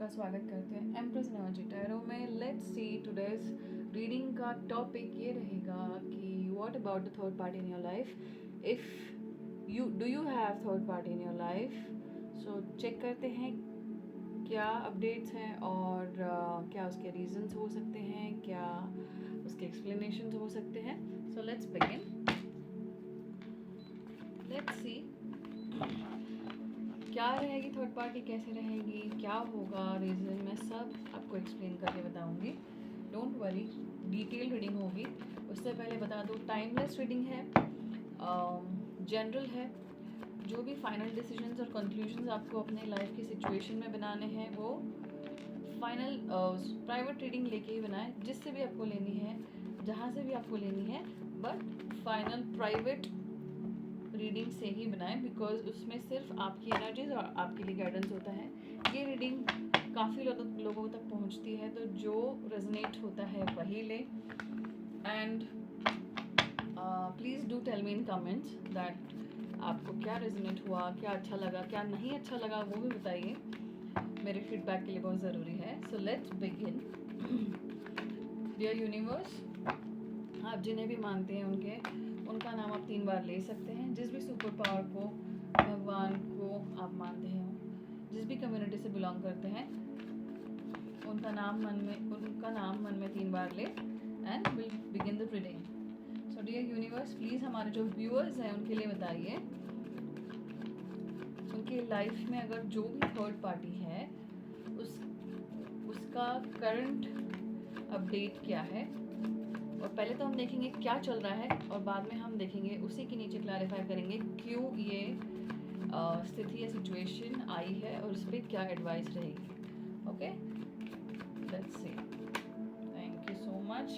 आपका स्वागत करते हैं एम्प्रेस एनर्जी टैरो में। लेट्स सी टुडेज रीडिंग का टॉपिक ये रहेगा कि what about the third party in your life. If you have third party in your life, so check करते हैं क्या अपडेट्स हैं और क्या उसके रीजंस हो सकते हैं, क्या उसके एक्सप्लेनेशंस हो सकते हैं। सो लेट्स बिगिन। लेट्स सी क्या रहेगी थर्ड पार्टी, कैसे रहेगी, क्या होगा, रीज़न मैं सब आपको एक्सप्लेन करके बताऊंगी। डोंट वरी, डिटेल रीडिंग होगी। उससे पहले बता दूँ, टाइमलेस रीडिंग है, जनरल है। जो भी फाइनल डिसीजंस और कंक्लूजन्स आपको अपने लाइफ की सिचुएशन में बनाने हैं वो फाइनल प्राइवेट रीडिंग लेके ही बनाएं, जिससे भी आपको लेनी है, जहाँ से भी आपको लेनी है, बट फाइनल प्राइवेट रीडिंग से ही बनाएं, बिकॉज उसमें सिर्फ आपकी एनर्जीज और आपके लिए गाइडेंस होता है। ये रीडिंग काफ़ी लोगों तक पहुंचती है, तो जो रेजोनेट होता है वही लें। And please do tell me in comments that आपको क्या रेजोनेट हुआ, क्या अच्छा लगा, क्या नहीं अच्छा लगा, वो भी बताइए। मेरे फीडबैक के लिए बहुत ज़रूरी है। So let's begin. Dear universe, आप जिन्हें भी मानते हैं उनका नाम आप 3 बार ले सकते हैं। जिस भी सुपर पावर को, भगवान को आप मानते हैं, जिस भी कम्युनिटी से बिलोंग करते हैं, उनका नाम मन में 3 बार ले and will begin the reading. So dear universe, please हमारे जो व्यूअर्स हैं उनके लिए बताइए, उनके लाइफ में अगर जो भी थर्ड पार्टी है उसका करंट अपडेट क्या है। और पहले तो हम देखेंगे क्या चल रहा है, और बाद में हम देखेंगे उसी के नीचे क्लैरिफाई करेंगे क्यों ये स्थिति या सिचुएशन आई है और उस पर क्या एडवाइस रहेगी। Okay, let's see. Thank you so much.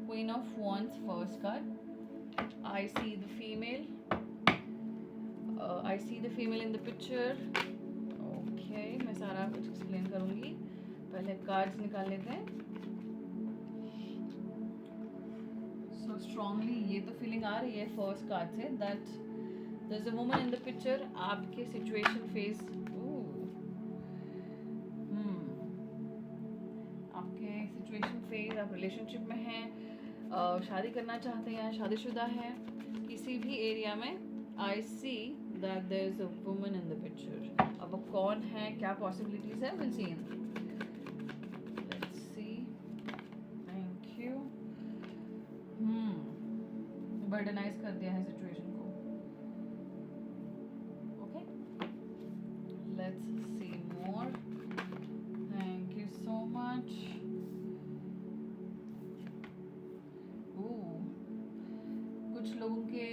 Queen of wands first card. I see the female, I see the female in the picture. Okay, मैं सारा कुछ एक्सप्लेन करूँगी, पहले कार्ड्स निकाल लेते हैं। सो स्ट्रांगली ये तो फीलिंग आ रही है फर्स्ट कार्ड से that there is a woman in the picture. आपके सिचुएशन फेस, आपके सिचुएशन फेज, आप रिलेशनशिप में हैं, शादी करना चाहते हैं, शादीशुदा हैं, किसी भी एरिया में। I see that there is a woman in the picture. अब वो कौन है, क्या पॉसिबिलिटीज है, will see in. Let's see. Thank you. Burdenize कर दिया है सिचुएशन को। Okay, let's see more. Thank you so much. कुछ लोगों के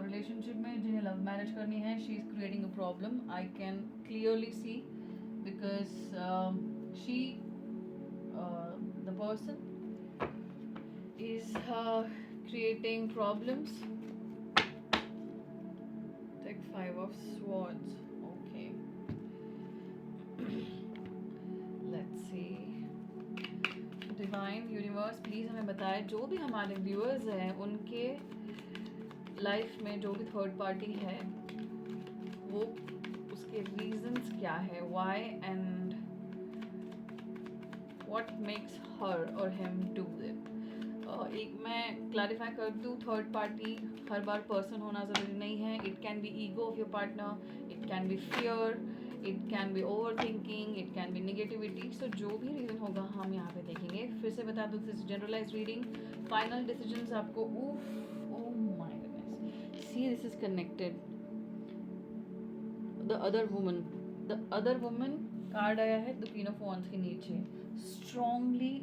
रिलेशनशिप में जिन्हें लव मैरिज करनी है, she is creating a problem. I can clearly see because she the person is creating problems. Take 5 of swords. Okay. Let's see. Divine Universe, please हमें बताएं, जो भी हमारे व्यूअर्स हैं उनके लाइफ में जो भी थर्ड पार्टी है वो उसके रीजंस क्या है, why and what makes her और हिम डू इट। एक मैं क्लैरिफाई कर दूँ, थर्ड पार्टी हर बार पर्सन होना ज़रूरी नहीं है। It can be ego of your partner, it can be fear, it can be overthinking, it can be negativity. So जो भी रीज़न होगा हम यहाँ पे देखेंगे। फिर से बता दूँ, this generalize reading. Final decisions आपको, oh my goodness, see this is connected. The other woman card आया है द क्वीन ऑफ वॉन्ड्स के नीचे। strongly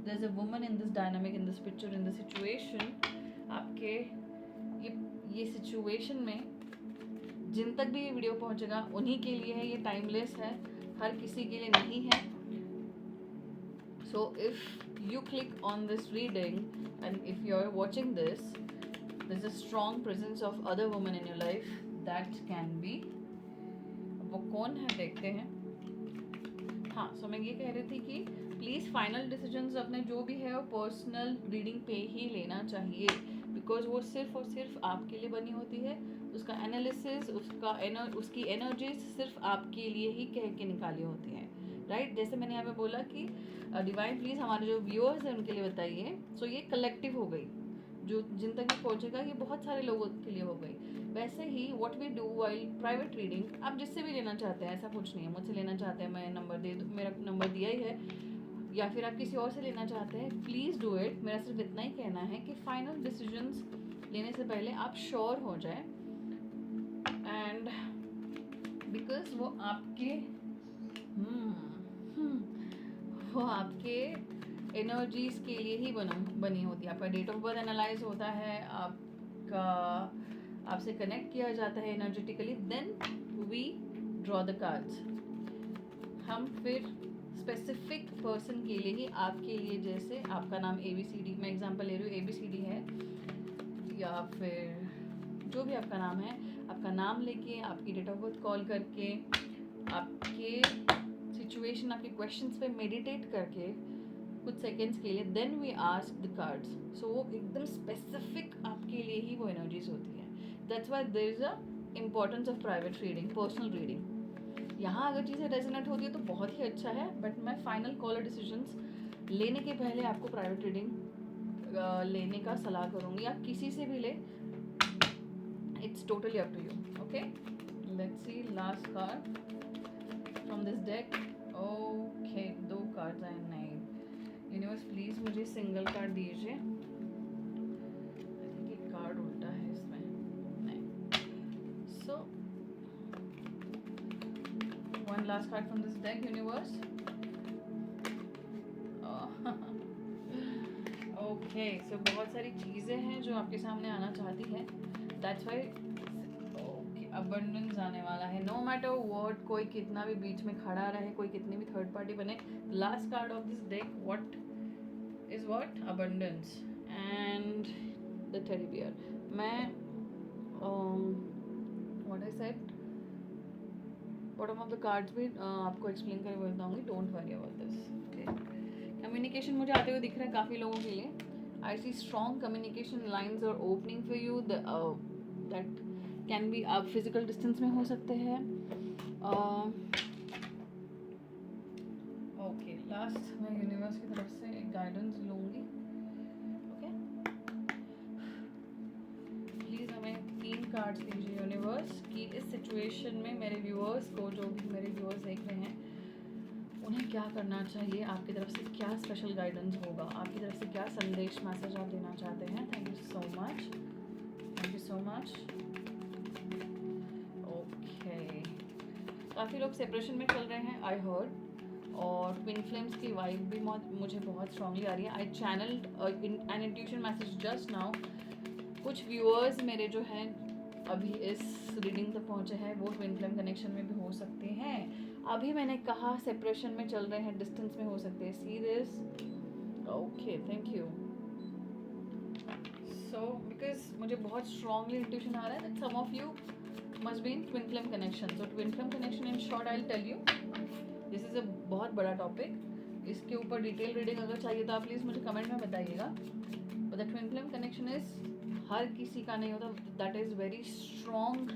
there's a woman in this dynamic, in this picture, in this situation. आपके ये situation में जिन तक भी ये वीडियो पहुंचेगा उन्हीं के लिए है, ये टाइमलेस है, हर किसी के लिए नहीं है। So if you click on this reading and if you are watching this, there's a strong presence of other women in your life that can be। वो कौन है देखते हैं। हाँ, सो मैं ये कह रही थी कि प्लीज़ फाइनल डिसीजंस अपने जो भी है वो पर्सनल रीडिंग पे ही लेना चाहिए, बिकॉज वो सिर्फ और सिर्फ आपके लिए बनी होती है। उसका एनालिसिस, उसकी एनर्जीज सिर्फ आपके लिए ही कह के निकाली होती हैं, राइट। जैसे मैंने यहाँ पे बोला कि डिवाइन प्लीज़ हमारे जो व्यूअर्स हैं उनके लिए बताइए। सो ये कलेक्टिव हो गई, जो जिन तक ये पहुँचेगा ये बहुत सारे लोगों के लिए हो गई। वैसे ही what we do while private reading, आप जिससे भी लेना चाहते हैं, ऐसा कुछ नहीं है मुझसे लेना चाहते हैं मैं नंबर दे दूँ, मेरा नंबर दिया ही है, या फिर आप किसी और से लेना चाहते हैं, प्लीज़ डू इट। मेरा सिर्फ इतना ही कहना है कि फाइनल डिसीजंस लेने से पहले आप श्योर हो जाएं, एंड बिकॉज वो आपके वो आपके एनर्जीज के लिए ही बनी होती है। आपका डेट ऑफ बर्थ एनालाइज होता है, आपका आपसे कनेक्ट किया जाता है energetically, then we draw the cards. हम फिर स्पेसिफिक पर्सन के लिए ही, आपके लिए, जैसे आपका नाम ABCD, मैं एग्जांपल ले रही हूँ, ABCD है, या फिर जो भी आपका नाम है, आपका नाम लेके, आपकी डेट ऑफ बर्थ कॉल करके, आपके सिचुएशन, आपके क्वेश्चंस पे मेडिटेट करके कुछ सेकेंड्स के लिए, then we ask the cards. So वो एकदम स्पेसिफिक आपके लिए ही वो एनर्जीज होती है। That's why there is a importance of private reading, personal reading. यहाँ अगर चीज़ें रेजोनेट होती है तो बहुत ही अच्छा है, बट मैं फाइनल कॉल और डिसीजंस लेने के पहले आपको प्राइवेट रीडिंग लेने का सलाह करूँगी। आप किसी से भी ले, it's totally up to you. Okay, let's see last card from this deck. Okay, 2 cards आए, नहीं। यूनिवर्स प्लीज़ मुझे सिंगल कार्ड दीजिए। आई थिंक एक कार्ड उल्टा है इसमें, नहीं। So one last card from this deck universe. Okay, so बहुत सारी चीज़ें हैं जो आपके सामने आना चाहती है, दैट्स वाई अबंडेंस आने वाला है। नो मैटर व्हाट, कोई कितना भी बीच में खड़ा रहे, कोई कितनी भी थर्ड पार्टी बने, last card of this deck what is what, abundance and the teddy bear. मैं what I said, bottom of the cards भी आपको एक्सप्लेन करके बताऊंगी, don't worry about this. Okay, communication मुझे आते हुए दिख रहा है काफ़ी लोगों के लिए। I see strong communication lines are opening for you, that can be, आप फिजिकल डिस्टेंस में हो सकते हैं। ओके, लास्ट मैं यूनिवर्स की तरफ से एक गाइडेंस लूँगी। ओके, प्लीज़ हमें 3 कार्ड्स दीजिए यूनिवर्स कि इस सिचुएशन में मेरे व्यूअर्स को, जो भी मेरे व्यूअर्स देख रहे हैं, उन्हें क्या करना चाहिए, आपकी तरफ से क्या स्पेशल गाइडेंस होगा, आपकी तरफ से क्या संदेश, मैसेज आप देना चाहते हैं। Thank you so much, thank you so much. Okay, काफ़ी लोग सेपरेशन में चल रहे हैं, आई हर्ड, और ट्विन फ्लेम्स की वाइब भी मुझे बहुत स्ट्रांगली आ रही है। I channelled an intuition message just now. कुछ व्यूअर्स मेरे जो हैं अभी इस रीडिंग तक पहुँचे हैं, वो ट्विन फ्लेम कनेक्शन में भी हो सकते हैं। अभी मैंने कहा सेपरेशन में चल रहे हैं, डिस्टेंस में हो सकते हैं, see this. Okay, thank you. So because मुझे बहुत स्ट्रांगली इंट्यूशन आ रहा है that some of you must be in twin flame connection. So twin flame connection in short I will tell you, this is a बहुत बड़ा topic. इसके ऊपर detail reading अगर चाहिए तो आप प्लीज़ मुझे कमेंट में बताइएगा। But the twin flame connection is, हर किसी का नहीं होता, that is very strong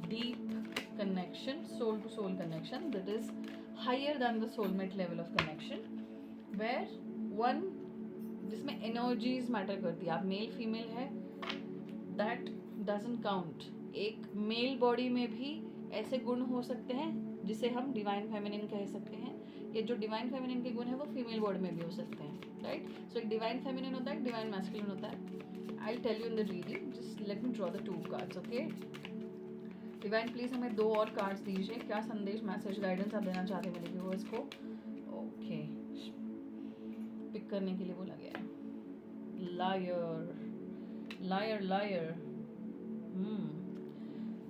deep connection, soul to soul connection, that is higher than the soulmate level of connection, where one, जिसमें energies matter करती है, आप मेल फीमेल है, that doesn't count। एक मेल बॉडी में भी ऐसे गुण हो सकते हैं जिसे हम डिवाइन फेमिनिन कह सकते हैं, ये जो डिवाइन फेमिनिन के गुण है वो फीमेल बॉडी में भी हो सकते हैं, राइट। सो एक डिवाइन फेमिनिन होता है, डिवाइन मैस्कुलिन होता है। I tell you in the reading, just let me draw the 2 cards. Okay, divine please हमें 2 और कार्ड्स दीजिए, क्या संदेश, मैसेज, गाइडेंस आप देना चाहते हैं मेरे व्यूअर्स को। ओके, पिक करने के लिए बोला गया है। लायर, लायर, लायर,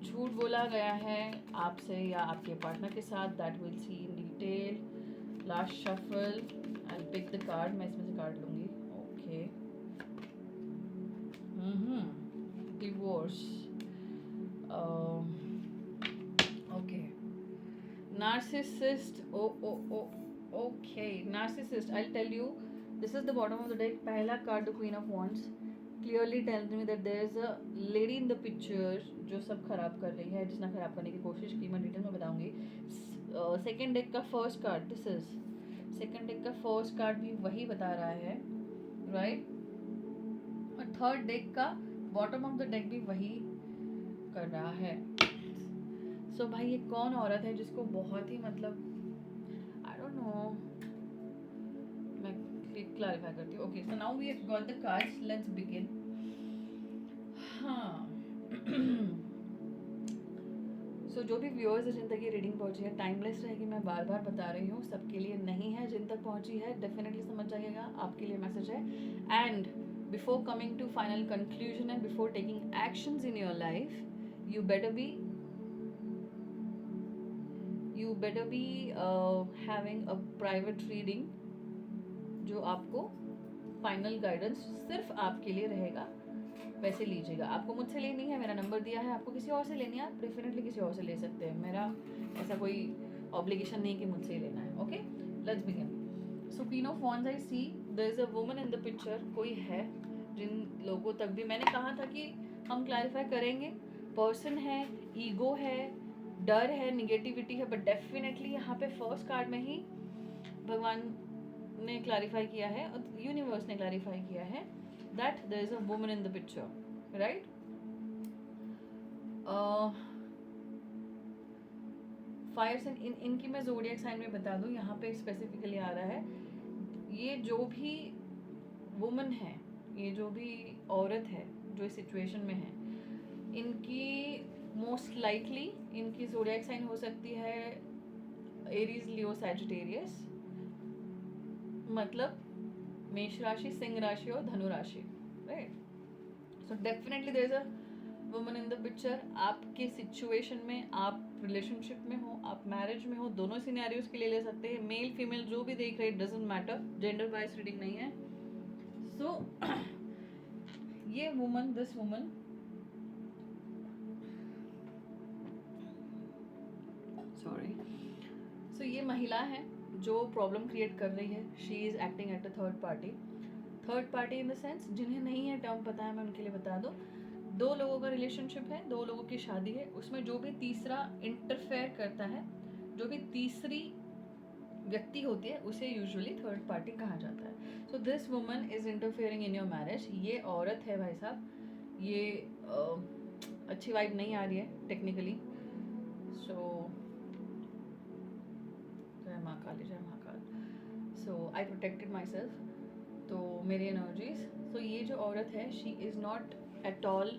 झूठ बोला गया है आपसे या आपके पार्टनर के साथ, that will see in detail. Last shuffle, I will pick the card, मैं इसमें से कार्ड लूँगी। Okay, divorce, okay, narcissist, oh oh oh Okay, narcissist. I'll tell you. This is the bottom of the deck. पहला card, the Queen of Wands, clearly tells me that there is a lady in the picture जो सब खराब कर रही है, जिसने खराब करने की कोशिश की. मैं डिटेल में बताऊंगी. सेकेंड डेक का first card, this is second deck का फर्स्ट कार्ड भी वही बता रहा है, राइट. और थर्ड डेक का बॉटम ऑफ द डेक भी वही कर रहा है. सो भाई ये कौन औरत है जिसको बहुत ही मतलब आई डोंट नो, मैं क्लैरिफाई करती हूँ. Okay, so now we have got the cards, let's begin. हाँ. सो जो भी व्यूअर्स है जिन तक ये रीडिंग पहुंची है, टाइमलेस रहेगी, मैं बार बार बता रही हूँ, सबके लिए नहीं है. जिन तक पहुंची है डेफिनेटली समझ जाइएगा, आपके लिए मैसेज है. And before coming to final conclusion and before taking actions in your life, you better be having a private reading जो आपको फाइनल गाइडेंस सिर्फ आपके लिए रहेगा. वैसे लीजिएगा. आपको मुझसे लेनी है, मेरा नंबर दिया है. आपको किसी और से लेनी है, आप डेफिनेटली किसी और से ले सकते हैं. मेरा ऐसा कोई ऑब्लिगेशन नहीं कि मुझसे ही लेना है. Okay, let's begin. So queen of wands, I see there is a woman in the picture. कोई है जिन लोगों तक भी मैंने कहा था कि हम क्लैरिफाई करेंगे. पर्सन है, ईगो है, डर है, निगेटिविटी है, बट डेफिनेटली यहाँ पे फर्स्ट कार्ड में ही भगवान ने क्लैरिफाई किया है और यूनिवर्स ने क्लैरिफाई किया है that there is a woman in the picture, right? Fire sign, इनकी मैं ज़ोडिएक साइन में बता दूं. यहाँ पे स्पेसिफिकली आ रहा है, ये जो भी वुमन है, ये जो भी औरत है जो इस सिचुएशन में है, इनकी मोस्ट लाइकली इनकी ज़ोडिएक साइन हो सकती है एरीज, लियो, सैजिटेरियस. मतलब मेष राशि, सिंह राशि और धनु राशि, right. So definitely there is a woman in the picture. आपके सिचुएशन में, आप रिलेशनशिप में हो, आप मैरिज में हो, दोनों सिनेरियोज के लिए ले सकते हैं. मेल फीमेल जो भी देख रहे, doesn't matter, gender wise reading नहीं है. सो ये वुमन, दिस वुमन सॉरी, सो ये महिला है जो प्रॉब्लम क्रिएट कर रही है. She is acting at a third party. Third party in the sense, जिन्हें नहीं है टर्म पता है, मैं उनके लिए बता दूँ. दो लोगों का रिलेशनशिप है, दो लोगों की शादी है, उसमें जो भी तीसरा इंटरफेयर करता है, जो भी तीसरी व्यक्ति होती है, उसे यूजुअली थर्ड पार्टी कहा जाता है. So this woman is interfering in your marriage. ये औरत है भाई साहब, ये अच्छी वाइब नहीं आ रही है टेक्निकली. सो जय महाकाली, जय महाकाल. सो आई प्रोटेक्टेड माई सेल्फ. तो मेरी एनर्जीज. तो ये जो औरत है, she is not at all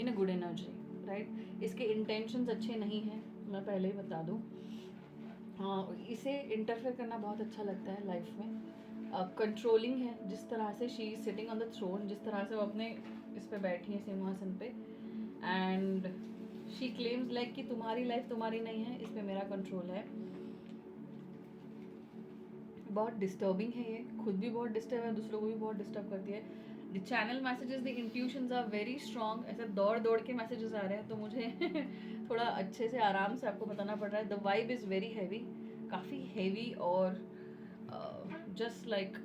in a good energy, right. इसके इंटेंशंस अच्छे नहीं हैं, मैं पहले ही बता दूँ. इसे इंटरफेयर करना बहुत अच्छा लगता है लाइफ में. कंट्रोलिंग है, जिस तरह से she is sitting on the throne, जिस तरह से वो अपने इस पे बैठी है सिंहासन पे, एंड शी क्लेम्स लाइक कि तुम्हारी लाइफ तुम्हारी नहीं है, इस पे मेरा कंट्रोल है. बहुत डिस्टर्बिंग है ये, खुद भी बहुत डिस्टर्ब है, दूसरों को भी बहुत डिस्टर्ब करती है. The channel messages, the intuitions are very strong. ऐसे दौड़ दौड़ के मैसेजेस आ रहे हैं, तो मुझे थोड़ा अच्छे से आराम से आपको बताना पड़ रहा है. The vibe is very heavy, काफ़ी हैवी, और जस्ट लाइक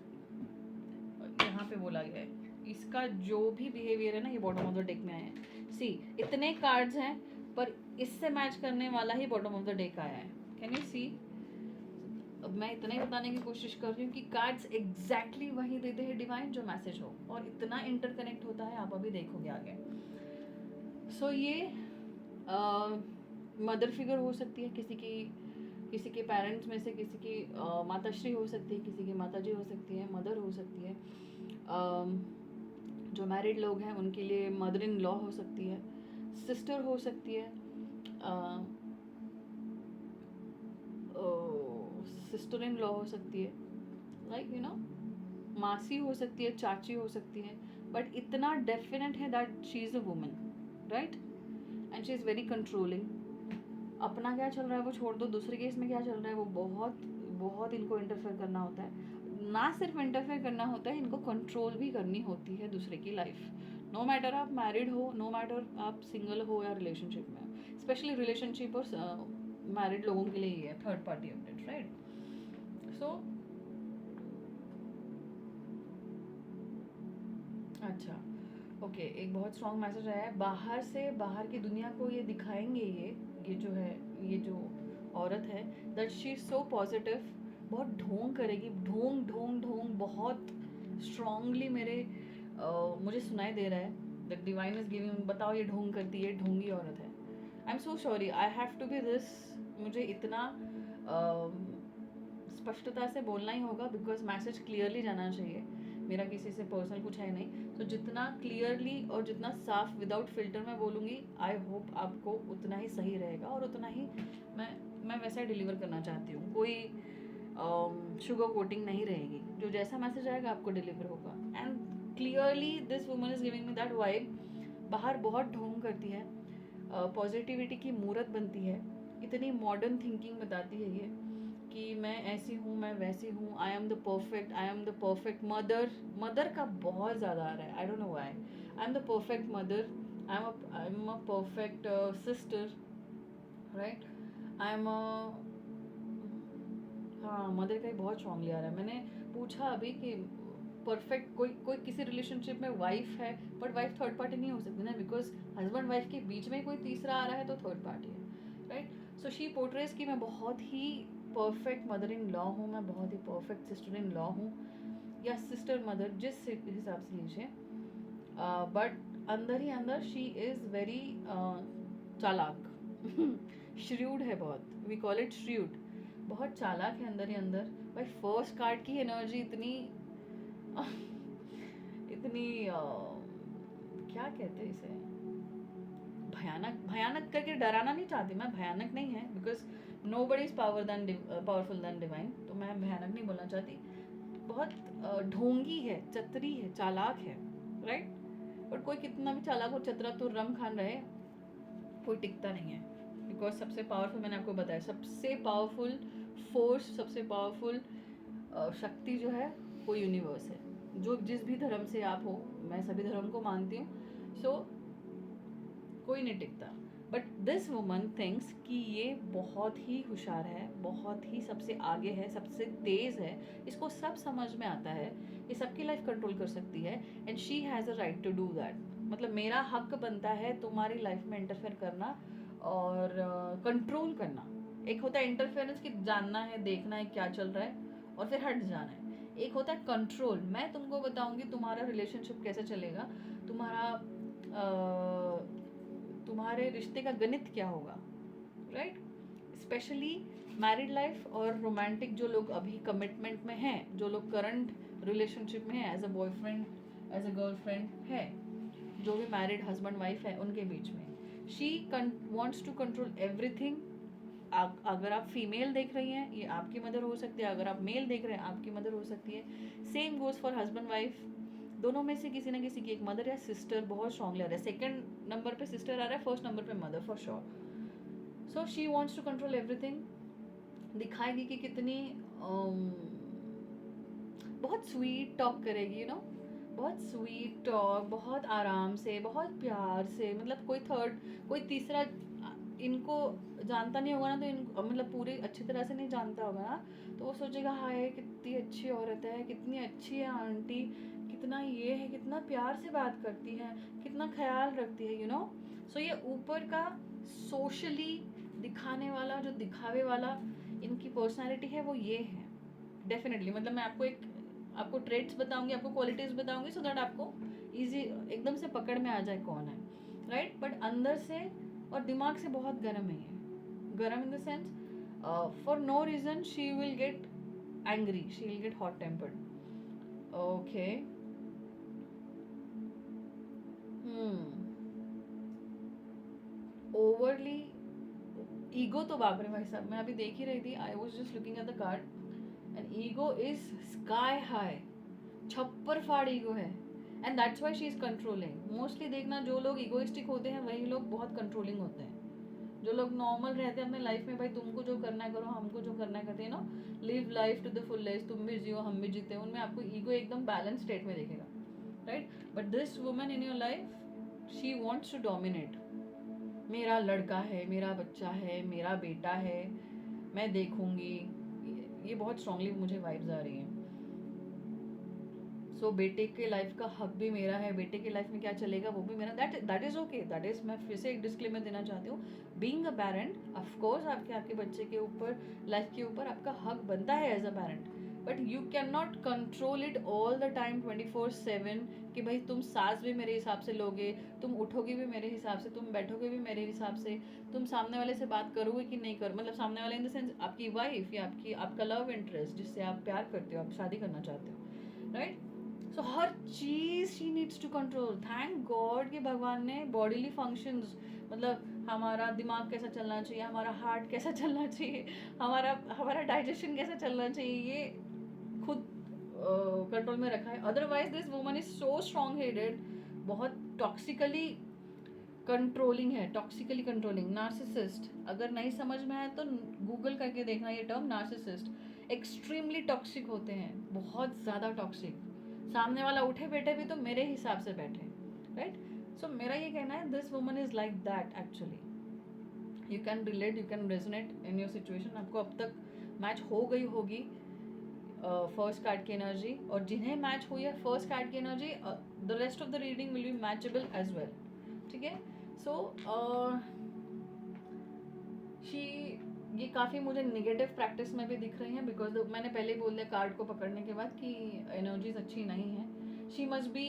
यहाँ पे बोला गया है, इसका जो भी बिहेवियर है ना, ये बॉटम ऑफ द डेक में आया है. सी, इतने कार्ड्स हैं पर इससे मैच करने वाला ही बॉटम ऑफ द डेक आया है. Can you see? अब मैं इतना ही बताने की कोशिश कर रही हूँ कि कार्ड्स एग्जैक्टली वही देते हैं डिवाइन जो मैसेज हो, और इतना इंटरकनेक्ट होता है, आप अभी देखोगे आगे. सो ये मदर फिगर हो सकती है किसी के पेरेंट्स में से, किसी की माताश्री हो सकती है, किसी की माताजी हो सकती है, मदर हो सकती है. जो मैरिड लोग हैं उनके लिए मदर इन लॉ हो सकती है, सिस्टर हो सकती है, सिस्टर इन लॉ हो सकती है, लाइक यू नो, मासी हो सकती है, चाची हो सकती है. बट इतना डेफिनेट है that she is a woman, right, and she is very controlling. अपना क्या चल रहा है वो छोड़ दो, दूसरे केस में क्या चल रहा है वो बहुत बहुत इनको इंटरफेयर करना होता है. ना सिर्फ इंटरफेयर करना होता है, इनको कंट्रोल भी करनी होती है दूसरे की लाइफ. नो मैटर आप मैरिड हो, नो मैटर आप सिंगल हो या रिलेशनशिप में हो. स्पेशली रिलेशनशिप और मैरिड लोगों के लिए ही है, थर्ड पार्टी अपडेट, राइट? सो अच्छा, ओके, एक बहुत स्ट्रॉन्ग मैसेज आया है बाहर से, बाहर की दुनिया को ये दिखाएंगे, ये जो है, ये जो औरत है, that she is so positive, बहुत ढोंग करेगी, ढोंग ढोंग ढोंग, बहुत स्ट्रांगली मुझे सुनाई दे रहा है द डिवाइन इज गिविंग, बताओ ये ढोंग करती है, ढोंगी औरत है। I am so sorry, I have to be this, मुझे इतना स्पष्टता से बोलना ही होगा, बिकॉज मैसेज क्लियरली जाना चाहिए, मेरा किसी से पर्सनल कुछ है नहीं। तो जितना क्लियरली और जितना साफ विदाउट फिल्टर में बोलूँगी, आई होप आपको उतना ही सही रहेगा, और उतना ही मैं वैसा ही डिलीवर करना चाहती हूँ। कोई शुगर कोटिंग नहीं रहेगी, जो जैसा मैसेज आएगा आपको डिलीवर होगा। And clearly this woman is giving me that vibe, बाहर बहुत ढोंग करती है, पॉजिटिविटी की मूर्त बनती है, इतनी मॉडर्न थिंकिंग बताती है ये कि मैं ऐसी हूँ, मैं वैसी हूँ, आई am the perfect mother, mother का बहुत ज़्यादा आ रहा है, आई don't know why, I am the perfect mother, I am a perfect sister, right? I am हाँ, मदर का ही बहुत स्ट्रांगली आ रहा है। मैंने पूछा अभी कि परफेक्ट कोई किसी रिलेशनशिप में वाइफ है, बट वाइफ थर्ड पार्टी नहीं हो सकती ना, बिकॉज हस्बैंड वाइफ के बीच में कोई तीसरा आ रहा है तो थर्ड पार्टी है, राइट? सो शी पोर्ट्रेज कि मैं बहुत ही परफेक्ट मदर इन लॉ हूँ, मैं बहुत ही परफेक्ट सिस्टर इन लॉ हूँ, या सिस्टर मदर, जिस हिसाब से लीजिए, बट अंदर ही अंदर शी इज़ वेरी चालाक श्रूड है बहुत, वी कॉल इट श्रूड, बहुत चालाक है अंदर ही अंदर। भाई फर्स्ट कार्ड की एनर्जी इतनी इतनी क्या कहते हैं इसे, भयानक, भयानक करके डराना नहीं चाहती मैं, भयानक नहीं है, because nobody is powerful then divine, तो मैं भयानक नहीं बोलना चाहती, बहुत ढोंगी है, चतरी है, चालाक है, राइट? बट कोई कितना भी चालाक और चतरा तो रम खान रहे, कोई टिकता नहीं है, बिकॉज सबसे पावरफुल, मैंने आपको बताया, सबसे पावरफुल फोर्स, सबसे पावरफुल शक्ति जो है वो यूनिवर्स है, जो जिस भी धर्म से आप हो, मैं सभी धर्म को मानती हूँ, सो कोई नहीं टिकता। बट दिस वुमन थिंक्स कि ये बहुत ही होशियार है, बहुत ही सबसे आगे है, सबसे तेज़ है, इसको सब समझ में आता है, ये सबकी लाइफ कंट्रोल कर सकती है, and she has a right to do that. मतलब मेरा हक बनता है तुम्हारी लाइफ में इंटरफेयर करना और कंट्रोल करना। एक होता है इंटरफेरेंस कि जानना है, देखना है क्या चल रहा है और फिर हट जाना है, एक होता है कंट्रोल, मैं तुमको बताऊंगी तुम्हारा रिलेशनशिप कैसे चलेगा, तुम्हारे रिश्ते का गणित क्या होगा, राइट? स्पेशली मैरिड लाइफ और रोमांटिक, जो लोग अभी कमिटमेंट में हैं, जो लोग करंट रिलेशनशिप में हैं, as a boyfriend, as a girlfriend है, जो भी मैरिड हस्बैंड वाइफ है उनके बीच में, she wants to control everything. अगर आप फीमेल देख रही हैं, ये आपकी मदर हो सकती है, अगर आप मेल देख रहे हैं, आपकी मदर हो सकती है, same goes for husband wife, दोनों में से किसी ना किसी की एक मदर या सिस्टर बहुत स्ट्रांगली आ रहा है, सेकंड नंबर पे सिस्टर आ रहा है, फर्स्ट नंबर पे mother for sure. So she wants to control everything, दिखाएगी कि कितनी बहुत स्वीट टॉक करेगी, यू नो, बहुत स्वीट टॉक, बहुत आराम से, बहुत प्यार से, मतलब कोई तीसरा इनको जानता नहीं होगा ना, तो इन मतलब पूरी अच्छी तरह से नहीं जानता होगा ना, तो वो सोचेगा हाय कितनी अच्छी औरत है, कितनी अच्छी है आंटी, कितना ये है, कितना प्यार से बात करती है, कितना ख्याल रखती है, यू नो। सो ये ऊपर का सोशली दिखाने वाला, जो दिखावे वाला इनकी पर्सनालिटी है, वो ये है डेफिनेटली। मतलब मैं आपको ट्रेट्स बताऊंगी, आपको क्वालिटीज़ बताऊंगी, सो दैट आपको इजी एकदम से पकड़ में आ जाए कौन है, राइट? बट अंदर से और दिमाग से बहुत गर्म है ये, गर्म in the sense for no reason she will get angry, she will get hot tempered, okay. Overly ego तो बाप रे भाई साहब, मैं अभी देख ही रही थी, I was just looking at the card, and ego is sky high, छप्पर फाड़ ईगो है, and that's why she is controlling. Mostly देखना, जो लोग ईगोइस्टिक होते हैं वही लोग बहुत कंट्रोलिंग होते हैं, जो लोग नॉर्मल रहते हैं अपने लाइफ में, भाई तुमको जो करना है करो, हमको जो करना है करते हैं, no, live life to the fullest, तुम भी जियो हम भी जीते, उनमें आपको ईगो एकदम बैलेंस स्टेट में देखेगा, right? But this woman in your life, she wants to dominate, मेरा लड़का है, मेरा बच्चा है, मेरा बेटा है, मैं देखूंगी, ये बहुत स्ट्रांगली मुझे वाइब्स आ रही हैं। सो बेटे के लाइफ का हक भी मेरा है, बेटे के लाइफ में क्या चलेगा वो भी मेरा, that is okay, that is, मैं फिर से एक डिस्क्लेमर देना चाहती हूँ, being a parent of course आपके बच्चे के ऊपर, लाइफ के ऊपर आपका हक बनता है as a parent, but you can not control it all the time 24/7 कि भाई तुम सांस भी मेरे हिसाब से लोगे, तुम उठोगे भी मेरे हिसाब से, तुम बैठोगे भी मेरे हिसाब से, तुम सामने वाले से बात करोगे कि नहीं करो, मतलब सामने वाले इन द सेंस आपकी वाइफ या आपका लव इंटरेस्ट जिससे आप प्यार करते हो, आप शादी करना चाहते हो, राइट? सो हर चीज़ she needs to control. Thank God कि भगवान ने बॉडीली फंक्शंस, मतलब हमारा दिमाग कैसा चलना चाहिए, हमारा हार्ट कैसा चलना चाहिए, हमारा डाइजेशन कैसा चलना चाहिए, ये खुद कंट्रोल में रखा है। Otherwise this woman is so strong headed, बहुत टॉक्सिकली कंट्रोलिंग है, टॉक्सिकली कंट्रोलिंग, नार्सिसिस्ट। अगर नहीं समझ में आए तो गूगल करके देखना ये टर्म, नार्सिसिस्ट एक्सट्रीमली टॉक्सिक होते हैं, बहुत ज़्यादा टॉक्सिक। सामने वाला उठे बैठे भी तो मेरे हिसाब से बैठे, राइट? सो मेरा ये कहना है this woman is like that actually. You can relate, you can resonate in your situation. आपको अब तक मैच हो गई होगी फर्स्ट कार्ड की एनर्जी, और जिन्हें मैच हुई है फर्स्ट कार्ड की energy, the rest of the reading will be matchable as well, ठीक है? सो शी, ये काफ़ी मुझे निगेटिव प्रैक्टिस में भी दिख रही हैं, बिकॉज मैंने पहले ही बोल दिया कार्ड को पकड़ने के बाद कि एनर्जीज अच्छी नहीं है। She must be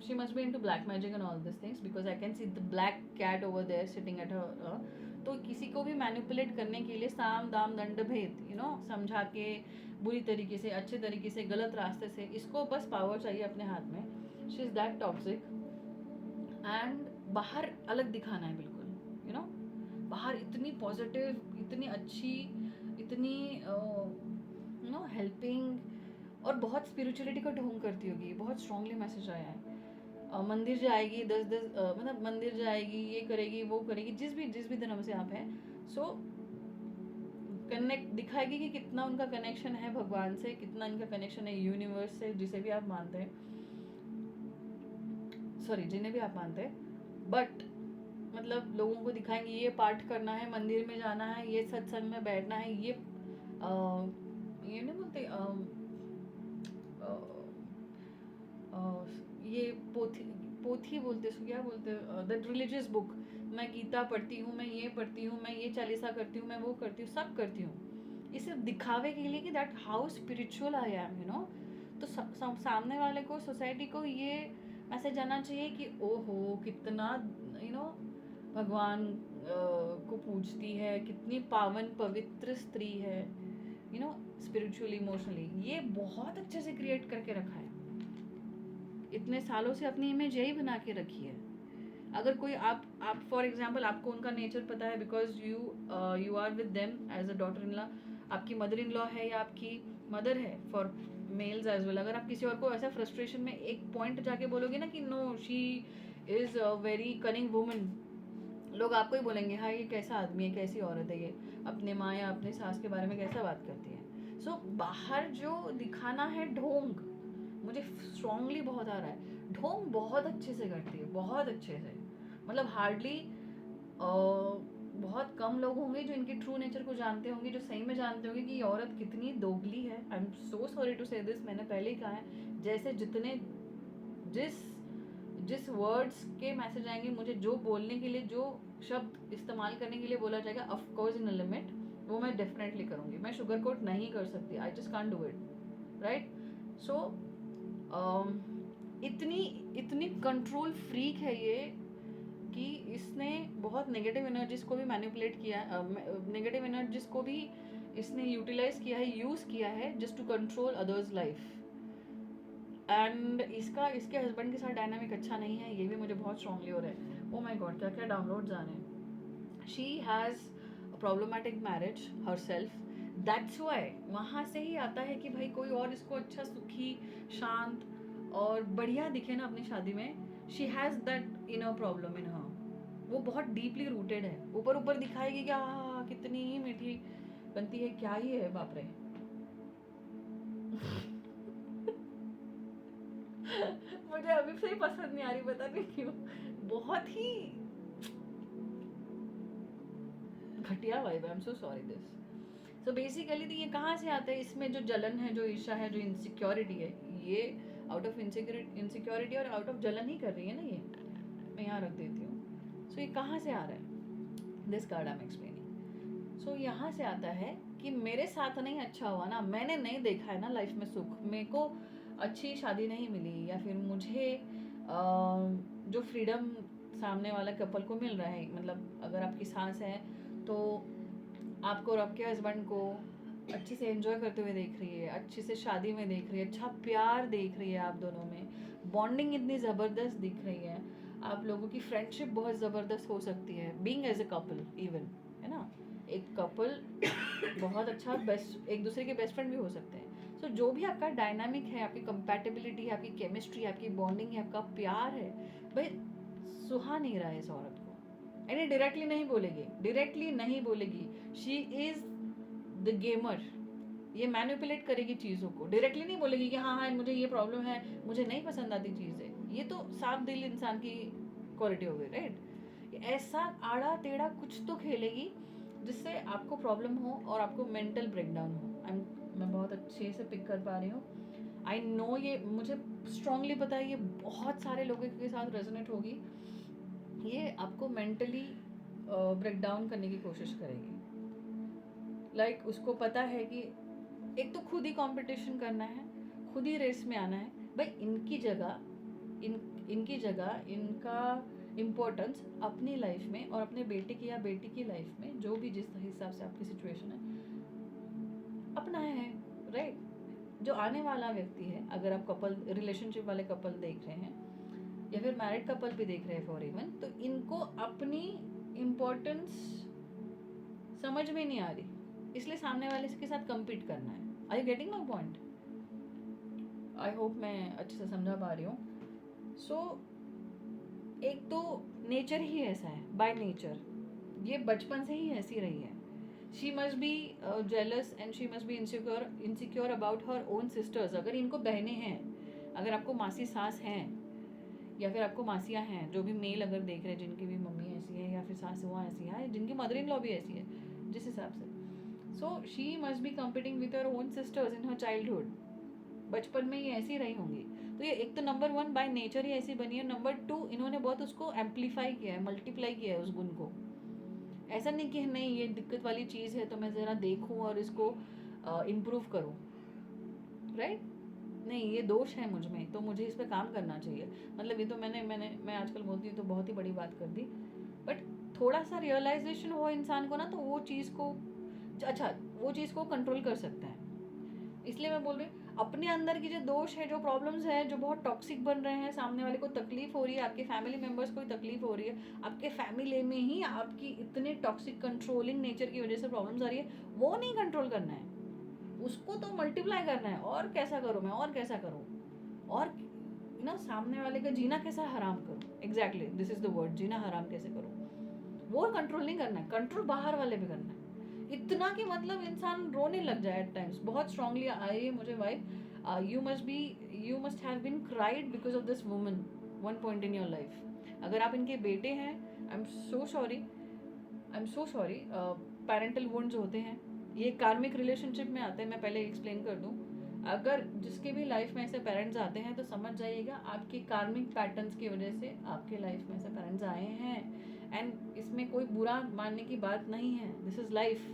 she must be into black magic and all this things, because I can see the black cat over there sitting at her. तो किसी को भी मैनिपुलेट करने के लिए साम दाम दंड भेद, यू नो, समझा के बुरी तरीके से, अच्छे तरीके से, गलत रास्ते से, इसको बस पावर चाहिए अपने हाथ में। She is that toxic. And बाहर अलग दिखाना है बिल्कुल, यू नो, बाहर इतनी पॉजिटिव, इतनी अच्छी, इतनी यू नो हेल्पिंग, और बहुत स्पिरिचुअलिटी का ढोंग करती होगी। बहुत स्ट्रांगली मैसेज आया है। मंदिर जाएगी, 10 मतलब मंदिर जाएगी, ये करेगी, वो करेगी, जिस भी धर्म से आप हैं। सो कनेक्ट दिखाएगी कि कितना उनका कनेक्शन है भगवान से, कितना इनका कनेक्शन है यूनिवर्स से, जिसे भी आप मानते हैं, सॉरी जिन्हें भी आप मानते हैं। बट मतलब लोगों को दिखाएंगे ये पाठ करना है, मंदिर में जाना है, ये सत्संग में बैठना है, ये नहीं बोलते ये पोथी, पोथी बोलते उसको, क्या बोलते, दैट रिलीजियस बुक, मैं गीता पढ़ती हूँ, मैं ये पढ़ती हूँ, मैं ये चालीसा करती हूँ, मैं वो करती हूँ, सब करती हूँ, ये सिर्फ दिखावे के लिए कि that how spiritual I am, you know. तो सामने वाले को, सोसाइटी को ये मैसेज आना चाहिए कि ओहो कितना, यू नो, भगवान को पूजती है, कितनी पावन पवित्र स्त्री है, यू नो, स्पिरिचुअली, इमोशनली। ये बहुत अच्छे से क्रिएट करके रखा है, इतने सालों से अपनी इमेज यही बना के रखी है। अगर कोई आप फॉर एग्जांपल आपको उनका नेचर पता है, because you are with them as a daughter in law, आपकी मदर इन लॉ है या आपकी मदर है, फॉर मेल्स एज वेल। अगर आप किसी और को ऐसा फ्रस्ट्रेशन में एक पॉइंट जाके बोलोगे ना कि no she is a very cunning woman, लोग आपको ही बोलेंगे हाँ ये कैसा आदमी है, कैसी औरत है, ये अपने माँ या अपने सास के बारे में कैसा बात करती है। सो बाहर जो दिखाना है ढोंग, मुझे स्ट्रांगली बहुत आ रहा है, ढोंग बहुत अच्छे से करती है, बहुत अच्छे से। मतलब हार्डली बहुत कम लोग होंगे जो इनके ट्रू नेचर को जानते होंगे, जो सही में जानते होंगे कि ये औरत कितनी दोगली है। I am so sorry to say this, मैंने पहले ही कहा है, जैसे जितने जिस वर्ड्स के मैसेज आएंगे, मुझे जो बोलने के लिए, जो शब्द इस्तेमाल करने के लिए बोला जाएगा, of course in a limit, वो मैं डेफिनेटली करूँगी। मैं शुगर कोट नहीं कर सकती, I just can't do it, right? So इतनी इतनी कंट्रोल फ्रीक है ये कि इसने बहुत नेगेटिव एनर्जीज को भी मैनिपुलेट किया, नेगेटिव एनर्जीज को भी इसने यूटिलाइज किया है, यूज़ किया है just to control others life. And इसके हस्बैंड के साथ डायनामिक अच्छा नहीं है, ये भी मुझे बहुत स्ट्रांगली हो रहा है। ओ माय गॉड, क्या क्या डाउनलोड्स आ रहे हैं। She has a problematic marriage her self, that's why वहाँ से ही आता है कि भाई कोई और इसको अच्छा, सुखी, शांत और बढ़िया दिखे ना अपनी शादी में। She has that inner problem in her, वो बहुत डीपली रूटेड है। ऊपर ऊपर दिखाएगी कि हाँ कितनी ही मीठी बनती है, क्या ही है, बाप रे। मुझे अभी से ही पसंद नहीं आ रही, पता नहीं क्यों, बहुत ही घटिया vibe, I am so sorry this. So basically तो ये कहाँ से आता है, इसमें जो जलन है, जो ईर्ष्या है, जो इनसिक्योरिटी है, ये आउट ऑफ इनसिक्योरिटी और आउट ऑफ जलन ही कर रही है ना ये। मैं यहाँ रख देती हूँ। सो ये कहाँ से आ रहा है, this card I am explaining. So यहाँ से आता है कि मेरे साथ नहीं अच्छा हुआ ना, मैंने नहीं देखा है ना लाइफ में सुख, मेरे को अच्छी शादी नहीं मिली, या फिर मुझे जो फ्रीडम सामने वाला कपल को मिल रहा है, मतलब अगर आपकी सास है तो आपको और आपके हस्बैंड को अच्छे से एंजॉय करते हुए देख रही है, अच्छे से शादी में देख रही है, अच्छा प्यार देख रही है, आप दोनों में बॉन्डिंग इतनी ज़बरदस्त दिख रही है, आप लोगों की फ्रेंडशिप बहुत ज़बरदस्त हो सकती है, being as a couple even, है ना। एक कपल बहुत अच्छा बेस्ट, एक दूसरे के बेस्ट फ्रेंड भी हो सकते हैं। सो जो भी आपका डायनामिक है, आपकी कंपैटिबिलिटी है, आपकी केमिस्ट्री, आपकी बॉन्डिंग है, आपका प्यार है, भाई सुहा नहीं रहा है इस औरत को। यानी डायरेक्टली नहीं बोलेगी, डायरेक्टली नहीं बोलेगी, शी इज द गेमर, ये मैनिपुलेट करेगी चीज़ों को, डायरेक्टली नहीं बोलेगी कि हाँ हाँ मुझे ये प्रॉब्लम है, मुझे नहीं पसंद आती चीज़ें, ये तो साफ दिल इंसान की क्वालिटी हो गई, राइट। ऐसा आड़ा टेढ़ा कुछ तो खेलेगी जिससे आपको प्रॉब्लम हो और आपको मेंटल ब्रेकडाउन हो। मैं बहुत अच्छे से पिक कर पा रही हूँ, आई नो, ये मुझे स्ट्रांगली पता है, ये बहुत सारे लोगों के साथ रेजोनेट होगी। ये आपको मेंटली ब्रेक डाउन करने की कोशिश करेगी। लाइक उसको पता है कि एक तो खुद ही कंपटीशन करना है, खुद ही रेस में आना है, भाई इनकी जगह इनका इम्पोर्टेंस अपनी लाइफ में और अपने बेटे की या बेटी की लाइफ में, जो भी जिस हिसाब से आपकी सिचुएशन है, अपना है, राइट। जो आने वाला व्यक्ति है, अगर आप कपल रिलेशनशिप वाले कपल देख रहे हैं या फिर मैरिड कपल भी देख रहे हैं फॉर इवन, तो इनको अपनी इम्पोर्टेंस समझ में नहीं आ रही, इसलिए सामने वाले के साथ compete करना है। Are you getting my point? I hope मैं अच्छे से समझा पा रही हूँ। सो एक तो नेचर ही ऐसा है, बाय नेचर ये बचपन से ही ऐसी रही है। She must be jealous and she must be insecure about her own sisters. अगर इनको बहनें हैं, अगर आपको मासी सास हैं या फिर आपको मासियाँ हैं, जो भी मेल अगर देख रहे हैं जिनकी भी मम्मी ऐसी है या फिर सासुआ ऐसी है, जिनकी मदर इन लॉ भी ऐसी है जिस हिसाब से, so she must be competing with her own sisters in her childhood. बचपन में ये ऐसी रही होंगी, तो ये एक तो नंबर 1 बाय नेचर ही ऐसी बनी है। नंबर 2 इन्होंने बहुत उसको एम्पलीफाई किया है, मल्टीप्लाई किया है उस गुण को। ऐसा नहीं कि नहीं ये दिक्कत वाली चीज़ है तो मैं ज़रा देखूँ और इसको इम्प्रूव करूँ, राइट। नहीं, ये दोष है मुझ में तो मुझे इस पर काम करना चाहिए। मतलब ये तो मैं आजकल बोलती हूँ तो बहुत ही बड़ी बात कर दी, बट थोड़ा सा रियलाइजेशन हो इंसान को ना, तो वो चीज़ को वो चीज़ को कंट्रोल कर सकता है। इसलिए मैं बोल रही हूँ, अपने अंदर की जो दोष है, जो प्रॉब्लम्स है, जो बहुत टॉक्सिक बन रहे हैं, सामने वाले को तकलीफ हो रही है, आपके फैमिली मेम्बर्स को तकलीफ हो रही है, आपके फैमिली में ही आपकी इतने टॉक्सिक कंट्रोलिंग नेचर की वजह से प्रॉब्लम्स आ रही है, वो नहीं कंट्रोल करना है, उसको तो मल्टीप्लाई करना है। और कैसा करूँ मैं, और कैसा करूँ, और ना सामने वाले का जीना कैसा हराम करूँ। Exactly this is the word, जीना हराम कैसे करूँ, वो कंट्रोल नहीं करना है, कंट्रोल बाहर वाले पे करना है। इतना कि मतलब इंसान रोने लग जाए एट टाइम्स। बहुत स्ट्रांगली आई है मुझे vibe, you must have been cried because of this woman one point in your life. अगर आप इनके बेटे हैं, I am so sorry. Parental wounds होते हैं, ये कार्मिक रिलेशनशिप में आते हैं। मैं पहले एक्सप्लेन कर दूँ, अगर जिसके भी लाइफ में ऐसे पेरेंट्स आते हैं तो समझ जाइएगा आपके कार्मिक पैटर्न्स की वजह से आपके लाइफ में ऐसे पेरेंट्स आए हैं। एंड इसमें कोई बुरा मानने की बात नहीं है, दिस इज़ लाइफ।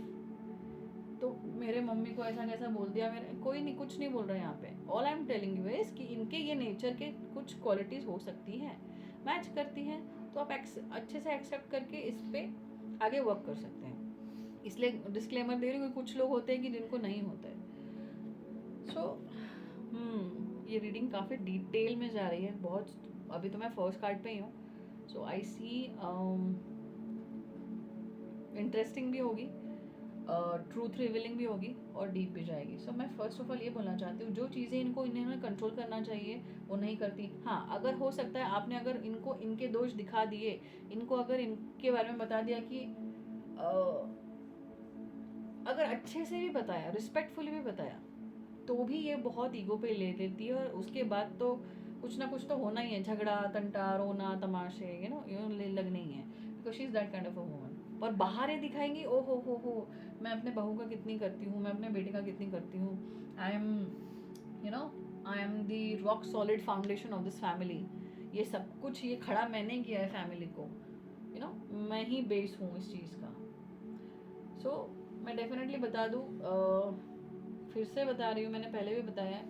तो मेरे मम्मी को ऐसा कैसा बोल दिया, मेरे कोई नहीं, कुछ नहीं बोल रहा है यहाँ पे। All I am telling you is कि इनके ये नेचर के कुछ क्वालिटीज़ हो सकती हैं, मैच करती हैं, तो आप अच्छे से एक्सेप्ट करके इस पर आगे वर्क कर सकते हैं। इसलिए डिस्क्लेमर दे रही हूँ, कुछ लोग होते हैं कि जिनको नहीं होता है। सो ये रीडिंग काफ़ी डिटेल में जा रही है बहुत। अभी तो मैं फर्स्ट कार्ड पे ही हूँ, सो आई सी इंटरेस्टिंग भी होगी, ट्रूथ रिवीलिंग भी होगी और डीप भी जाएगी। सो मैं फर्स्ट ऑफ ऑल ये बोलना चाहती हूँ, जो चीज़ें इन्होंने कंट्रोल करना चाहिए वो नहीं करती। हाँ, अगर हो सकता है आपने अगर इनको इनके दोष दिखा दिए, इनको अगर इनके बारे में बता दिया कि अगर अच्छे से भी बताया, रिस्पेक्टफुली भी बताया, तो भी ये बहुत ईगो पे ले लेती है और उसके बाद तो कुछ ना कुछ तो होना ही है, झगड़ा, तंटा, रोना, तमाशे, लगने ही है, because she is that kind of a woman. और बाहर ये दिखाएंगी ओ हो मैं अपने बहू का कितनी करती हूँ, मैं अपने बेटे का कितनी करती हूँ, आई am the rock solid foundation of this family. ये सब कुछ ये खड़ा मैंने किया है फैमिली को, मैं ही बेस हूँ इस चीज़ का। सो मैं डेफिनेटली बता दूँ, फिर से बता रही हूँ, मैंने पहले भी बताया,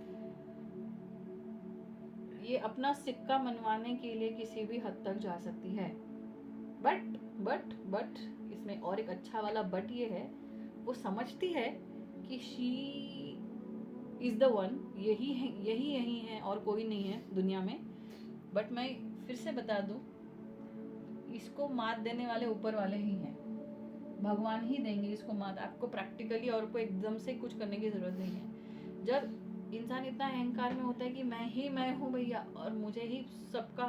ये अपना सिक्का मनवाने के लिए किसी भी हद तक जा सकती है। बट इसमें और एक अच्छा वाला बट ये है, वो समझती है कि शी इज द वन, यही है और कोई नहीं है दुनिया में। बट मैं फिर से बता दूं, इसको मात देने वाले ऊपर वाले ही हैं, भगवान ही देंगे इसको मात। आपको प्रैक्टिकली और को एकदम से कुछ करने की ज़रूरत नहीं है। जब इंसान इतना अहंकार में होता है कि मैं हूँ भैया और मुझे ही सबका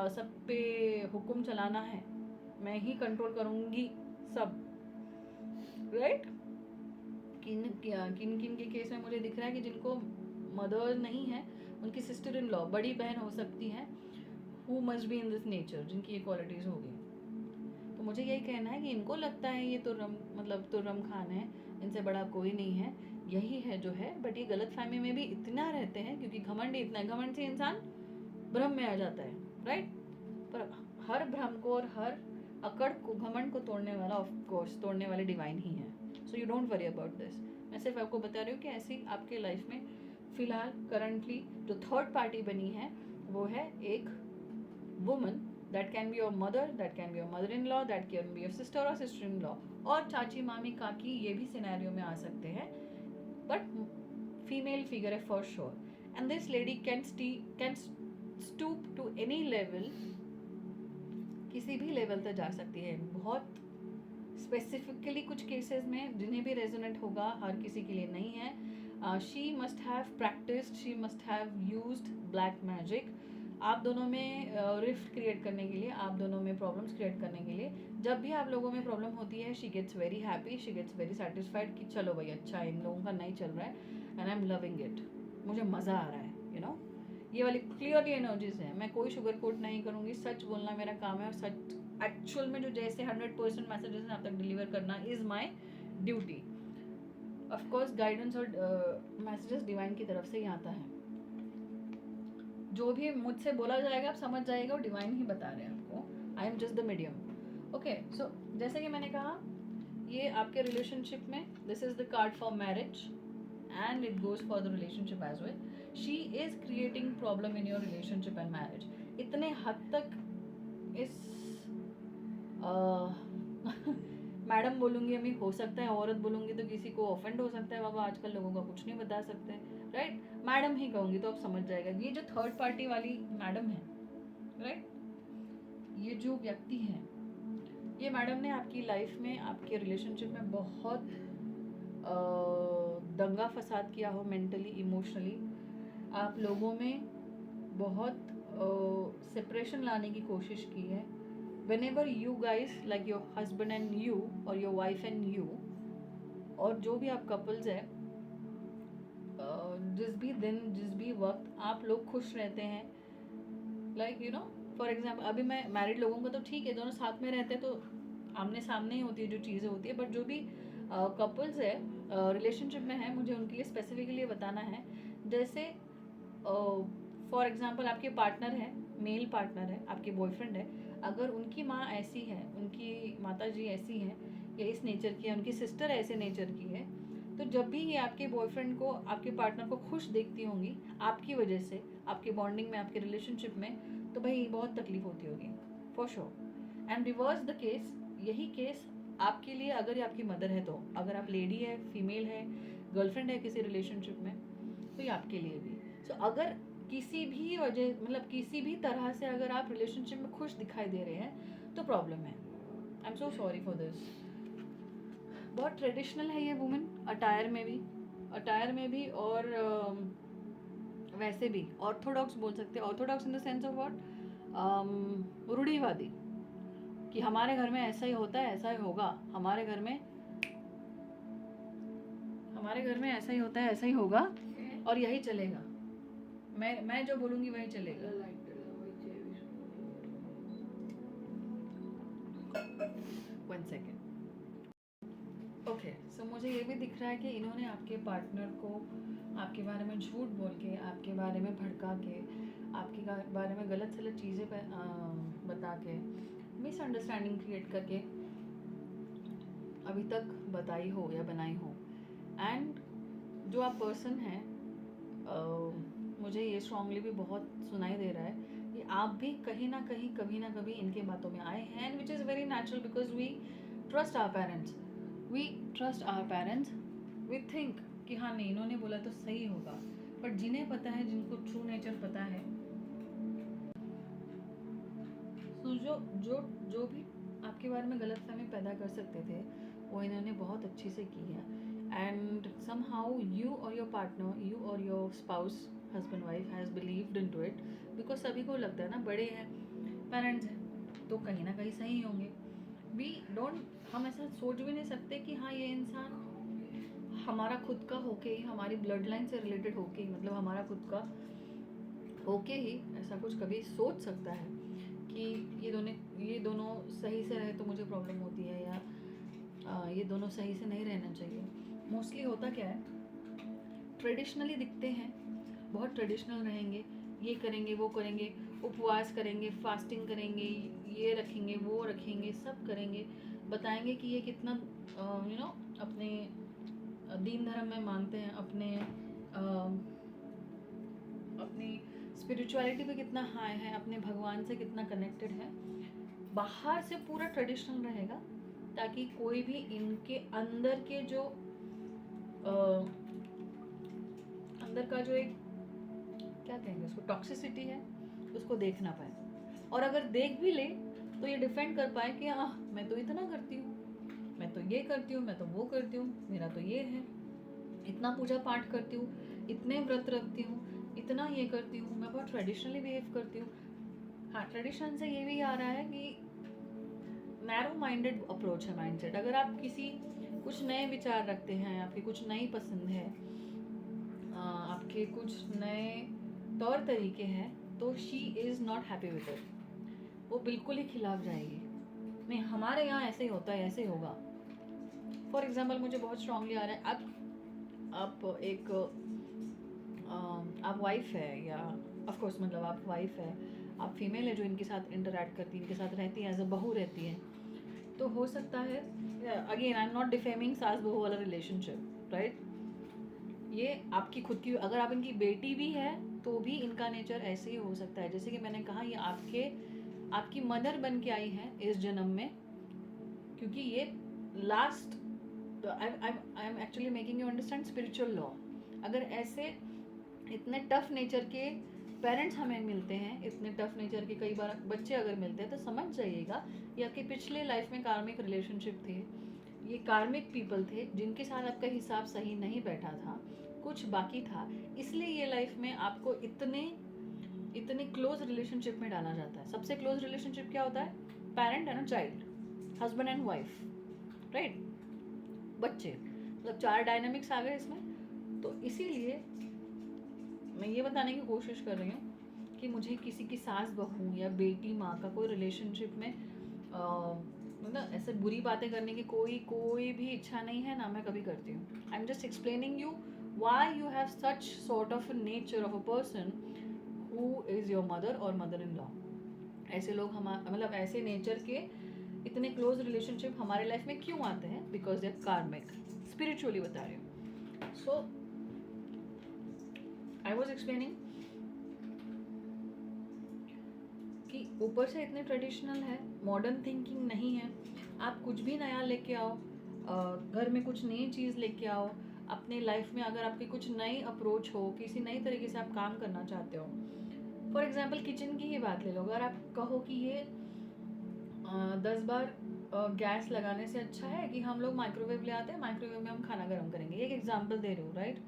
सब पे हुक्म चलाना है, मैं ही कंट्रोल करूँगी सब, राइट। किन किन के केस में मुझे दिख रहा है कि जिनको मदर नहीं है, उनकी सिस्टर इन लॉ, बड़ी बहन हो सकती है, who must be in this nature, जिनकी ये क्वालिटीज़ होगी। तो मुझे यही कहना है कि इनको लगता है ये तुर्रम खान है, इनसे बड़ा कोई नहीं है, यही है जो है। बट ये गलत फहमी में भी इतना रहते हैं क्योंकि घमंड इतना है, घमंड से इंसान भ्रम में आ जाता है, राइट। पर हर भ्रम को और हर अकड़ को, घमंड को तोड़ने वाला ऑफ कोर्स तोड़ने वाले डिवाइन ही है। So you don't worry about this. मैं सिर्फ आपको बता रही हूँ कि ऐसी आपके लाइफ में फिलहाल करंटली जो थर्ड पार्टी बनी है वो है एक woman, that can be your mother, that can be your mother in law, that can be your sister और सिस्टर इन लॉ, और चाची मामी काकी ये भी सिनेरियो में आ सकते हैं। बट फीमेल फिगर है for sure, and this lady can stoop to any level, किसी भी लेवल तक जा सकती है। बहुत स्पेसिफिकली कुछ केसेस में जिन्हें भी रेजोनेट होगा, हर किसी के लिए नहीं है। She must have practised, she must have used black magic, आप दोनों में रिफ्ट क्रिएट करने के लिए, आप दोनों में प्रॉब्लम्स क्रिएट करने के लिए। जब भी आप लोगों में प्रॉब्लम होती है, she gets very happy, she gets very satisfied कि चलो भाई अच्छा इन लोगों का नहीं चल रहा है and I am loving it, मुझे मज़ा आ रहा है, ये वाली क्लियरली एनर्जीज है। मैं कोई शुगर कोट नहीं करूँगी, सच बोलना मेरा काम है, और सच एक्चुअल में जो जैसे 100% मैसेजेस हैं आप तक डिलीवर करना is my duty. Of course guidance और मैसेजेस डिवाइन की तरफ से ही आता है। जो भी मुझसे बोला जाएगा आप समझ जाएगा, वो डिवाइन ही बता रहे हैं आपको, I am just the medium. Okay, so जैसे कि मैंने कहा, ये आपके रिलेशनशिप में this is the card for marriage and it goes for the relationship as well. She is creating problem in your relationship and marriage. इतने हद तक इस मैडम बोलूँगी अभी, हो सकता है औरत बोलूँगी तो किसी को ऑफेंड हो सकता है, बाबा आजकल लोगों का कुछ नहीं बता सकते, राइट। मैडम ही कहूँगी तो आप समझ जाएगा, ये जो थर्ड पार्टी वाली मैडम है, राइट, ये जो व्यक्ति है, ये मैडम ने आपकी लाइफ में, आपके रिलेशनशिप में बहुत दंगा फसाद किया हो, मेंटली इमोशनली आप लोगों में बहुत सेपरेशन लाने की कोशिश की है। whenever you guys like your husband and you or your wife and you, और जो भी आप कपल्स है, जिस भी दिन जिस भी वक्त आप लोग खुश रहते हैं, लाइक फॉर एग्जाम्पल अभी मैं मैरिड लोगों का तो ठीक है, दोनों साथ में रहते हैं तो आमने सामने ही होती है जो चीज़ें होती है। बट जो भी कपल्स है रिलेशनशिप में है, मुझे उनके लिए स्पेसिफिकली बताना है। जैसे फॉर एग्जाम्पल आपके पार्टनर है, मेल पार्टनर है, आपके बॉयफ्रेंड है, अगर उनकी माँ ऐसी है, उनकी माता जी ऐसी हैं या इस नेचर की है, उनकी सिस्टर ऐसे नेचर की है, तो जब भी ये आपके बॉयफ्रेंड को, आपके पार्टनर को खुश देखती होंगी आपकी वजह से, आपके बॉन्डिंग में, आपके रिलेशनशिप में, तो भाई बहुत तकलीफ होती होगी for sure. And reverse the case, यही केस आपके लिए, अगर ये आपकी मदर है तो, अगर आप लेडी है, फीमेल है, गर्लफ्रेंड है किसी रिलेशनशिप में, तो ये आपके लिए भी। सो अगर किसी भी वजह, मतलब किसी भी तरह से अगर आप रिलेशनशिप में खुश दिखाई दे रहे हैं तो प्रॉब्लम है। I am so sorry for this. बहुत ट्रेडिशनल है ये वुमेन, अटायर में भी और वैसे भी ऑर्थोडॉक्स बोल सकते हैं। Orthodox in the sense of what, रूढ़िवादी, कि हमारे घर में ऐसा ही होता है, ऐसा ही होगा, हमारे घर में ऐसा ही होता है, ऐसा ही होगा और यही चलेगा, मैं जो बोलूँगी वही चलेगा। 1 सेकेंड। ओके, सो मुझे ये भी दिख रहा है कि इन्होंने आपके पार्टनर को आपके बारे में झूठ बोल के, आपके बारे में भड़का के, आपके बारे में गलत सलत चीज़ें बता के, मिसअंडरस्टैंडिंग क्रिएट करके अभी तक बताई हो या बनाई हो। एंड जो आप पर्सन हैं, मुझे ये स्ट्रांगली भी बहुत सुनाई दे रहा है कि आप भी कहीं ना कहीं कभी ना कभी इनके बातों में आए हैं, and which is very natural because we trust our parents, we trust our parents, we think कि हाँ नहीं इन्होंने बोला तो सही होगा। बट जिन्हें पता है, जिनको ट्रू नेचर पता है, तो जो भी आपके बारे में गलतफहमी पैदा कर सकते थे वो इन्होंने बहुत अच्छी से की है। एंड समहाउ यू और योर पार्टनर, यू और your spouse, husband wife has believed into it, because सभी को लगता है ना, बड़े हैं, पेरेंट्स हैं, तो कहीं ना कहीं सही होंगे। वी डोंट, हम ऐसा सोच भी नहीं सकते कि हाँ ये इंसान हमारा खुद का होके ही, हमारी ब्लड लाइन से रिलेटेड होके ही, मतलब हमारा खुद का होके ही ऐसा कुछ कभी सोच सकता है कि ये दोनों सही से रहे तो मुझे प्रॉब्लम होती है, या ये दोनों सही से नहीं रहना चाहिए। मोस्टली होता क्या है, ट्रेडिशनली दिखते हैं, बहुत ट्रेडिशनल रहेंगे, ये करेंगे वो करेंगे, उपवास करेंगे, फास्टिंग करेंगे, ये रखेंगे वो रखेंगे, सब करेंगे, बताएंगे कि ये कितना अपने दीन धर्म में मानते हैं, अपनी स्पिरिचुअलिटी पे कितना हाई है, अपने भगवान से कितना कनेक्टेड है। बाहर से पूरा ट्रेडिशनल रहेगा ताकि कोई भी इनके अंदर के जो अंदर का जो एक क्या कहेंगे उसको, टॉक्सिसिटी है, उसको देख ना पाए। और अगर देख भी ले तो ये डिफेंड कर पाए कि हाँ मैं तो इतना करती हूँ, मैं तो ये करती हूँ, मैं तो वो करती हूँ, मेरा तो ये है, इतना पूजा पाठ करती हूँ, इतने व्रत रखती हूँ, इतना ये करती हूँ, मैं बहुत ट्रेडिशनली बिहेव करती हूँ। हाँ, ट्रेडिशन से ये भी आ रहा है कि नैरो माइंडेड अप्रोच है, माइंडसेट। अगर आप किसी कुछ नए विचार रखते हैं, आपकी कुछ नई पसंद है, आपके कुछ नए तौर तरीके हैं, तो she is not happy with it, वो बिल्कुल ही खिलाफ जाएगी। नहीं हमारे यहाँ ऐसे ही होता है, ऐसे ही होगा। फॉर एग्जाम्पल मुझे बहुत स्ट्रांगली आ रहा है, आप एक आप वाइफ है, या ऑफ कोर्स मतलब आप वाइफ है, आप फीमेल है जो इनके साथ इंटरेक्ट करती है, इनके साथ रहती है, एज अ बहू रहती है, तो हो सकता है, again I am not defaming सास बहू वाला रिलेशनशिप, राइट, ये आपकी खुद की, अगर आप इनकी बेटी भी है तो भी इनका नेचर ऐसे ही हो सकता है। जैसे कि मैंने कहा, ये आपकी मदर बन के आई है इस जन्म में, क्योंकि ये last, I am actually making you understand spiritual law. अगर ऐसे इतने टफ नेचर के पेरेंट्स हमें मिलते हैं, इतने टफ नेचर के कई बार बच्चे अगर मिलते हैं, तो समझ जाइएगा ये आपके पिछले लाइफ में कार्मिक रिलेशनशिप थे, ये कार्मिक पीपल थे जिनके साथ आपका हिसाब सही नहीं बैठा था, कुछ बाकी था, इसलिए ये लाइफ में आपको इतने क्लोज रिलेशनशिप में डाला जाता है। सबसे क्लोज रिलेशनशिप क्या होता है, parent and child, husband and wife, right, बच्चे, मतलब 4 डायनामिक्स आ गए इसमें। तो इसीलिए मैं ये बताने की कोशिश कर रही हूँ कि मुझे किसी की सास बहू या बेटी माँ का कोई रिलेशनशिप में मतलब ऐसे बुरी बातें करने की कोई भी इच्छा नहीं है, ना मैं कभी करती हूँ। आई am just explaining you why you have such sort of nature of a person who is your mother और मदर इन लॉ। ऐसे लोग मतलब ऐसे नेचर के इतने क्लोज रिलेशनशिप हमारे लाइफ में क्यों आते हैं, बिकॉज दे आर कार्मिक, स्पिरिचुअली बता रही हूँ। सो आई वॉज एक्सप्लेनिंग कि ऊपर से इतने ट्रेडिशनल है, मॉडर्न थिंकिंग नहीं है, आप कुछ भी नया लेके आओ, घर में कुछ नई चीज़ लेके आओ, अपने लाइफ में अगर आपकी कुछ नई अप्रोच हो, किसी नई तरीके से आप काम करना चाहते हो। फॉर एग्जाम्पल किचन की ही बात ले लो, अगर आप कहो कि ये 10 बार गैस लगाने से अच्छा है कि हम लोग माइक्रोवेव ले आते हैं, माइक्रोवेव में हम खाना गर्म करेंगे, एक एग्जाम्पल दे रही हूँ, राइट,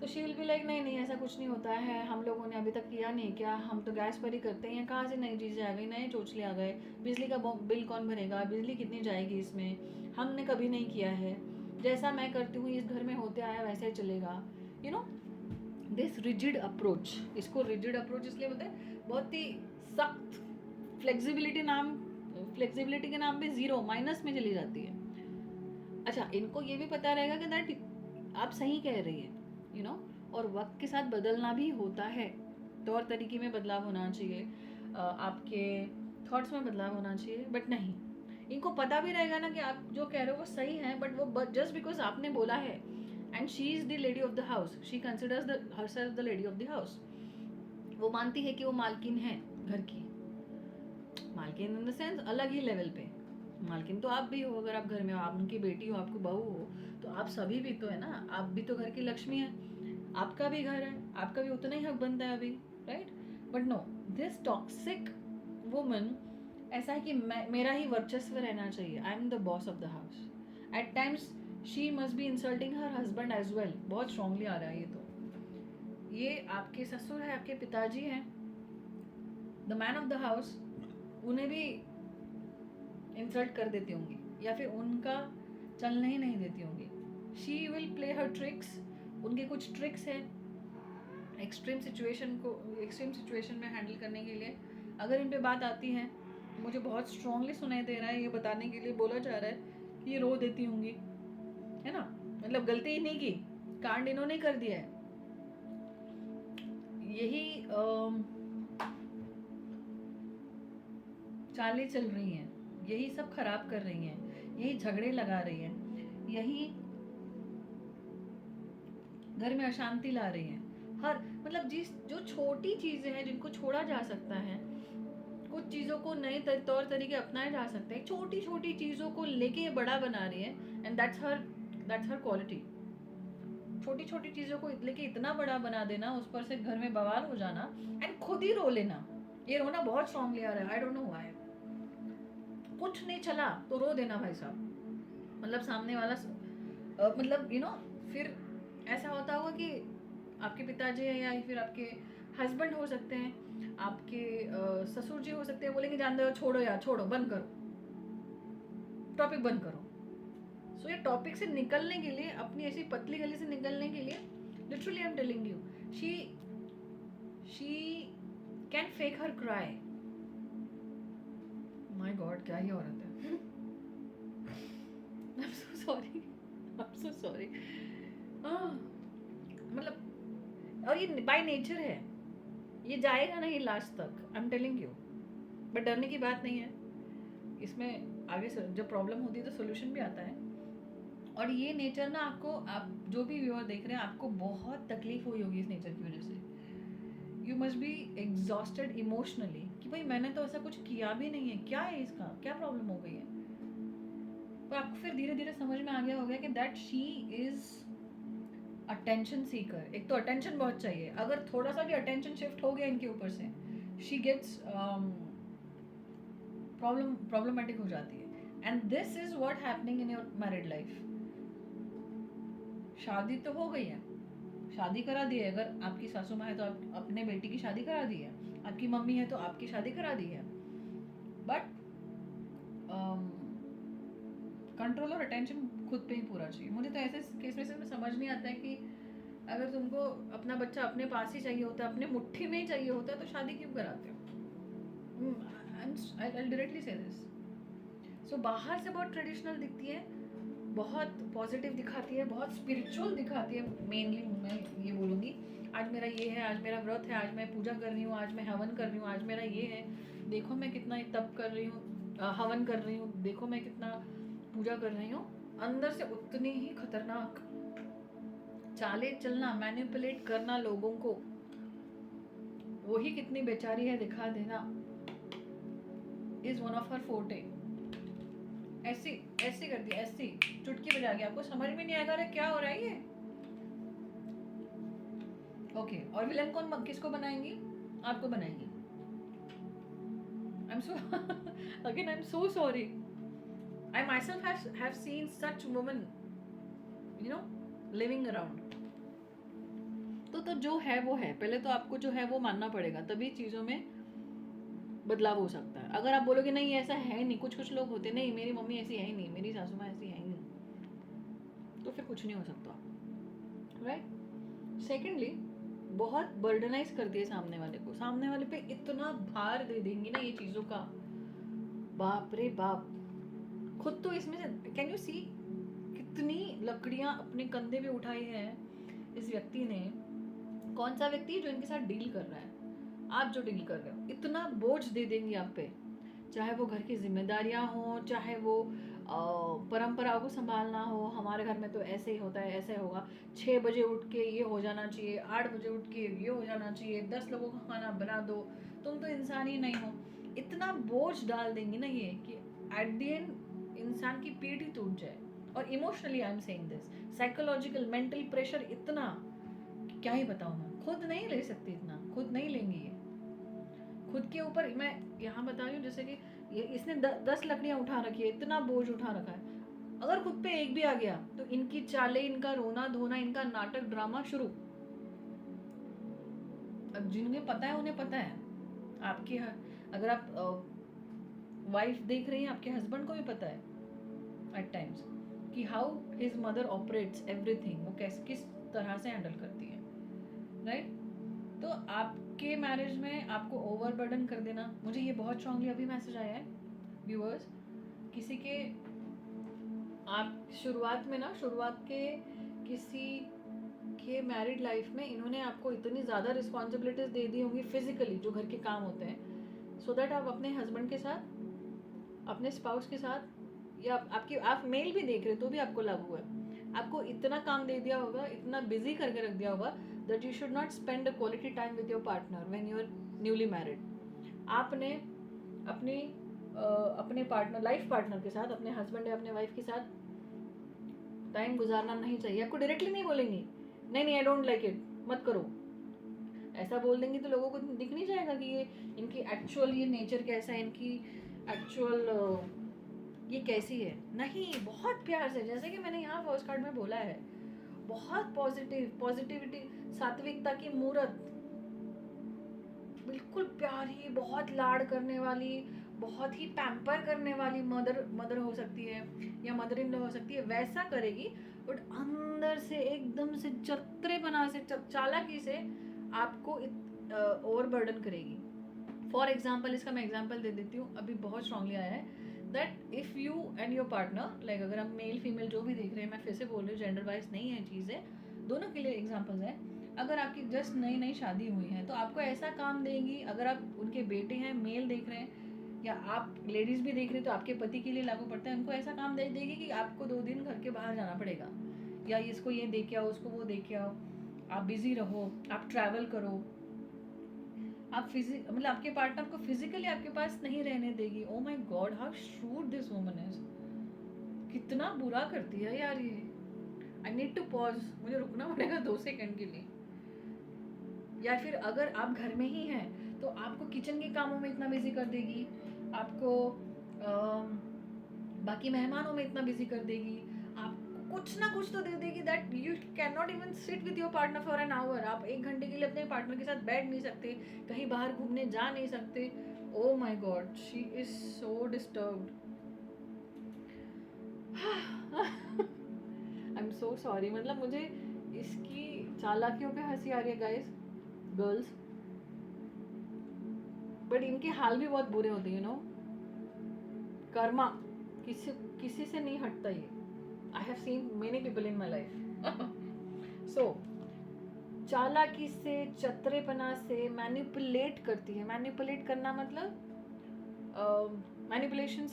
तो शी विल बी लाइक नहीं ऐसा कुछ नहीं होता है, हम लोगों ने अभी तक किया नहीं क्या, हम तो गैस पर ही करते हैं, कहाँ से नई चीज़ें आ गई, नए चोचले आ गए, बिजली का बिल कौन भरेगा, बिजली कितनी जाएगी इसमें, हमने कभी नहीं किया है, जैसा मैं करती हूँ इस घर में होते आया वैसे ही चलेगा, you know this rigid approach. इसको रिजिड अप्रोच इसलिए बोलते हैं, बहुत ही सख्त, फ्लेक्सिबिलिटी नाम फ्लेक्सिबिलिटी के नाम पे जीरो माइनस में चली जाती है। अच्छा, इनको ये भी पता रहेगा कि दैट आप सही कह रही है, यू नो, और वक्त के साथ बदलना भी होता है, तौर तरीके में बदलाव होना चाहिए, आपके थॉट्स में बदलाव होना चाहिए, बट नहीं, इनको पता भी रहेगा ना कि आप जो कह रहे हो वो सही है, बट वो जस्ट बिकॉज आपने बोला है, and she is the lady of the house, she considers herself the lady of the house, वो मानती है कि वो मालकिन है घर की, मालकिन इन द सेंस अलग ही लेवल पे, मालकिन तो आप भी हो, अगर आप घर में हो, आप उनकी बेटी हो, आपको बहू हो, तो आप सभी भी तो है ना, आप भी तो घर की लक्ष्मी है, आपका भी घर है, आपका भी उतना ही हक बनता है अभी, right? But no, this toxic woman ऐसा है कि मेरा ही वर्चस्व रहना चाहिए, I am the boss of the house. At times she must be insulting her husband as well. बहुत स्ट्रांगली आ रहा है ये, तो ये आपके ससुर है, आपके पिताजी हैं, the man of the house, उन्हें भी इंसल्ट कर देती होंगी, या फिर उनका चलने ही नहीं देती होंगी। She will play her tricks, उनके कुछ ट्रिक्स हैं एक्सट्रीम सिचुएशन में हैंडल करने के लिए। अगर इन पे बात आती है, मुझे बहुत स्ट्रांगली सुनाई दे रहा है, ये बताने के लिए बोला जा रहा है कि ये रो देती होंगी, है ना, मतलब गलती ही नहीं की, कांड इन्होंने कर दिया है, यही चालें चल रही हैं, यही सब खराब कर रही हैं, यही झगड़े लगा रही हैं, यही घर में अशांति ला रही हैं। हर मतलब जो छोटी चीजें हैं जिनको छोड़ा जा सकता है, कुछ चीजों को नए तौर तरीके अपनाए जा सकते हैं, छोटी छोटी चीजों को लेके ये बड़ा बना रही है, एंड दैट्स हर क्वालिटी। छोटी छोटी चीजों को लेके इतना बड़ा बना देना, उस पर से घर में बवाल हो जाना, एंड खुद ही रो लेना। ये रोना बहुत स्ट्रांगली आ रहा है, आई डोंट नो व्हाई। कुछ नहीं चला तो रो देना भाई साहब, मतलब सामने वाला मतलब यू नो, फिर ऐसा होता होगा कि आपके पिताजी हैं या फिर आपके हस्बैंड हो सकते हैं, आपके ससुर जी हो सकते हैं, बोलेंगे जान दो, छोड़ो यार, छोड़ो, बंद करो, टॉपिक बंद करो। सो ये टॉपिक से निकलने के लिए, अपनी ऐसी पतली गली से निकलने के लिए, literally I am telling you, she can fake her cry. My God, क्या ही औरत है। I'm so sorry. I'm so sorry. मतलब, और ये बाय नेचर है, ये जाएगा नहीं लास्ट तक, आई एम टेलिंग यू। बट डरने की बात नहीं है, इसमें आगे जब प्रॉब्लम होती है तो सोल्यूशन भी आता है। और ये नेचर ना, आपको, आप जो भी व्यूअर देख रहे हैं, आपको बहुत तकलीफ हुई होगी इस नेचर की वजह से। You must be exhausted emotionally कि भाई मैंने तो ऐसा कुछ किया भी नहीं है, क्या है इसका, क्या प्रॉब्लम हो गई है। पर आपको फिर धीरे धीरे समझ में आ गया होगा कि that she is attention seeker. एक तो अटेंशन बहुत चाहिए, अगर थोड़ा सा भी अटेंशन शिफ्ट हो गया इनके ऊपर से, शी गेट्स प्रॉब्लमेटिक हो जाती है। And this is what happening in your married life. शादी तो हो गई है, शादी करा दी है, अगर आपकी सासू माँ है तो आप अपने बेटी की शादी करा दी है, आपकी मम्मी है तो आपकी शादी करा दी है, बट कंट्रोल और अटेंशन खुद पे ही पूरा चाहिए। मुझे तो ऐसे केस में समझ नहीं आता है कि अगर तुमको अपना बच्चा अपने पास ही चाहिए होता है, अपने मुट्ठी में ही चाहिए होता है, तो शादी क्यों कराते हो? I'll directly say this. So बाहर से बहुत ट्रेडिशनल दिखती है, बहुत पॉजिटिव दिखाती है, बहुत स्पिरिचुअल दिखाती है। मेनली मैं ये बोलूँगी, आज मेरा ये है, आज मेरा व्रत है, आज मैं पूजा कर रही हूँ, आज मैं हवन कर रही हूँ, आज मेरा ये है, देखो मैं कितना तप कर रही हूँ, हवन कर रही हूँ, देखो मैं कितना पूजा कर रही हूँ। अंदर से उतनी ही खतरनाक चाले चलना, मैनिपुलेट करना लोगों को, वही कितनी बेचारी है दिखा देना, is one of her forte. ऐसी ऐसी कर दिया, ऐसी चुटकी बजा के, आपको समझ में नहीं आएगा अरे क्या हो रहा है ये। ओके, और विलन कौन, किसको बनाएंगी? आपको बनाएंगी। आई am so again I am so sorry, I myself have seen such women, you know, living around. तो जो है वो है, पहले तो आपको जो है वो मानना पड़ेगा, तभी चीज़ों में बदलाव हो सकता है। अगर आप बोलोगे नहीं ऐसा है नहीं, कुछ लोग होते नहीं, मेरी मम्मी ऐसी है ही नहीं, मेरी सासू माँ ऐसी है ही नहीं, तो फिर कुछ नहीं हो सकता, राइट? सेकेंडली, बहुत बर्डनाइज करती है सामने वाले को, सामने वाले पे इतना भार दे देंगी ना ये चीज़ों का, बाप रे बाप, खुद तो इसमें से कैन यू सी कितनी लकड़ियां अपने कंधे पे उठाई है इस व्यक्ति ने। कौन सा व्यक्ति है जो इनके साथ डील कर रहा है, आप जो डील कर रहे हो, इतना बोझ दे देंगे आप पे, चाहे वो घर की जिम्मेदारियां हो, चाहे वो परंपराओं को संभालना हो। हमारे घर में तो ऐसे ही होता है, ऐसे होगा, 6 बजे उठ के ये हो जाना चाहिए, 8 बजे उठ के ये हो जाना चाहिए, 10 लोगों का खाना बना दो, तुम तो इंसान ही नहीं हो। इतना बोझ डाल देंगे ना ये कि एट द एंड इंसान की पीठ ही टूट जाए। और emotionally I am saying this, psychological mental pressure इतना, क्या ही बताऊं, मैं खुद नहीं ले सकती, इतना खुद नहीं लेंगी ये खुद के ऊपर। मैं यहाँ बता रही हूँ जैसे कि ये इसने 10 लकड़ियां उठा रखी है, इतना बोझ उठा रखा है, अगर खुद पे एक भी आ गया तो इनकी चालें, इनका रोना धोना, इनका नाटक ड्रामा शुरू। अब जिन्हें पता है उन्हें पता है, आपके अगर आप वाइफ देख रही हैं, आपके हस्बैंड को भी पता है एट टाइम्स कि how his mother operates everything, वो कैसे किस तरह से हैंडल करती है, राइट। तो आपके मैरिज में आपको ओवरबर्डन कर देना, मुझे ये बहुत स्ट्रांगली अभी मैसेज आया है व्यूअर्स, किसी के आप शुरुआत के किसी के मैरिड लाइफ में इन्होंने आपको इतनी ज़्यादा रिस्पॉन्सिबिलिटीज दे दी होंगी फिजिकली, जो घर के काम होते हैं, सो दैट आप अपने हस्बैंड के साथ, अपने स्पाउस के साथ, या आप मेल भी देख रहे तो भी आपको लागू है, आपको इतना काम दे दिया होगा, इतना बिजी करके रख दिया होगा that you should not spend a quality time with your partner when you are newly married. आपने अपने पार्टनर, लाइफ पार्टनर के साथ, अपने हस्बैंड या अपने वाइफ के साथ टाइम गुजारना नहीं चाहिए। आपको डायरेक्टली नहीं बोलेंगी नहीं आई डोंट लाइक इट, मत करो, ऐसा बोल देंगी तो लोगों को दिख नहीं जाएगा कि ये इनकी एक्चुअल ये नेचर कैसा है, इनकी एक्चुअल ये कैसी है। नहीं, बहुत प्यार से, जैसे कि मैंने यहाँ फर्स्ट कार्ड में बोला है, बहुत पॉजिटिविटी, सात्विकता की मूर्त, बिल्कुल प्यारी, बहुत लाड करने वाली, बहुत ही पैम्पर करने वाली मदर हो सकती है या मदर इन लॉ हो सकती है, वैसा करेगी, बट अंदर से एकदम से चतुरेपना से, चालाकी से आपको ओवरबर्डन करेगी। फॉर एग्जाम्पल, इसका मैं एग्जाम्पल दे देती हूँ, अभी बहुत स्ट्रांगली आया है that if you and your partner, like अगर हम मेल फीमेल जो भी देख रहे हैं, मैं फिर से बोल रही हूँ, जेंडर वाइज नहीं है चीज़ें, दोनों के लिए एग्जाम्पल्स हैं। अगर आपकी जस्ट नई शादी हुई है तो आपको ऐसा काम देंगी, अगर आप उनके बेटे हैं, मेल देख रहे हैं, या आप लेडीज़ भी देख रहे हैं तो आपके पति के लिए लागू पड़ता है, उनको ऐसा काम दे देगी कि आपको 2 दिन घर के बाहर जाना पड़ेगा, या इसको ये दे के आओ, उसको वो दे के आओ, आप बिजी रहो, आप ट्रैवल करो, आप मतलब आपके पार्टनर को फिजिकली आपके पास नहीं रहने देगी। ओ my God, how shrewd this woman is, कितना बुरा करती है यार ये। आई नीड टू पॉज, मुझे रुकना पड़ेगा 2 सेकंड के लिए। या फिर अगर आप घर में ही हैं तो आपको किचन के कामों में इतना बिजी कर देगी, आपको बाकी मेहमानों में इतना बिजी कर देगी, आपको कुछ ना कुछ तो दे देगी that you can not even sit with your partner for an hour. आप 1 घंटे के लिए अपने पार्टनर के साथ बैठ नहीं सकते, कहीं बाहर घूमने जा नहीं सकते। Oh my god, she is so disturbed. I am so sorry, मतलब मुझे इसकी चालाकियों पे हंसी आ रही है गाइस, गर्ल्स, बट इनके हाल भी बहुत बुरे होते हैं, यू नो। कर्मा किसी से नहीं हटता ये। I have seen many people in my life. So चालाकी से, चतरेपना से मैनिपुलेट करती है। मैनिपुलेट करना मतलब मैनिपुलेशन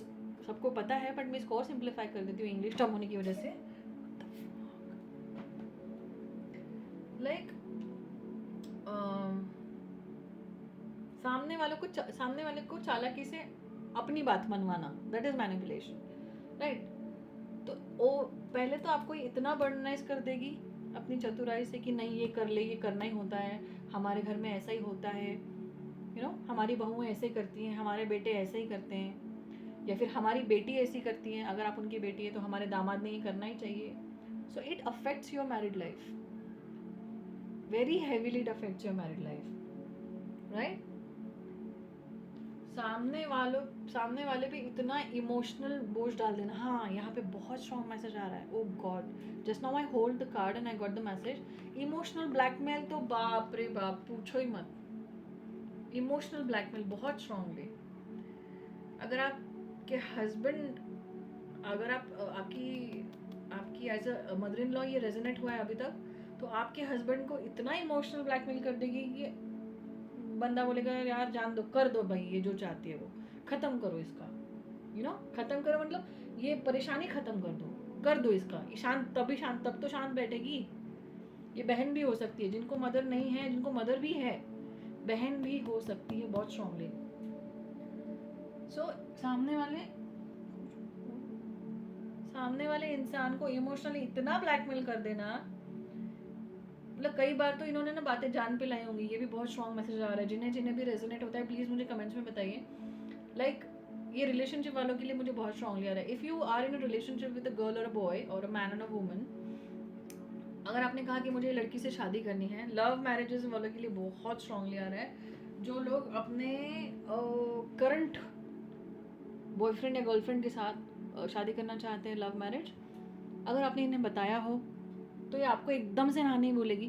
सबको पता है, बट मैं इसको और सिंप्लीफाई कर देती हूँ इंग्लिश टर्म होने की वजह से। लाइक सामने वाले को चालाकी से अपनी बात मनवाना, दैट इज मैनिपुलेशन, राइट। तो वो पहले तो आपको इतना बर्डनाइज कर देगी अपनी चतुराई से कि नहीं ये कर ले, ये करना ही होता है, हमारे घर में ऐसा ही होता है, यू नो, हमारी बहुएं ऐसे करती हैं, हमारे बेटे ऐसे ही करते हैं, या फिर हमारी बेटी ऐसी करती है, अगर आप उनकी बेटी है तो हमारे दामाद ने ये करना ही चाहिए। So it affects your married life, very heavily it affects your married life, right. सामने वाले पे इतना इमोशनल बोझ डाल देना। हाँ, यहाँ पे बहुत स्ट्रॉन्ग मैसेज आ रहा है। Oh God, just now I hold the card and I got the message. Emotional blackmail तो बाप रे बाप, पूछो ही मत। इमोशनल ब्लैकमेल बहुत स्ट्रांगली, अगर आप आपके हस्बैंड, अगर आपकी as a mother in law ये रेजोनेट हुआ है अभी तक, तो आपके हस्बैंड को इतना इमोशनल ब्लैकमेल कर देगी कि बंदा बोलेगा यार जान दो, कर दो भाई, ये जो चाहती है वो ख़त्म करो इसका, ख़त्म करो, मतलब ये परेशानी ख़त्म कर दो इसका, ये शांत, तब तो शांत बैठेगी। ये बहन भी हो सकती है, जिनको मदर नहीं है, जिनको मदर भी है, बहन भी हो सकती है बहुत स्ट्रांगली। सो सामने वाले इंसान को इमोशनली इतना ब्लैकमेल कर देना, मतलब कई बार तो इन्होंने ना बातें जान पे लाई होंगी। ये भी बहुत स्ट्रॉन्ग मैसेज आ रहा है। जिन्हें भी रेजोनेट होता है प्लीज़ मुझे कमेंट्स में बताइए। लाइक ये रिलेशनशिप वालों के लिए मुझे बहुत स्ट्रांगली आ रहा है। If you are in a relationship with a girl और अ बॉय और a man and a woman, अगर आपने कहा कि मुझे लड़की से शादी करनी है, लव मैरिजेस वालों के लिए बहुत स्ट्रांगली आ रहा है। जो लोग अपने करंट बॉयफ्रेंड या गर्लफ्रेंड के साथ शादी करना चाहते हैं, लव मैरिज, अगर आपने इन्हें बताया हो तो ये आपको एकदम से ना नहीं बोलेगी।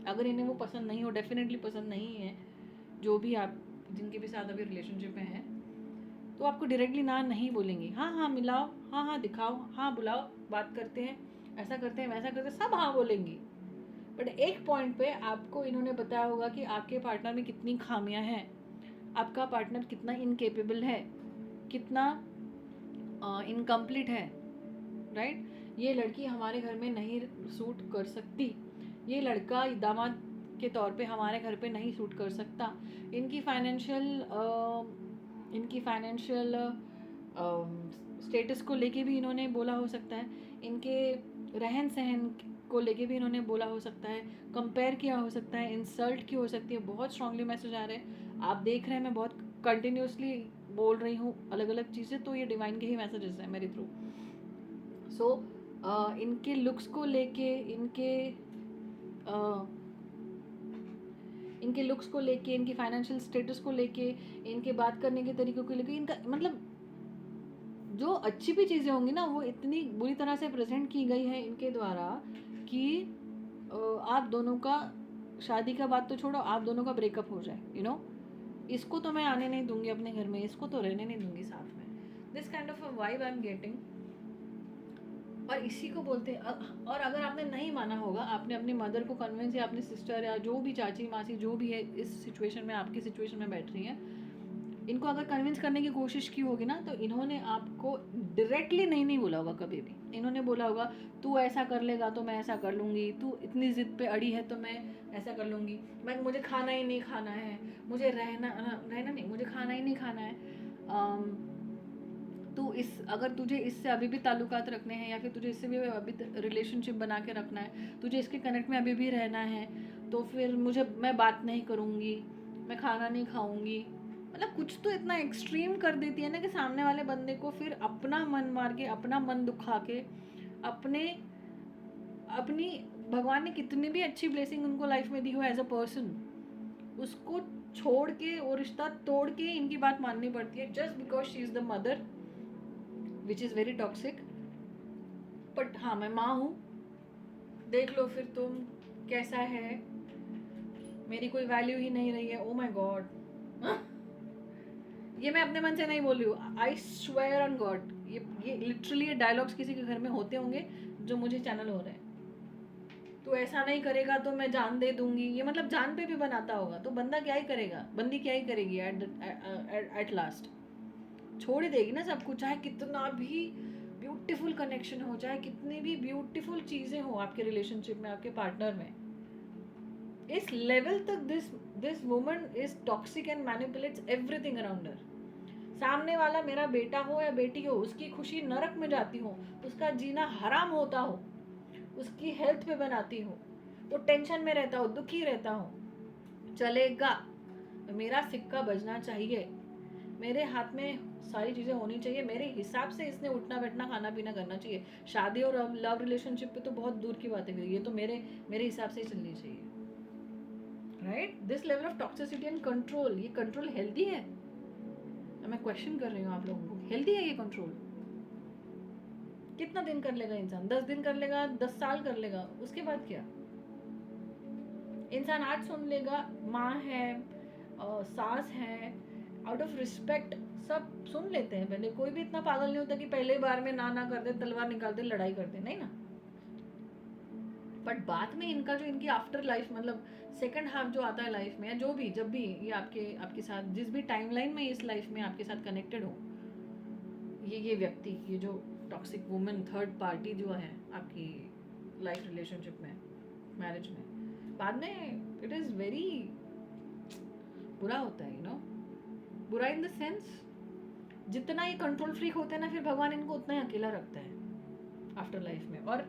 अगर इन्हें वो पसंद नहीं हो, डेफिनेटली पसंद नहीं है, जो भी आप जिनके भी साथ अभी रिलेशनशिप में हैं, तो आपको डायरेक्टली ना नहीं बोलेंगी। हाँ हाँ मिलाओ, हाँ हाँ दिखाओ, हाँ बुलाओ, बात करते हैं, ऐसा करते हैं, वैसा करते हैं, सब हाँ बोलेंगी। बट एक पॉइंट पे आपको इन्होंने बताया होगा कि आपके पार्टनर में कितनी खामियां हैं, आपका पार्टनर कितना इनकेपेबल है, कितना इनकम्प्लीट है, राइट। ये लड़की हमारे घर में नहीं सूट कर सकती, ये लड़का दामाद के तौर पे हमारे घर पे नहीं सूट कर सकता। इनकी फाइनेंशियल स्टेटस को लेके भी इन्होंने बोला हो सकता है, इनके रहन सहन को लेके भी इन्होंने बोला हो सकता है, कंपेयर किया हो सकता है, इंसल्ट की हो सकती है। बहुत स्ट्रांगली मैसेज आ रहे हैं, आप देख रहे हैं मैं बहुत कंटिन्यूसली बोल रही हूँ अलग अलग चीज़ें, तो ये डिवाइन के ही मैसेजेस हैं मेरे थ्रू। सो इनके लुक्स को लेके, इनके लुक्स को लेके, इनकी फाइनेंशियल स्टेटस को लेके, इनके बात करने के तरीकों को लेके, इनका मतलब जो अच्छी भी चीज़ें होंगी ना, वो इतनी बुरी तरह से प्रेजेंट की गई है इनके द्वारा कि आप दोनों का शादी का बात तो छोड़ो, आप दोनों का ब्रेकअप हो जाए। इसको तो मैं आने नहीं दूंगी अपने घर में, इसको तो रहने नहीं दूंगी साथ में। This kind of a vibe I am getting. और इसी को बोलते हैं। और अगर आपने नहीं माना होगा, आपने अपनी मदर को कन्विंस, या अपनी सिस्टर या जो भी चाची मासी जो भी है इस सिचुएशन में, आपकी सिचुएशन में बैठ रही है, इनको अगर कन्विंस करने की कोशिश की होगी ना, तो इन्होंने आपको डायरेक्टली नहीं बोला होगा कभी भी। इन्होंने बोला होगा तू ऐसा कर लेगा तो मैं ऐसा कर लूँगी, तू इतनी ज़िद पे अड़ी है तो मैं ऐसा कर लूँगी, मुझे खाना ही नहीं खाना है, मुझे रहना नहीं, मुझे खाना ही नहीं खाना है। तू अगर तुझे इससे अभी भी ताल्लुकात रखने हैं, या फिर तुझे इससे भी अभी रिलेशनशिप बना के रखना है, तुझे इसके कनेक्ट में अभी भी रहना है, तो फिर मैं बात नहीं करूँगी, मैं खाना नहीं खाऊँगी। मतलब कुछ तो इतना एक्सट्रीम कर देती है ना कि सामने वाले बंदे को फिर अपना मन मार के, अपना मन दुखा के, अपनी भगवान ने कितनी भी अच्छी ब्लेसिंग उनको लाइफ में दी हो एज अ पर्सन, उसको छोड़ के, वो रिश्ता तोड़ के इनकी बात माननी पड़ती है, just because she is the mother, which is very toxic. But हाँ, मैं माँ हूँ, देख लो फिर तुम कैसा है, मेरी कोई वैल्यू ही नहीं रही है। ओ माई गॉड, ये मैं अपने मन से नहीं बोल रही हूँ, आई स्वेयर ऑन गॉड, ये लिटरली ये डायलॉग्स किसी के घर में होते होंगे जो मुझे चैनल हो रहे हैं। तो ऐसा नहीं करेगा तो मैं जान दे दूंगी, ये मतलब जान पे भी बनाता होगा, तो बंदा क्या ही करेगा, बंदी क्या ही करेगी एट लास्ट, छोड़ ही देगी ना सब कुछ। चाहे कितना भी ब्यूटीफुल कनेक्शन हो, चाहे कितनी भी ब्यूटीफुल चीज़ें हो आपके रिलेशनशिप में, आपके पार्टनर में, इस लेवल तक this woman is toxic and manipulates everything around her. सामने वाला मेरा बेटा हो या बेटी हो, उसकी खुशी नरक में जाती हो, उसका जीना हराम होता हो, उसकी हेल्थ पे बनाती हो, वो टेंशन में रहता हो, दुखी रहता हो, चलेगा, मेरा सिक्का बजना चाहिए, मेरे हाथ में सारी चीज़ें होनी चाहिए, मेरे हिसाब से इसने उठना बैठना खाना पीना करना चाहिए। शादी और लव रिलेशनशिप पे तो बहुत दूर की बात है, ये तो मेरे हिसाब से ही चलनी चाहिए, right. This level of toxicity and control, ये कंट्रोल हेल्दी है? मैं क्वेश्चन कर रही हूँ आप लोगों को, हेल्दी है ये कंट्रोल? कितना दिन कर लेगा इंसान? 10 दिन कर लेगा, 10 साल कर लेगा, उसके बाद क्या? इंसान आज सुन लेगा, माँ है, सास है, आउट ऑफ रिस्पेक्ट सब सुन लेते हैं पहले, कोई भी इतना पागल नहीं होता कि पहले बार में ना कर दे, तलवार निकाल दे, लड़ाई कर दे, नहीं ना। बट बाद में इनका जो इनकी आफ्टर लाइफ मतलब सेकंड हाफ जो आता है लाइफ में, जो भी जब भी ये आपके साथ जिस भी टाइमलाइन में इस लाइफ में आपके साथ कनेक्टेड हो, ये व्यक्ति, ये जो टॉक्सिक वुमेन थर्ड पार्टी जो है आपकी लाइफ रिलेशनशिप में, मैरिज में, बाद में इट इज़ वेरी बुरा होता है, यू नो। बुरा इन द सेंस, जितना ये कंट्रोल फ्रीक होते हैं ना, फिर भगवान इनको उतना ही अकेला रखता है आफ्टर लाइफ में। और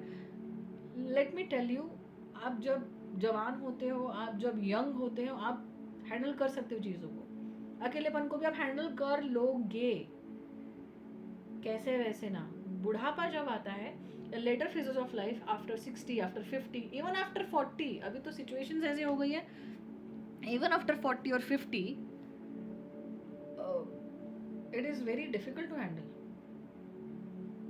लेट मी टेल यू, आप जब जवान होते हो, आप जब यंग होते हो, आप हैंडल कर सकते हो चीज़ों को, अकेलेपन को भी आप हैंडल कर लोगे, कैसे वैसे ना। बुढ़ापा जब आता है, later phases of life, after 60, after 50, even after 40, अभी तो सिचुएशंस ऐसी हो गई है, इवन आफ्टर 40 और 50 it is very difficult to handle.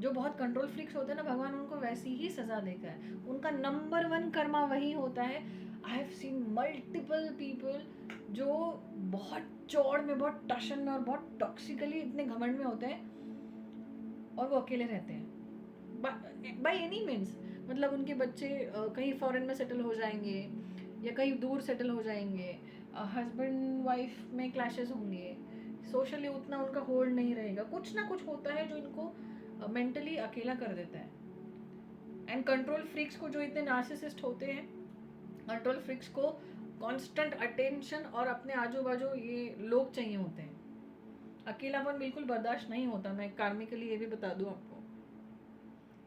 जो बहुत कंट्रोल फ्रिक्स होते हैं ना, भगवान उनको वैसी ही सजा देता है, उनका नंबर 1 कर्मा वही होता है। आई हैव सीन मल्टीपल पीपल जो बहुत चौड़ में, बहुत टशन में और बहुत टॉक्सिकली इतने घमंड में होते हैं, और वो अकेले रहते हैं बाय एनी मीन्स। मतलब उनके बच्चे कहीं फॉरेन में सेटल हो जाएंगे या कहीं दूर सेटल हो जाएंगे, हस्बैंड वाइफ में क्लैशेस होंगे, सोशली उतना उनका होल्ड नहीं रहेगा, कुछ ना कुछ होता है जो इनको मेंटली अकेला कर देता है। एंड कंट्रोल फ्रीक्स को, जो इतने नार्सिसिस्ट होते हैं, कंट्रोल फ्रीक्स को कांस्टेंट अटेंशन और अपने आजू बाजू ये लोग चाहिए होते हैं, अकेलापन बिल्कुल बर्दाश्त नहीं होता। मैं कार्मिकली ये भी बता दूं आपको,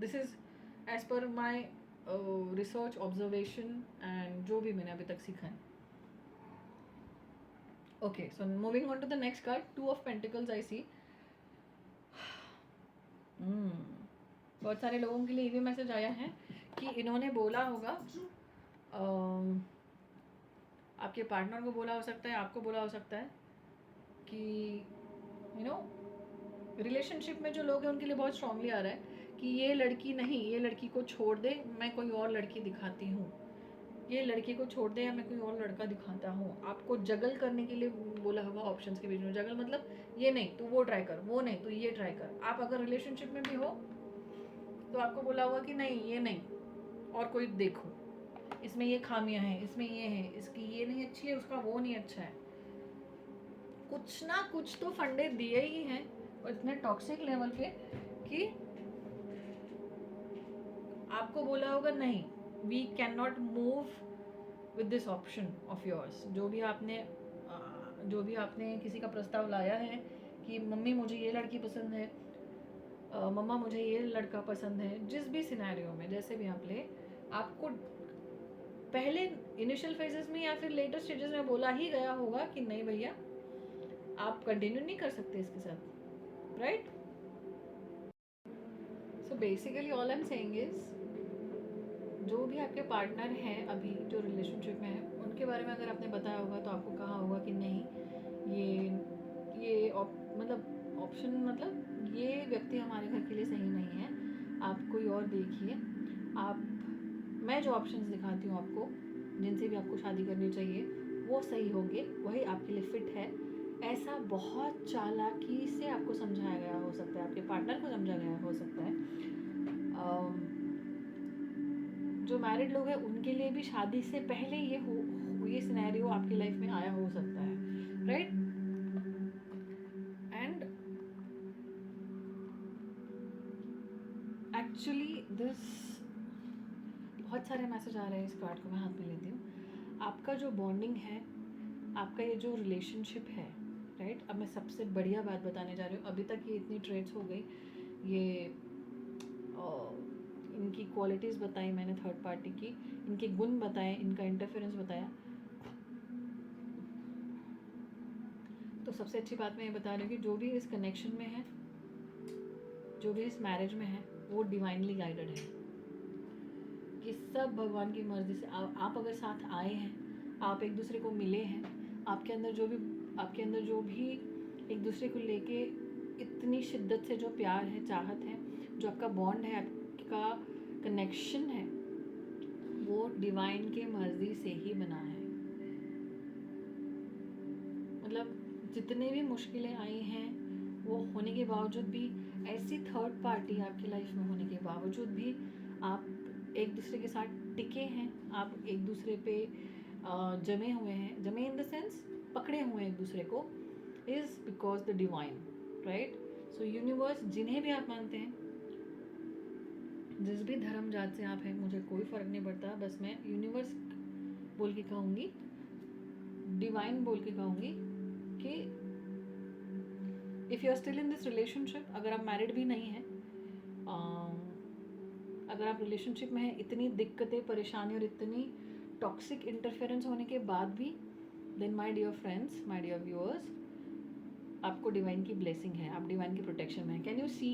this is as per my research observation and जो भी मैंने अभी तक सीखा है। Okay, so moving on to the next card, 2 of pentacles I see. बहुत सारे लोगों के लिए ये भी मैसेज आया है कि इन्होंने बोला होगा, आपके पार्टनर को बोला हो सकता है, आपको बोला हो सकता है कि यू नो रिलेशनशिप में जो लोग हैं उनके लिए बहुत स्ट्रांगली आ रहा है कि ये लड़की नहीं, ये लड़की को छोड़ दे, मैं कोई और लड़की दिखाती हूँ, ये लड़की को छोड़ दे या मैं कोई और लड़का दिखाता हूँ। आपको जगल करने के लिए बोला होगा ऑप्शंस के बीच में। जगल मतलब ये नहीं तो वो ट्राई कर, वो नहीं तो ये ट्राई कर। आप अगर रिलेशनशिप में भी हो तो आपको बोला होगा कि नहीं, ये नहीं और कोई देखो, इसमें ये खामियां हैं, इसमें ये है, इसकी ये नहीं अच्छी है, उसका वो नहीं अच्छा है। कुछ ना कुछ तो फंडे दिए ही हैं, और इतने टॉक्सिक लेवल पे कि आपको बोला होगा नहीं, we can not move with this option of yours. जो भी आपने किसी का प्रस्ताव लाया है कि मम्मी मुझे ये लड़की पसंद है, मम्मा मुझे ये लड़का पसंद है, जिस भी सिनेरियो में जैसे भी आप ले, आपको पहले इनिशियल फेजेस में या फिर लेटर स्टेजेस में बोला ही गया होगा कि नहीं भैया, आप कंटिन्यू नहीं कर सकते इसके साथ, right. So basically all I am saying is, जो भी आपके पार्टनर हैं अभी जो रिलेशनशिप में है, उनके बारे में अगर आपने बताया होगा तो आपको कहा होगा कि नहीं, ये मतलब ऑप्शन, मतलब ये व्यक्ति हमारे घर के लिए सही नहीं है, आप कोई और देखिए। आप, मैं जो ऑप्शंस दिखाती हूँ आपको, जिनसे भी आपको शादी करनी चाहिए, वो सही होंगे, वही आपके लिए फिट है। ऐसा बहुत चालाकी से आपको समझाया गया हो सकता है, आपके पार्टनर को समझाया गया हो सकता है। जो मैरिड लोग हैं उनके लिए भी शादी से पहले ये सिनेरियो आपकी लाइफ में आया हो सकता है, राइट। एंड एक्चुअली दिस, बहुत सारे मैसेज आ रहे हैं, इस कार्ड को मैं हाथ में लेती हूँ। आपका जो बॉन्डिंग है, आपका ये जो रिलेशनशिप है, राइट। अब मैं सबसे बढ़िया बात बताने जा रही हूँ। अभी तक ये इतनी ट्रेड्स हो गई, ये इनकी क्वालिटीज़ बताई मैंने थर्ड पार्टी की, इनके गुण बताए, इनका इंटरफेरेंस बताया। तो सबसे अच्छी बात मैं ये बता रही हूँ कि जो भी इस कनेक्शन में है, जो भी इस मैरिज में है, वो डिवाइनली गाइडेड है। कि सब भगवान की मर्जी से आप अगर साथ आए हैं, आप एक दूसरे को मिले हैं, आपके अंदर जो भी एक दूसरे को लेके इतनी शिद्दत से जो प्यार है, चाहत है, जो आपका बॉन्ड है, आपका कनेक्शन है, वो डिवाइन के मर्जी से ही बना है। मतलब जितने भी मुश्किलें आई हैं वो होने के बावजूद भी, ऐसी थर्ड पार्टी आपकी लाइफ में होने के बावजूद भी आप एक दूसरे के साथ टिके हैं, आप एक दूसरे पे जमे हुए हैं, जमे इन द सेंस पकड़े हुए हैं एक दूसरे को, is because the divine, right? So universe, जिन्हें भी आप मानते हैं, जिस भी धर्म जात से आप हैं, मुझे कोई फ़र्क नहीं पड़ता, बस मैं यूनिवर्स बोल के कहूँगी, डिवाइन बोल के कहूँगी कि if you are still in this relationship, अगर आप मैरिड भी नहीं हैं, अगर आप रिलेशनशिप में हैं, इतनी दिक्कतें, परेशानी और इतनी टॉक्सिक इंटरफेरेंस होने के बाद भी, then my dear friends, my dear viewers, आपको डिवाइन की ब्लेसिंग है, आप डिवाइन की प्रोटेक्शन में है। कैन यू सी,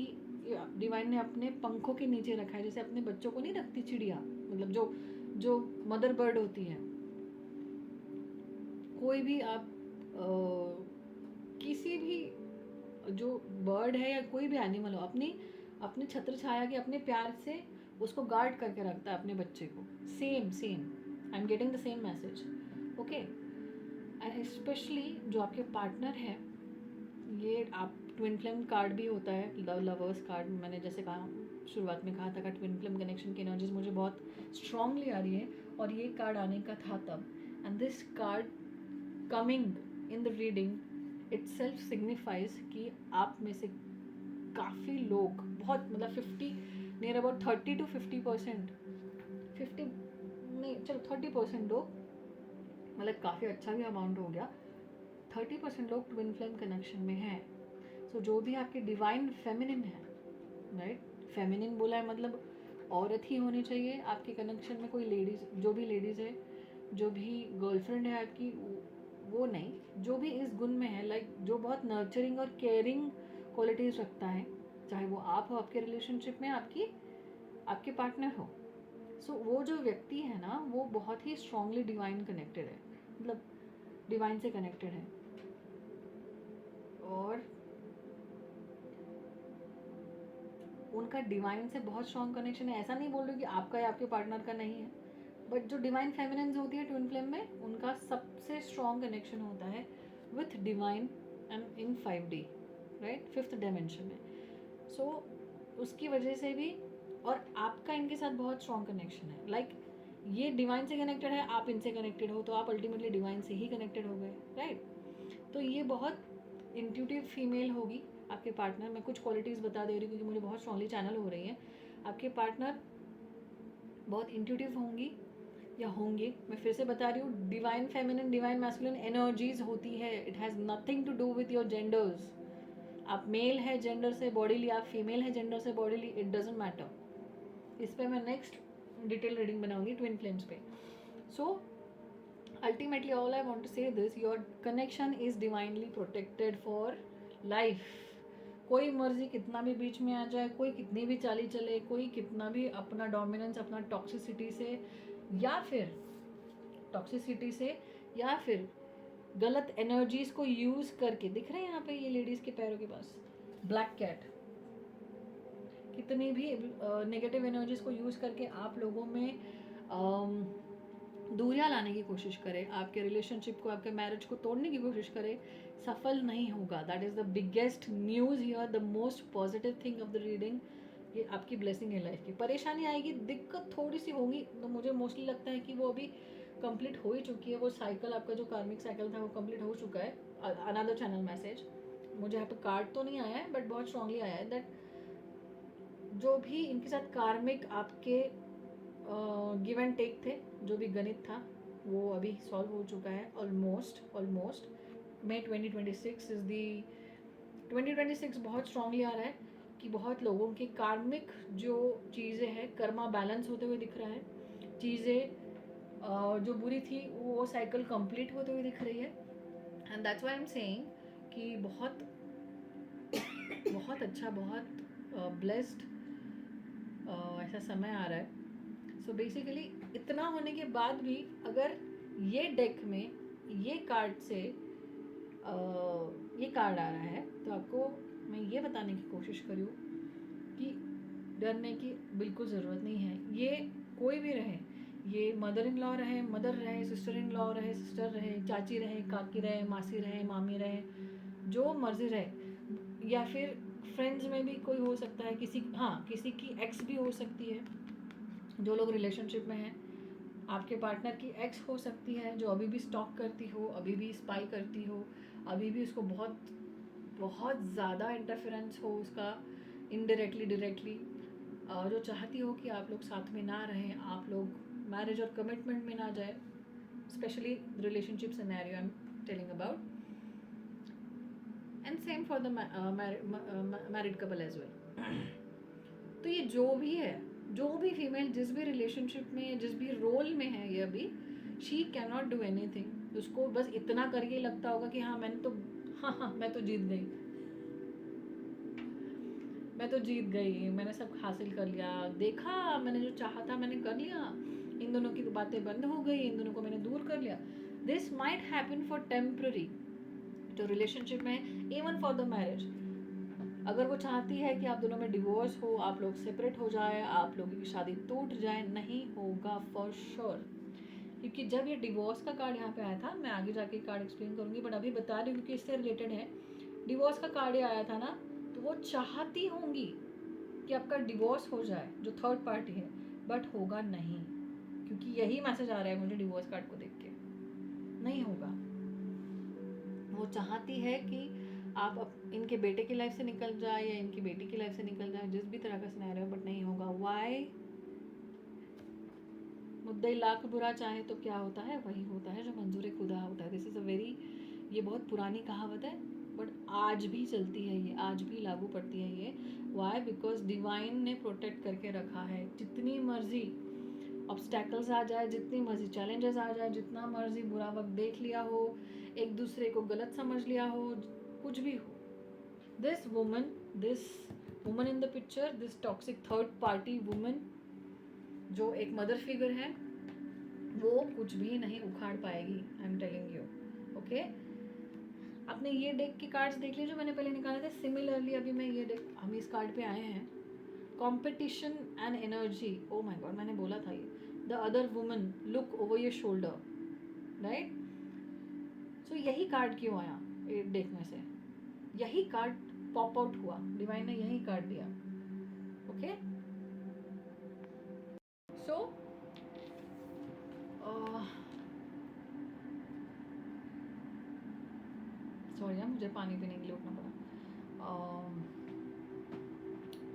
डिवाइन ने अपने पंखों के नीचे रखा है, जैसे अपने बच्चों को नहीं रखती चिड़िया, मतलब जो मदर बर्ड होती है। कोई भी आप किसी भी जो बर्ड है या कोई भी एनिमल हो, अपने छत्र छाया के अपने प्यार से उसको गार्ड करके रखता है अपने बच्चे को। Same I am getting the same message, okay? And specially जो आपके पार्टनर है, ये आप ट्विन फ्लेम कार्ड भी होता है, लवर्स कार्ड, मैंने जैसे कहा शुरुआत में कहा था कि ट्विन फ्लेम कनेक्शन की एनर्जीज मुझे बहुत स्ट्रांगली आ रही है, और ये कार्ड आने का था तब, and this card coming in the reading itself signifies कि आप में से काफ़ी लोग, बहुत मतलब 50, नियर अबाउट 30 to 50%, 50 नहीं, चलो 30% लोग, मतलब काफ़ी अच्छा भी अमाउंट हो गया, 30% लोग ट्विन फ्लेम कनेक्शन में हैं। सो जो भी आपकी डिवाइन फेमिनिन है, राइट? फेमिनिन बोला है मतलब औरत ही होनी चाहिए आपके कनेक्शन में, कोई लेडीज़, जो भी लेडीज़ है, जो भी गर्लफ्रेंड है आपकी, वो नहीं, जो भी इस गुण में है, लाइक जो बहुत नर्चरिंग और केयरिंग क्वालिटीज़ रखता है, चाहे वो आप हो, आपके रिलेशनशिप में आपके पार्टनर हो। सो वो जो व्यक्ति है ना, वो बहुत ही स्ट्रांगली डिवाइन कनेक्टेड है, मतलब डिवाइन से कनेक्टेड है। और उनका डिवाइन से बहुत स्ट्रांग कनेक्शन है। ऐसा नहीं बोल रही कि आपका या आपके पार्टनर का नहीं है, बट जो डिवाइन फेमिनिन्स होती है ट्विन फ्लेम में, उनका सबसे स्ट्रॉन्ग कनेक्शन होता है with divine and in 5D, right, 5th dimension में। सो उसकी वजह से भी, और आपका इनके साथ बहुत स्ट्रॉन्ग कनेक्शन है, लाइक ये डिवाइन से कनेक्टेड है, आप इनसे कनेक्टेड हो, तो आप अल्टीमेटली डिवाइन से ही कनेक्टेड हो गए, राइट? तो ये बहुत इंट्यूटिव फीमेल होगी आपके पार्टनर। मैं कुछ क्वालिटीज़ बता दे रही हूँ क्योंकि मुझे बहुत स्ट्रांगली चैनल हो रही हैं। आपके पार्टनर बहुत इंट्यूटिव होंगी या होंगे, मैं फिर से बता रही हूँ, divine feminine, divine masculine energies होती है, it has nothing to do with your genders. आप मेल है जेंडर से बॉडीली, आप फीमेल है जेंडर से बॉडीली, इट डजेंट मैटर। इस पर मैं नेक्स्ट डिटेल रीडिंग बनाऊंगी ट्विन फ्लेम्स पे। So ultimately all I want to say this, your connection is divinely protected for life. कोई मर्जी कितना भी बीच में आ जाए, कोई कितनी भी चाली चले, कोई कितना भी अपना डोमिनेंस, अपना टॉक्सिसिटी से या फिर गलत एनर्जीज को यूज करके, दिख रहे हैं यहाँ पे ये लेडीज के पैरों के पास ब्लैक कैट, कितनी भी नेगेटिव एनर्जीज को यूज करके आप लोगों में दूरियां लाने की कोशिश करे, आपके रिलेशनशिप को, आपके मैरिज को तोड़ने की कोशिश करे, सफल नहीं होगा। That is the biggest news here, the most positive thing of the reading. ये आपकी ब्लेसिंग है लाइफ की। परेशानी आएगी, दिक्कत थोड़ी सी होगी, तो मुझे मोस्टली लगता है कि वो अभी कंप्लीट हो ही चुकी है, वो साइकिल, आपका जो कार्मिक साइकिल था वो कंप्लीट हो चुका है। अनदर चैनल मैसेज, मुझे यहाँ पे कार्ड तो नहीं आया है बट बहुत स्ट्रांगली आया है दैट जो भी इनके साथ कार्मिक आपके गिव एंड टेक थे, जो भी गणित था, वो अभी सॉल्व हो चुका है ऑलमोस्ट। मे 2026 इज दी 2026 बहुत स्ट्रांगली आ रहा है कि बहुत लोगों के कार्मिक जो चीज़ें हैं, कर्मा बैलेंस होते हुए दिख रहा है, चीज़ें जो बुरी थी वो साइकिल कंप्लीट होते हुए दिख रही है। And that's why I am saying कि बहुत बहुत अच्छा, बहुत ब्लेस्ड ऐसा समय आ रहा है। सो बेसिकली इतना होने के बाद भी अगर ये डेक में ये कार्ड से ये कार्ड आ रहा है, तो आपको मैं ये बताने की कोशिश करी हूँ कि डरने की बिल्कुल ज़रूरत नहीं है। ये कोई भी रहे, ये मदर इन लॉ रहे, मदर रहे, सिस्टर इन लॉ रहे, सिस्टर रहे, चाची रहे, काकी रहे, मासी रहे, मामी रहे, जो मर्जी रहे, या फिर फ्रेंड्स में भी कोई हो सकता है, किसी की एक्स भी हो सकती है। जो लोग रिलेशनशिप में हैं, आपके पार्टनर की एक्स हो सकती है, जो अभी भी स्टॉक करती हो, अभी भी स्पाई करती हो, अभी भी उसको बहुत बहुत ज़्यादा इंटरफेरेंस हो उसका, इनडायरेक्टली डायरेक्टली, जो चाहती हो कि आप लोग साथ में ना रहें, आप लोग मैरिज और कमिटमेंट में ना जाए, specially relationship scenario I am telling about, and same for the married couple as well. तो ये जो भी है, जो भी फीमेल जिस भी रिलेशनशिप में, जिस भी रोल में है, ये अभी she can not do anything. उसको बस इतना करके लगता होगा कि हाँ मैंने तो मैं तो जीत गई, मैं तो जीत गई, मैंने सब हासिल कर लिया, देखा मैंने जो चाहा था मैंने कर लिया, इन दोनों की तो बातें बंद हो गई, इन दोनों को मैंने दूर कर लिया। This might happen for temporary, जो रिलेशनशिप में है, इवन फॉर द मैरिज। अगर वो चाहती है कि आप दोनों में डिवोर्स हो, आप लोग सेपरेट हो जाए, आप लोगों की शादी टूट जाए, नहीं होगा फॉर श्योर। क्योंकि जब ये डिवोर्स का कार्ड यहाँ पे आया था, मैं आगे जाके कार्ड एक्सप्लेन करूँगी, बट अभी बता रही हूँ क्योंकि इससे रिलेटेड है। डिवोर्स का कार्ड आया था ना, तो वो चाहती होंगी कि आपका डिवोर्स हो जाए, जो थर्ड पार्टी है, बट होगा नहीं, क्योंकि यही मैसेज आ रहा है मुझे डिवोर्स कार्ड को देख के, नहीं होगा। वो चाहती है कि आप इनके बेटे की लाइफ से निकल जाए या इनकी बेटी की लाइफ से निकल जाए, जिस भी तरह का सिनेरियो, बट नहीं होगा। वाई? मुद्दई लाख बुरा चाहे तो क्या होता है, वही होता है जो मंजूर खुदा होता है। दिस इज़ अ वेरी, ये बहुत पुरानी कहावत है, बट आज भी चलती है ये, आज भी लागू पड़ती है ये। वाई? बिकॉज डिवाइन ने प्रोटेक्ट करके रखा है। जितनी मर्जी ऑब्स्टैकल्स आ जाए, जितनी मर्जी चैलेंजेस आ जाए, जितना मर्जी बुरा वक्त देख लिया हो, एक दूसरे को गलत समझ लिया हो, कुछ भी हो, this woman in the picture, this toxic third party woman, जो एक मदर फिगर है, वो कुछ भी नहीं उखाड़ पाएगी। आई एम टेलिंग यू। ओके, आपने ये डेक के कार्ड्स देख लिए जो मैंने पहले निकाले थे। सिमिलरली अभी मैं ये डेक, हम इस कार्ड पे आए हैं, competition and energy. Oh my God, मैंने बोला था ये, the other woman look over your shoulder, right? So यही कार्ड क्यों आया डेक में से, यही कार्ड पॉप आउट हुआ, डिवाइन ने यही कार्ड दिया। ओके, सो सॉरी यार, मुझे पानी पीने के लिए उठना पड़ा।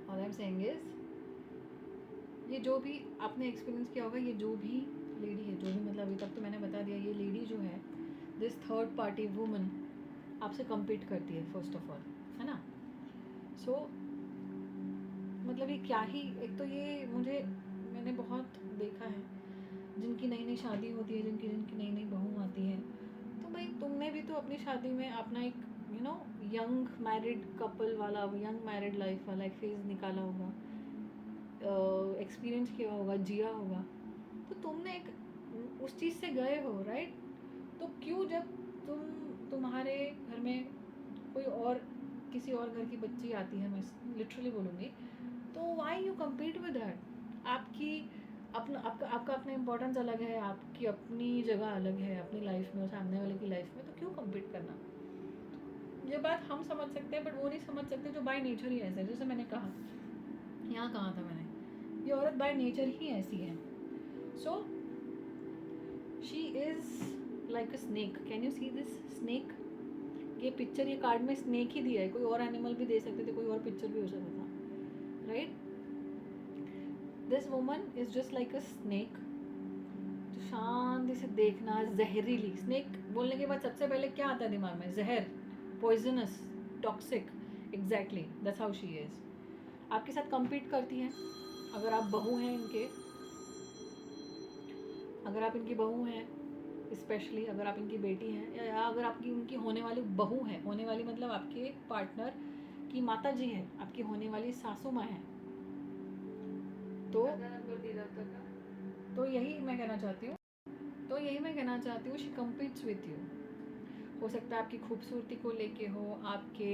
All I am saying is, ये जो भी आपने एक्सपीरियंस किया होगा, ये जो भी लेडी है, जो भी मतलब अभी तक तो मैंने बता दिया, ये लेडी जो है, दिस थर्ड पार्टी वुमन आपसे compete करती है फर्स्ट ऑफ ऑल, है ना? सो मतलब ये क्या ही, एक तो ये मैंने बहुत देखा है, जिनकी नई नई शादी होती है, जिनकी नई नई बहू आती है, तो भाई तुमने भी तो अपनी शादी में अपना एक यंग मैरिड कपल वाला, यंग मैरिड लाइफ वाला एक फेज़ निकाला होगा, एक्सपीरियंस किया होगा, जिया होगा, तो तुमने एक उस चीज़ से गए हो, राइट? तो क्यों जब तुम्हारे घर में कोई और, किसी और घर की बच्ची आती है, मैं लिटरली बोलूँगी, तो why you compete with that? आपका अपना इम्पोर्टेंस अलग है, आपकी अपनी जगह अलग है अपनी लाइफ में और सामने वाले की लाइफ में, तो क्यों कम्पीट करना? ये बात हम समझ सकते हैं, बट वो नहीं समझ सकते जो बाय नेचर ही ऐसे है। जैसे मैंने कहा, यहाँ कहा था मैंने, ये औरत बाय नेचर ही ऐसी है। So she is like a snake. Can you see this snake? ये पिक्चर, ये कार्ड में स्नेक ही दिया है, कोई और एनिमल भी दे सकते थे, कोई और पिक्चर भी हो सकता था, right? This woman is just like a snake, जो शांति से देखना, जहरीली। स्नेक बोलने के बाद सबसे पहले क्या आता है दिमाग में? जहर, poisonous, toxic. Exactly that's how she is. आपके साथ compete करती हैं। अगर आप बहू हैं इनके, अगर आप इनकी बहू हैं, स्पेशली अगर आप इनकी बेटी हैं, या अगर आपकी उनकी होने वाली बहू है, होने वाली मतलब आपके पार्टनर की माता जी है, आपकी होने वाली सासू माँ है, तो यही मैं कहना चाहती हूँ, शी कम्पीट्स विथ यू। हो सकता है आपकी खूबसूरती को लेके हो, आपके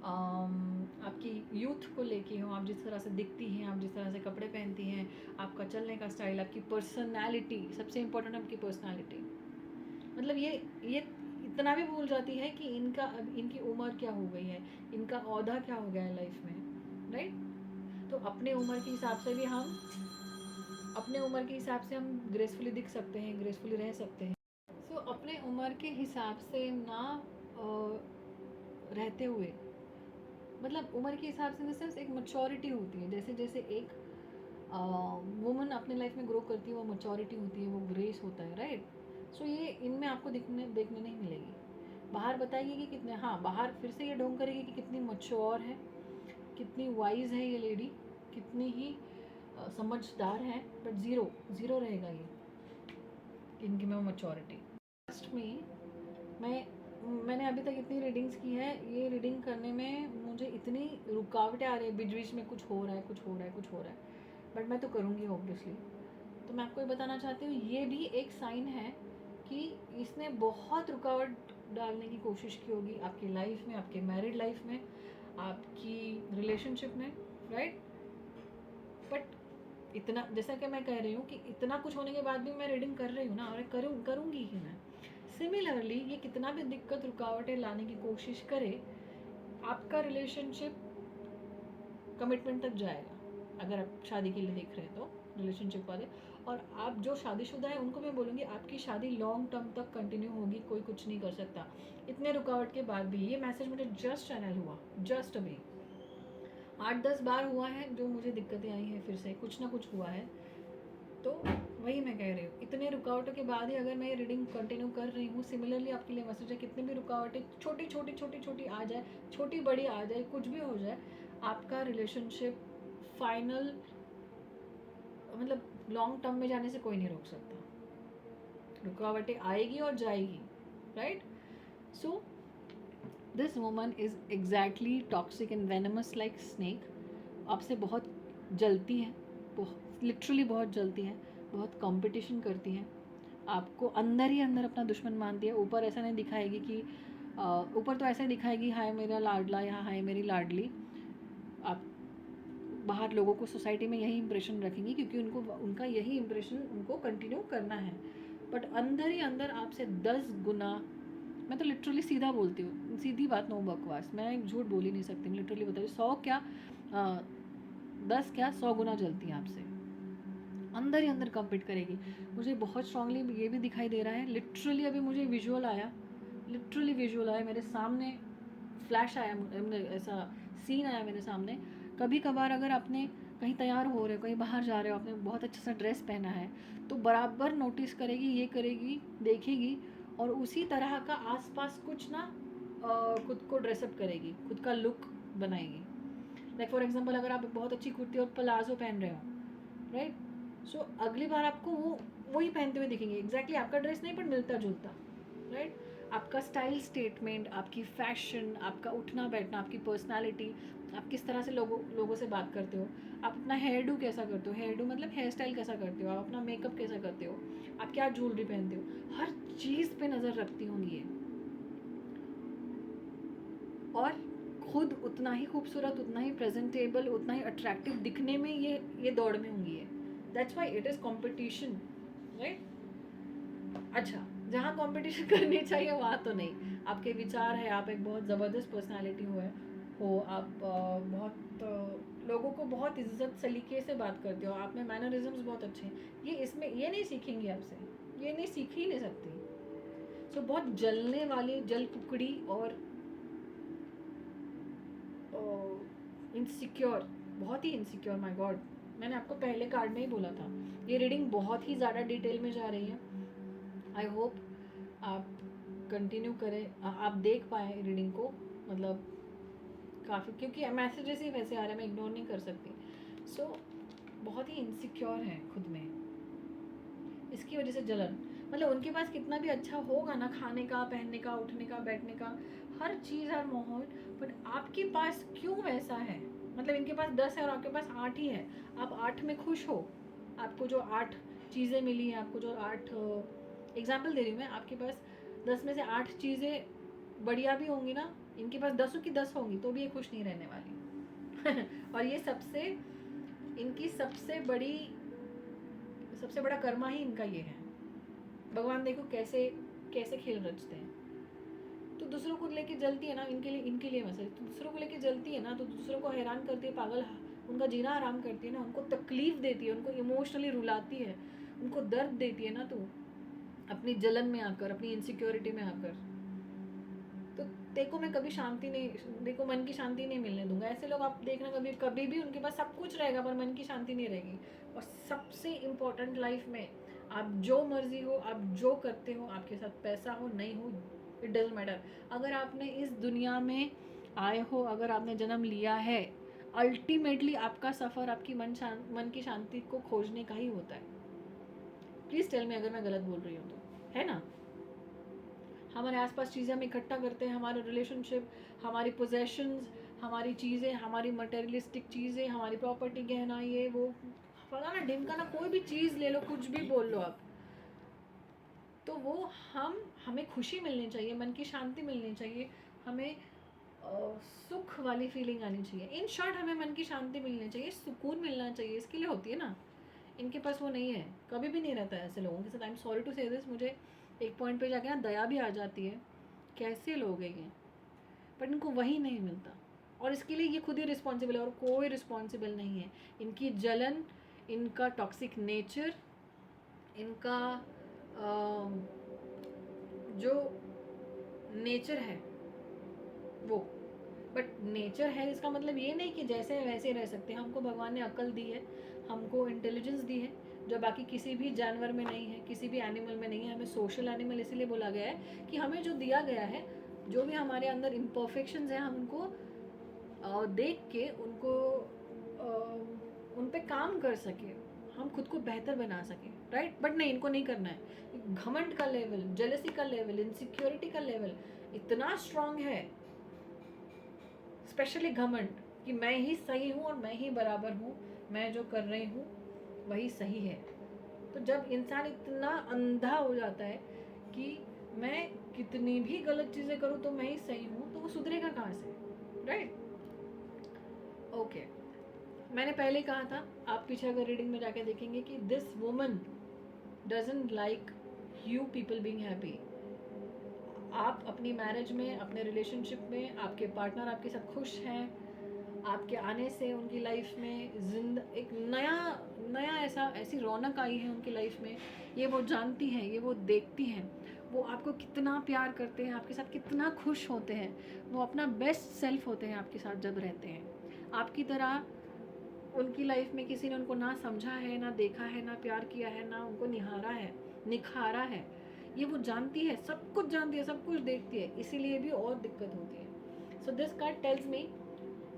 आपकी यूथ को लेके हो, आप जिस तरह से दिखती हैं, आप जिस तरह से कपड़े पहनती हैं, आपका चलने का स्टाइल, आपकी पर्सनालिटी, सबसे इम्पोर्टेंट आपकी पर्सनालिटी। मतलब ये इतना भी भूल जाती है कि इनकी उम्र क्या हो गई है, इनका ओहदा क्या हो गया है लाइफ में, राइट। तो अपने उम्र के हिसाब से भी हम ग्रेसफुली दिख सकते हैं, ग्रेसफुली रह सकते हैं। सो अपने उम्र के हिसाब से ना रहते हुए, मतलब उम्र के हिसाब से इन द सेंस एक मैच्योरिटी होती है। जैसे जैसे एक वुमन अपने लाइफ में ग्रो करती है, वो मैच्योरिटी होती है, वो ग्रेस होता है, राइट। सो ये इनमें आपको देखने नहीं मिलेगी। बाहर बताएगी कि कितने, हाँ बाहर फिर से ये ढोंग करेगी कि कितनी मैच्योर है, कितनी वाइज है ये लेडी, कितनी ही समझदार है, बट ज़ीरो ज़ीरो रहेगा ये इनकी में मैच्योरिटी। लास्ट में मैंने अभी तक इतनी रीडिंग्स की है, ये रीडिंग करने में मुझे इतनी रुकावटें आ रही है, बीच बीच में कुछ हो रहा है, बट मैं तो करूँगी ऑब्वियसली। तो मैं आपको ये बताना चाहती हूँ, ये भी एक साइन है कि इसने बहुत रुकावट डालने की कोशिश की होगी आपकी लाइफ में, आपके मैरिड लाइफ में, आपकी रिलेशनशिप में, राइट। बट इतना, जैसा कि मैं कह रही हूँ कि इतना कुछ होने के बाद भी मैं रीडिंग कर रही हूँ ना, और करूँगी ही मैं। सिमिलरली ये कितना भी दिक्कत रुकावटें लाने की कोशिश करे, आपका रिलेशनशिप कमिटमेंट तक जाएगा। अगर आप शादी के लिए देख रहे हैं तो रिलेशनशिप वाले, और आप जो शादीशुदा है उनको मैं बोलूँगी आपकी शादी लॉन्ग टर्म तक कंटिन्यू होगी, कोई कुछ नहीं कर सकता इतने रुकावट के बाद भी। ये मैसेज मुझे जस्ट चैनल हुआ, जस्ट अभी 8-10 बार हुआ है जो मुझे दिक्कतें आई हैं, फिर से कुछ ना कुछ हुआ है। तो वही मैं कह रही हूँ, इतने रुकावटों के बाद ही अगर मैं ये रीडिंग कंटिन्यू कर रही हूँ, सिमिलरली आपके लिए मैसेज है, कितनी भी रुकावटें छोटी आ जाए, छोटी बड़ी आ जाए, कुछ भी हो जाए, आपका रिलेशनशिप फाइनल, मतलब लॉन्ग टर्म में जाने से कोई नहीं रोक सकता। रुकावटें आएगी और जाएगी, right. So this woman is exactly toxic and venomous like snake. आपसे बहुत जलती हैं, लिटरली बहुत जलती हैं, बहुत कंपटीशन करती हैं, आपको अंदर ही अंदर अपना दुश्मन मानती है। ऊपर ऐसा नहीं दिखाएगी कि ऊपर तो ऐसा ही दिखाएगी हाय मेरा लाडला या हाय मेरी लाडली। आप बाहर लोगों को सोसाइटी में यही इंप्रेशन रखेंगी, क्योंकि उनका यही इंप्रेशन उनको कंटिन्यू करना है। बट अंदर ही अंदर आपसे 10 गुना, मैं तो लिटरली सीधा बोलती हूँ, सीधी बात, नो बकवास, मैं झूठ बोल ही नहीं सकती, लिटरली बता रही, 100 क्या 10 क्या 100 गुना जलती है आपसे, अंदर ही अंदर कम्पीट करेगी। मुझे बहुत स्ट्रांगली ये भी दिखाई दे रहा है, लिटरली अभी मुझे विजुअल आया, मेरे सामने फ्लैश आया, ऐसा सीन आया मेरे सामने। कभी कभार अगर आपने कहीं तैयार हो रहे हो, कहीं बाहर जा रहे हो, आपने बहुत अच्छा सा ड्रेस पहना है, तो बराबर नोटिस करेगी, ये करेगी, देखेगी, और उसी तरह का आसपास कुछ ना खुद को ड्रेसअप करेगी, खुद का लुक बनाएगी। लाइक फॉर एग्जांपल, अगर आप बहुत अच्छी कुर्ती और प्लाजो पहन रहे हो, राइट, सो अगली बार आपको वही पहनते हुए दिखेंगे, एग्जैक्टली आपका ड्रेस नहीं, पर मिलता जुलता, राइट। आपका स्टाइल स्टेटमेंट, आपकी फैशन, आपका उठना बैठना, आपकी पर्सनालिटी, आप किस तरह से लोगों से बात करते हो, आप अपना हेयर डू कैसा करते हो, हेयर डू मतलब हेयर स्टाइल कैसा करते हो, आप अपना मेकअप कैसा करते हो, आप क्या ज्वेलरी पहनते हो, हर चीज़ पे नज़र रखती होंगी ये, और खुद उतना ही खूबसूरत, उतना ही प्रेजेंटेबल, उतना ही अट्रैक्टिव दिखने में ये दौड़ में होंगी है। That's why it is competition, right. अच्छा, जहाँ कंपटीशन करनी चाहिए वहाँ तो नहीं। आपके विचार है, आप एक बहुत ज़बरदस्त पर्सनालिटी हो, आप बहुत लोगों को बहुत इज्जत सलीके से बात करते हो, आप में मैनरिज्म्स बहुत अच्छे हैं, ये इसमें ये नहीं सीखेंगे आपसे, ये नहीं सीख ही नहीं सकती। सो बहुत जलने वाली, जल कुकड़ी और इनसिक्योर, बहुत ही इनसिक्योर, माय गॉड, मैंने आपको पहले कार्ड में ही बोला था, ये रीडिंग बहुत ही ज़्यादा डिटेल में जा रही है। आई होप आप कंटिन्यू करें, आप देख पाएँ रीडिंग को, मतलब काफ़ी, क्योंकि मैसेजेस ही वैसे आ रहे हैं, मैं इग्नोर नहीं कर सकती। सो बहुत ही इनसिक्योर है खुद में, इसकी वजह से जलन, मतलब उनके पास कितना भी अच्छा होगा ना, खाने का, पहनने का, उठने का, बैठने का, हर चीज़, हर माहौल, बट आपके पास क्यों वैसा है, मतलब इनके पास 10 है और आपके पास 8 ही है, आप 8 में खुश हो, आपको जो 8 चीज़ें मिली हैं, आपको जो 8 एग्जाम्पल दे रही हूँ मैं, आपके पास 10 में से 8 चीज़ें बढ़िया भी होंगी ना, इनके पास 10 की 10 होंगी तो भी ये खुश नहीं रहने वाली। और ये इनकी सबसे बड़ा कर्मा ही इनका ये है। भगवान देखो कैसे कैसे खेल रचते हैं। तो दूसरों को लेके जलती है ना, इनके लिए वैसे तो दूसरों को लेके जलती है ना, तो दूसरों को हैरान करती है, पागल उनका जीना आराम करती है ना, उनको तकलीफ देती है, उनको इमोशनली रुलाती है, उनको दर्द देती है ना, तो अपनी जलन में आकर, अपनी इनसिक्योरिटी में आकर। तो देखो मैं कभी शांति नहीं, देखो मन की शांति नहीं मिलने दूंगा। ऐसे लोग आप देखना कभी कभी भी उनके पास सब कुछ रहेगा पर मन की शांति नहीं रहेगी। और सबसे इम्पोर्टेंट लाइफ में आप जो मर्जी हो, आप जो करते हो, आपके साथ पैसा हो नहीं हो, इट डजंट मैटर। अगर आपने इस दुनिया में आए हो, अगर आपने जन्म लिया है, अल्टीमेटली आपका सफ़र आपकी मन की शांति को खोजने का ही होता है। प्लीज़ टेल मी अगर मैं गलत बोल रही हूँ तो, है ना। हमारे आसपास चीज़ें हम इकट्ठा करते हैं, हमारे रिलेशनशिप, हमारी पोजेशंस, हमारी चीज़ें, हमारी मटेरियलिस्टिक चीज़ें, हमारी प्रॉपर्टी, गहना, ये वो फलाना ढिमका ना, कोई भी चीज़ ले लो, कुछ भी बोल लो आप, तो वो हमें खुशी मिलनी चाहिए, मन की शांति मिलनी चाहिए, हमें सुख वाली फीलिंग आनी चाहिए। इन शॉर्ट हमें मन की शांति मिलनी चाहिए, सुकून मिलना चाहिए, इसके लिए होती है ना। इनके पास वो नहीं है, कभी भी नहीं रहता है ऐसे लोगों के साथ। I am sorry to say this, मुझे एक पॉइंट पे जाके ना दया भी आ जाती है, कैसे लोग हैं ये, बट इनको वही नहीं मिलता। और इसके लिए ये खुद ही रिस्पॉन्सिबल है और कोई रिस्पॉन्सिबल नहीं है। इनकी जलन, इनका टॉक्सिक नेचर, इनका जो नेचर है वो, बट नेचर है इसका मतलब ये नहीं कि जैसे वैसे रह सकते हैं। हमको भगवान ने अकल दी है, हमको इंटेलिजेंस दी है, जो बाकी किसी भी जानवर में नहीं है, किसी भी एनिमल में नहीं है। हमें सोशल एनिमल इसीलिए बोला गया है कि हमें जो दिया गया है, जो भी हमारे अंदर इम्परफेक्शंस हैं, हम उनको देख के उनको उन पे काम कर सके, हम खुद को बेहतर बना सकें, राइट। बट नहीं, इनको नहीं करना है। घमंड का लेवल, जेलसी का लेवल, इनसिक्योरिटी का लेवल इतना स्ट्रांग है, स्पेशली घमंड, कि मैं ही सही हूँ और मैं ही बराबर हूँ, मैं जो कर रही हूँ वही सही है। तो जब इंसान इतना अंधा हो जाता है कि मैं कितनी भी गलत चीज़ें करूँ तो मैं ही सही हूँ, तो वो सुधरेगा कहाँ से, राइट। ओके, मैंने पहले कहा था, आप पीछे अगर रीडिंग में जाके देखेंगे कि this woman doesn't like you people being happy. आप अपनी मैरिज में, अपने रिलेशनशिप में, आपके पार्टनर आपके साथ खुश हैं, आपके आने से उनकी लाइफ में एक नया ऐसी रौनक आई है उनकी लाइफ में। ये वो जानती हैं, ये वो देखती हैं, वो आपको कितना प्यार करते हैं, आपके साथ कितना खुश होते हैं, वो अपना बेस्ट सेल्फ होते हैं आपके साथ जब रहते हैं। आपकी तरह उनकी लाइफ में किसी ने उनको ना समझा है, ना देखा है, ना प्यार किया है, ना उनको निखारा है। ये वो जानती है, सब कुछ जानती है, सब कुछ देखती है, इसीलिए भी और दिक्कत होती है। So this card tells me,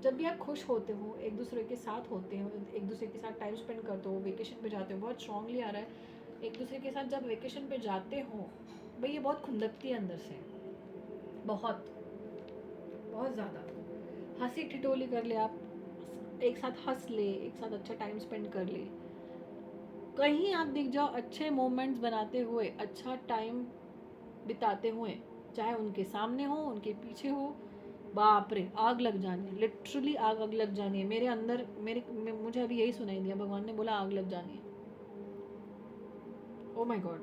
जब भी आप खुश होते हो, एक दूसरे के साथ होते हो, एक दूसरे के साथ टाइम स्पेंड करते हो, वेकेशन पे जाते हो, बहुत स्ट्रांगली आ रहा है, एक दूसरे के साथ जब वेकेशन पे जाते हो, भाई ये बहुत खुंदकती है अंदर से, बहुत बहुत ज़्यादा। हंसी ठिठोली कर ले आप, एक साथ हंस ले, एक साथ अच्छा टाइम स्पेंड कर ले, कहीं आप दिख जाओ अच्छे मोमेंट्स बनाते हुए, अच्छा टाइम बिताते हुए, चाहे उनके सामने हो, उनके पीछे हो, बाप रे आग लग जानी है, लिटरली आग लग जानी है मेरे अंदर। मुझे अभी यही सुनाई दिया, भगवान ने बोला आग लग जानी है। ओ माय गॉड।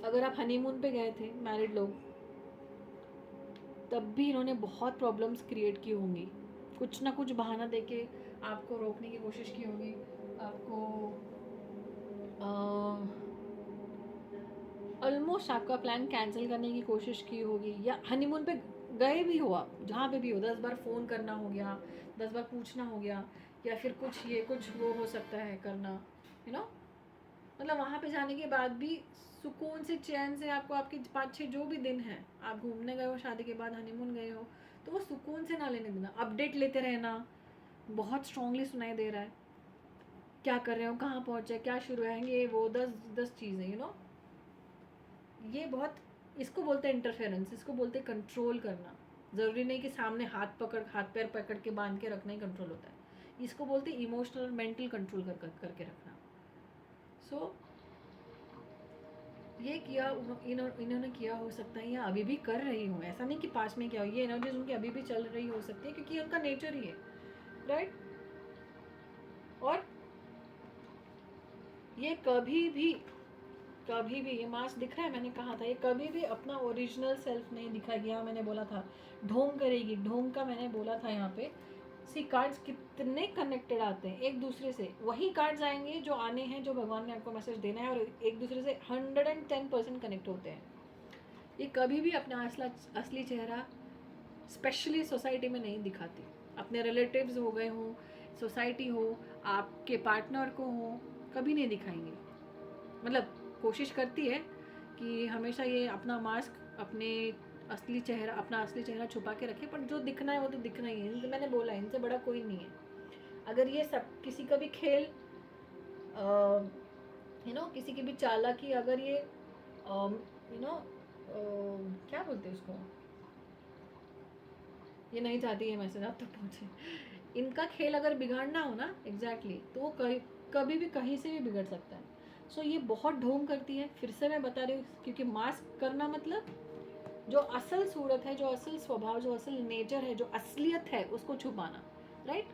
अगर आप हनीमून पे गए थे, मैरिड लोग, तब भी इन्होंने बहुत प्रॉब्लम्स क्रिएट की होंगी, कुछ ना कुछ बहाना देके आपको रोकने की कोशिश की होगी, आपको ऑलमोस्ट आपका प्लान कैंसिल करने की कोशिश की होगी, या हनीमून पे गए भी हो आप, जहाँ पे भी हो, 10 बार फ़ोन करना हो गया, 10 बार पूछना हो गया, या फिर कुछ ये कुछ वो हो सकता है करना, यू नो। मतलब वहाँ पे जाने के बाद भी सुकून से, चैन से, आपको आपके 5-6 जो भी दिन हैं, आप घूमने गए हो, शादी के बाद हनीमून गए हो, तो वो सुकून से ना लेने देना, अपडेट लेते रहना, बहुत स्ट्रांगली सुनाई दे रहा है, क्या कर रहे हो, कहाँ पहुँचे, क्या शुरू है, ये वो 10 चीज़ें, यू नो। ये बहुत, इसको बोलते हैं इंटरफेरेंस, इसको बोलते हैं कंट्रोल करना। ज़रूरी नहीं कि सामने हाथ पैर पकड़ के बांध के रखना ही कंट्रोल होता है, इसको बोलते हैं इमोशनल मेंटल कंट्रोल करके रखना। सो ये किया इन्होंने किया हो सकता है, या अभी भी कर रही हूँ, ऐसा नहीं कि पास में क्या हो, ये एनर्जीज उनकी अभी भी चल रही हो सकती है क्योंकि उनका नेचर ही है, राइट। और ये कभी भी ये मास्क दिख रहा है, मैंने कहा था ये कभी भी अपना ओरिजिनल सेल्फ नहीं दिखाएगी। यहाँ मैंने बोला था ढोंग करेगी, ढोंग का मैंने बोला था यहाँ पे। सी कार्ड्स कितने कनेक्टेड आते हैं एक दूसरे से, वही कार्ड्स आएंगे जो आने हैं, जो भगवान ने आपको मैसेज देना है, और एक दूसरे से 110% कनेक्ट होते हैं। ये कभी भी अपना असली चेहरा स्पेशली सोसाइटी में नहीं दिखाती। अपने रिलेटिव्स हो गए हों, सोसाइटी हो, आपके पार्टनर को हो, कभी नहीं दिखाएंगे। मतलब कोशिश करती है कि हमेशा ये अपना मास्क, अपना असली चेहरा छुपा के रखे, पर जो दिखना है वो तो दिखना ही है। मैंने बोला इनसे बड़ा कोई नहीं है। अगर ये सब किसी का भी खेल किसी की भी चालाकी, अगर ये क्या बोलते हैं उसको, ये नहीं चाहती है मैसेज आप तक पहुँचे। इनका खेल अगर बिगाड़ना हो ना, एग्जैक्टली, तो वो कभी भी कहीं से भी बिगड़ सकता है। सो ये बहुत ढोंग करती है, फिर से मैं बता रही हूँ, क्योंकि मास्क करना मतलब जो असल सूरत है, जो असल स्वभाव, जो असल नेचर है, जो असलियत है, उसको छुपाना, राइट।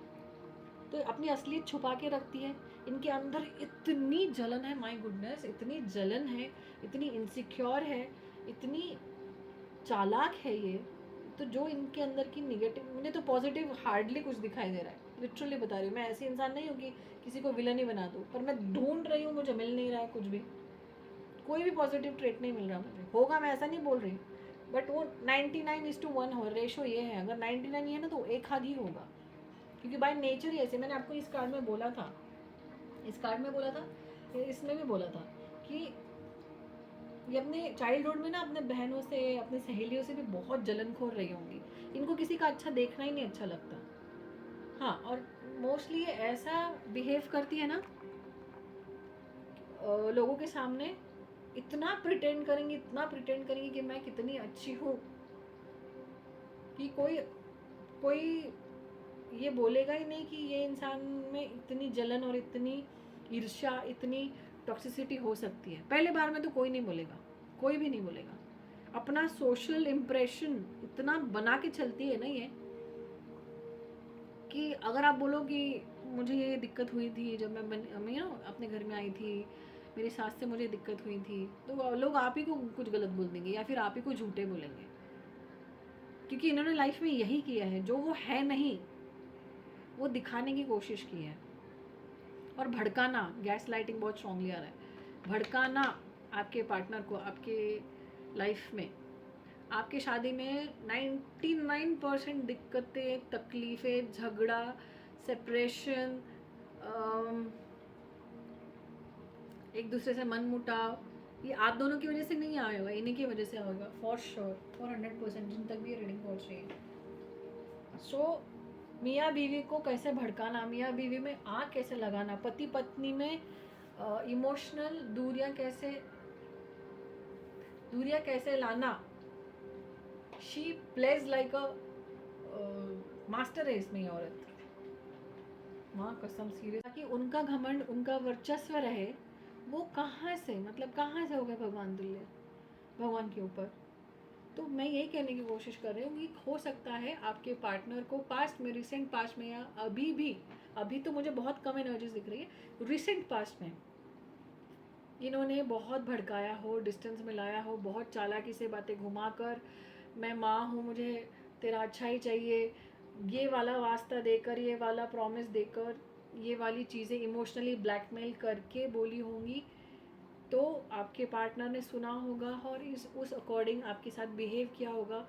तो अपनी असलियत छुपा के रखती है। इनके अंदर इतनी जलन है, माय गुडनेस, इतनी जलन है, इतनी इनसिक्योर है, इतनी चालाक है ये। तो जो इनके अंदर की निगेटिव, मुझे तो पॉजिटिव हार्डली कुछ दिखाई दे रहा है, लिटरली बता रही हूँ। मैं ऐसी इंसान नहीं हूँ कि किसी को विलन ही बना दूँ, पर मैं ढूंढ रही हूँ, मुझे मिल नहीं रहा है कुछ भी, कोई भी पॉजिटिव ट्रेट नहीं मिल रहा मुझे। होगा, मैं ऐसा नहीं बोल रही, बट वो 99:1 हो, रेशो ये है। अगर 99 ये है ना, तो एक आध ही होगा, क्योंकि बाय नेचर ही ऐसे। मैंने आपको इस कार्ड में बोला था, इसमें भी बोला था कि ये अपने चाइल्डहुड में ना अपने बहनों से, अपनी सहेलियों से भी बहुत जलनखोर रही होंगी। इनको किसी का अच्छा देखना ही नहीं अच्छा लगता। हाँ, और मोस्टली ये ऐसा बिहेव करती है ना लोगों के सामने, इतना प्रिटेंड करेंगी कि मैं कितनी अच्छी हूँ, कि कोई कोई ये बोलेगा ही नहीं कि ये इंसान में इतनी जलन और इतनी ईर्ष्या, इतनी टॉक्सिसिटी हो सकती है। पहले बार में तो कोई नहीं बोलेगा, कोई भी नहीं बोलेगा। अपना सोशल इम्प्रेशन इतना बना के चलती है ना ये, कि अगर आप बोलो कि मुझे ये दिक्कत हुई थी जब मैं अपने घर में आई थी, मेरी सास से मुझे दिक्कत हुई थी, तो लोग आप ही को कुछ गलत बोल देंगे या फिर आप ही को झूठे बोलेंगे, क्योंकि इन्होंने लाइफ में यही किया है। जो वो है नहीं, वो दिखाने की कोशिश की है। और भड़काना, गैस लाइटिंग बहुत स्ट्रांगली आ रहा है। भड़काना आपके पार्टनर को, आपके लाइफ में, आपके शादी में 99% दिक्कतें, तकलीफ़ें, झगड़ा, सेपरेशन, एक दूसरे से मन मुटाव, ये आप दोनों की वजह से नहीं आया होगा, इन्हीं की वजह से होगा, फॉर श्योर, फॉर 100%, जिन तक भी ये रीडिंग पहुँच रही है। सो मियाँ बीवी को कैसे भड़काना, मियाँ बीवी में आग कैसे लगाना, पति पत्नी में इमोशनल दूरियां कैसे लाना। She plays like a master है इसमें ये औरत, माँ कसम सीरियस, ताकि उनका घमंड, उनका वर्चस्व रहे। वो कहाँ से, मतलब कहाँ से हो गए भगवान के ऊपर। तो मैं यही कहने की कोशिश कर रही हूँ कि हो सकता है आपके पार्टनर को पास्ट में, रिसेंट पास्ट में, या अभी तो मुझे बहुत कम एनर्जीज दिख रही है, रिसेंट पास्ट में इन्होंने बहुत भड़काया हो, डिस्टेंस में लाया हो, बहुत चालाकी से बातें घुमाकर, मैं माँ हूँ, मुझे तेरा अच्छा ही चाहिए, ये वाला वास्ता देकर, ये वाला प्रॉमिस देकर, ये वाली चीज़ें इमोशनली ब्लैकमेल करके बोली होंगी। तो आपके पार्टनर ने सुना होगा और उस अकॉर्डिंग आपके साथ बिहेव किया होगा,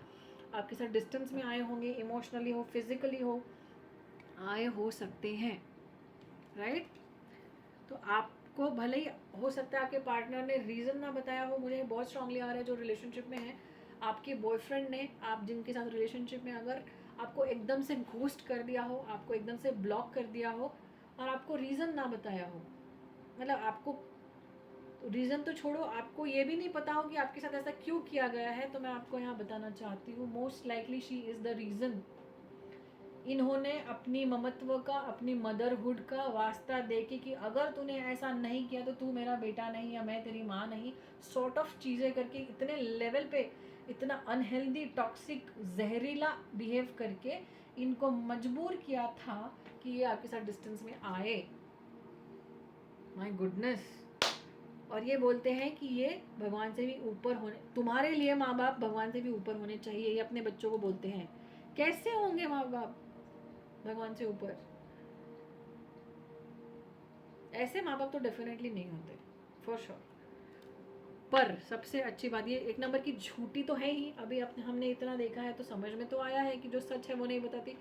आपके साथ डिस्टेंस में आए होंगे, इमोशनली हो, फिजिकली आए हो सकते हैं, राइट। तो आपको भले ही हो सकता है आपके पार्टनर ने रीज़न ना बताया हो, मुझे बहुत स्ट्रांगली आ रहा है जो रिलेशनशिप में है, आपके बॉयफ्रेंड ने, आप जिनके साथ रिलेशनशिप में, अगर आपको एकदम से घोस्ट कर दिया हो, आपको एकदम से ब्लॉक कर दिया हो, और आपको रीज़न ना बताया हो, मतलब आपको रीज़न तो छोड़ो, आपको ये भी नहीं पता हो कि आपके साथ ऐसा क्यों किया गया है, तो मैं आपको यहाँ बताना चाहती हूँ, most likely she is the reason इन्होंने अपनी ममत्व का, अपनी मदरहुड का वास्ता दे कि अगर तूने ऐसा नहीं किया तो तू मेरा बेटा नहीं या मैं तेरी माँ नहीं, सॉर्ट ऑफ चीज़ें करके इतने लेवल पे इतना अनहेल्दी, टॉक्सिक, जहरीला बिहेव करके इनको मजबूर किया था कि ये आपके साथ डिस्टेंस में आए। My goodness. और ये बोलते हैं कि ये भगवान से भी ऊपर होने, तुम्हारे लिए माँ बाप भगवान से भी ऊपर होने चाहिए, ये अपने बच्चों को बोलते हैं। कैसे होंगे माँ बाप भगवान से ऊपर? ऐसे माँ बाप तो डेफिनेटली नहीं होते, फॉर श्योर। पर सबसे अच्छी बात ये, एक नंबर की झूठी तो है ही, अभी हमने इतना देखा है तो समझ में तो आया है कि जो सच है वो नहीं बताती।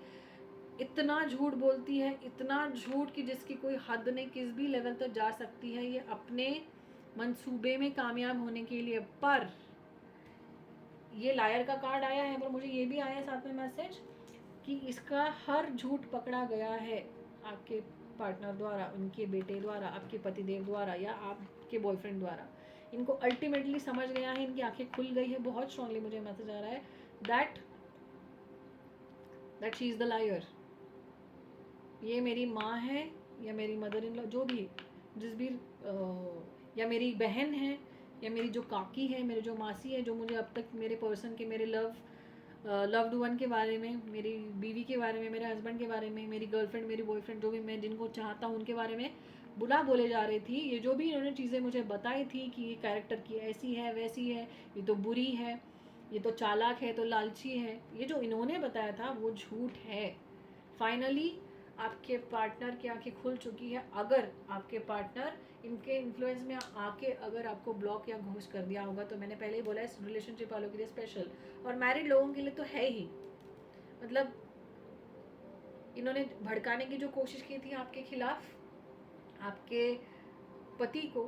इतना झूठ बोलती है, इतना झूठ कि जिसकी कोई हद नहीं, किस भी लेवल तक जा सकती है ये अपने मंसूबे में कामयाब होने के लिए। पर ये लायर का कार्ड आया है, पर मुझे ये भी आया है साथ में मैसेज कि इसका हर झूठ पकड़ा गया है आपके पार्टनर द्वारा, उनके बेटे द्वारा, आपके पतिदेव द्वारा या आपके बॉयफ्रेंड द्वारा। इनको अल्टीमेटली समझ गया है, इनकी आंखें खुल गई है। बहुत स्ट्रांगली मुझे मैसेज आ रहा है that she is the liar. ये मेरी माँ है या मेरी मदर इन लॉ, जो भी, जिस भी या मेरी बहन है या मेरी जो काकी है, मेरी जो मासी है, जो मुझे अब तक मेरे पर्सन के, मेरे लव्ड वन के बारे में, मेरी बीवी के बारे में, मेरे हस्बैंड के बारे में, मेरी गर्लफ्रेंड, मेरी बॉयफ्रेंड, जो भी मैं जिनको चाहता हूँ उनके बारे में बुरा बोले जा रही थी। ये जो भी इन्होंने चीज़ें मुझे बताई थी कि ये कैरेक्टर की ऐसी है वैसी है, ये तो बुरी है, ये तो चालाक है, तो लालची है, ये जो इन्होंने बताया था वो झूठ है। फाइनली आपके पार्टनर की आंखें खुल चुकी है। अगर आपके पार्टनर इनके इन्फ्लुएंस में आके अगर आपको ब्लॉक या घोष कर दिया होगा, तो मैंने पहले ही बोला इस रिलेशनशिप वालों के लिए स्पेशल, और मैरिड लोगों के लिए तो है ही। मतलब इन्होंने भड़काने की जो कोशिश की थी आपके खिलाफ, आपके पति को,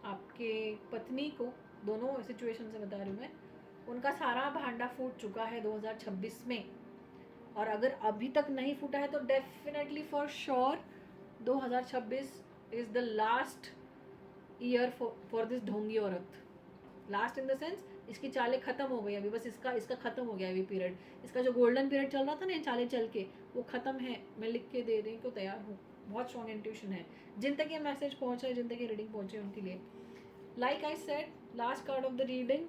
आपके पत्नी को, दोनों सिचुएशन से बता रही हूँ मैं, उनका सारा भांडा फूट चुका है 2026 में। और अगर अभी तक नहीं फूटा है तो definitely for sure 2026 is the last year for this ढोंगी औरत। लास्ट इन द सेंस इसकी चालें खत्म हो गई अभी, बस इसका खत्म हो गया अभी पीरियड। इसका जो गोल्डन पीरियड चल रहा था ना चालें चल के, वो खत्म है। मैं लिख के दे रही को तैयार हूँ। बहुत स्ट्रॉन्ग इंट्यूशन है। जिन तक ये मैसेज पहुँचा है, जिन तक ये रीडिंग पहुँचे उनके लिए, like I said, last card of the reading,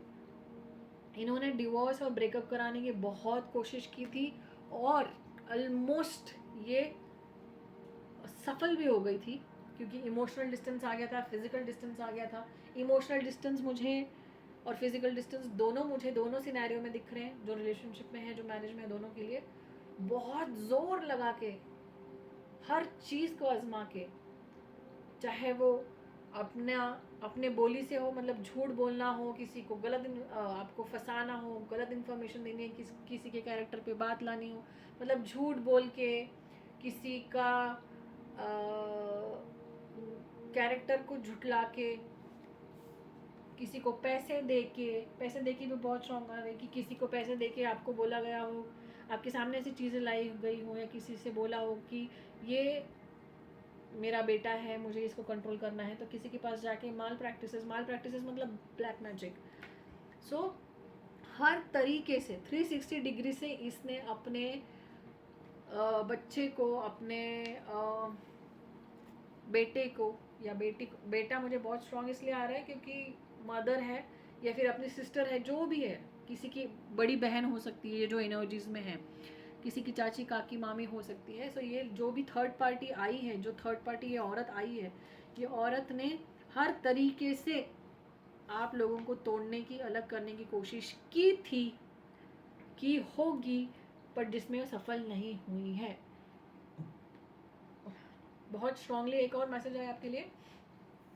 इन्होंने डिवोर्स और ब्रेकअप कराने की बहुत कोशिश की थी और ऑलमोस्ट ये सफल भी हो गई थी, क्योंकि इमोशनल डिस्टेंस आ गया था, फिजिकल डिस्टेंस आ गया था। इमोशनल डिस्टेंस मुझे और फिजिकल डिस्टेंस दोनों मुझे दोनों सिनेरियो में दिख रहे हैं, जो रिलेशनशिप में है, जो मैरिज में है, दोनों के लिए बहुत जोर लगा के, हर चीज़ को आजमा के, चाहे वो अपने बोली से हो, मतलब झूठ बोलना हो, किसी को आपको फंसाना हो, गलत इन्फॉर्मेशन देनी है, किसी के कैरेक्टर पे बात लानी हो, मतलब झूठ बोल के किसी का कैरेक्टर को झुटला के, किसी को पैसे दे के भी बहुत स्ट्रॉन्ग आ गई कि किसी को पैसे दे के आपको बोला गया हो, आपके सामने ऐसी चीज़ें लाई गई हो, या किसी से बोला हो कि ये मेरा बेटा है, मुझे इसको कंट्रोल करना है, तो किसी के पास जाके माल प्रैक्टिसेस मतलब ब्लैक मैजिक। सो हर तरीके से 360 डिग्री से इसने अपने बच्चे को, अपने बेटे को या बेटी को, बेटा मुझे बहुत स्ट्रॉन्ग इसलिए आ रहा है क्योंकि मदर है या फिर अपनी सिस्टर है, जो भी है, किसी की बड़ी बहन हो सकती है, ये जो एनर्जीज में है, किसी की चाची, काकी, मामी हो सकती है। सो ये जो भी थर्ड पार्टी आई है, जो थर्ड पार्टी ये औरत आई है, ये औरत ने हर तरीके से आप लोगों को तोड़ने की, अलग करने की कोशिश की थी, की होगी, पर जिसमें सफल नहीं हुई है। बहुत स्ट्रांगली एक और मैसेज है आपके लिए।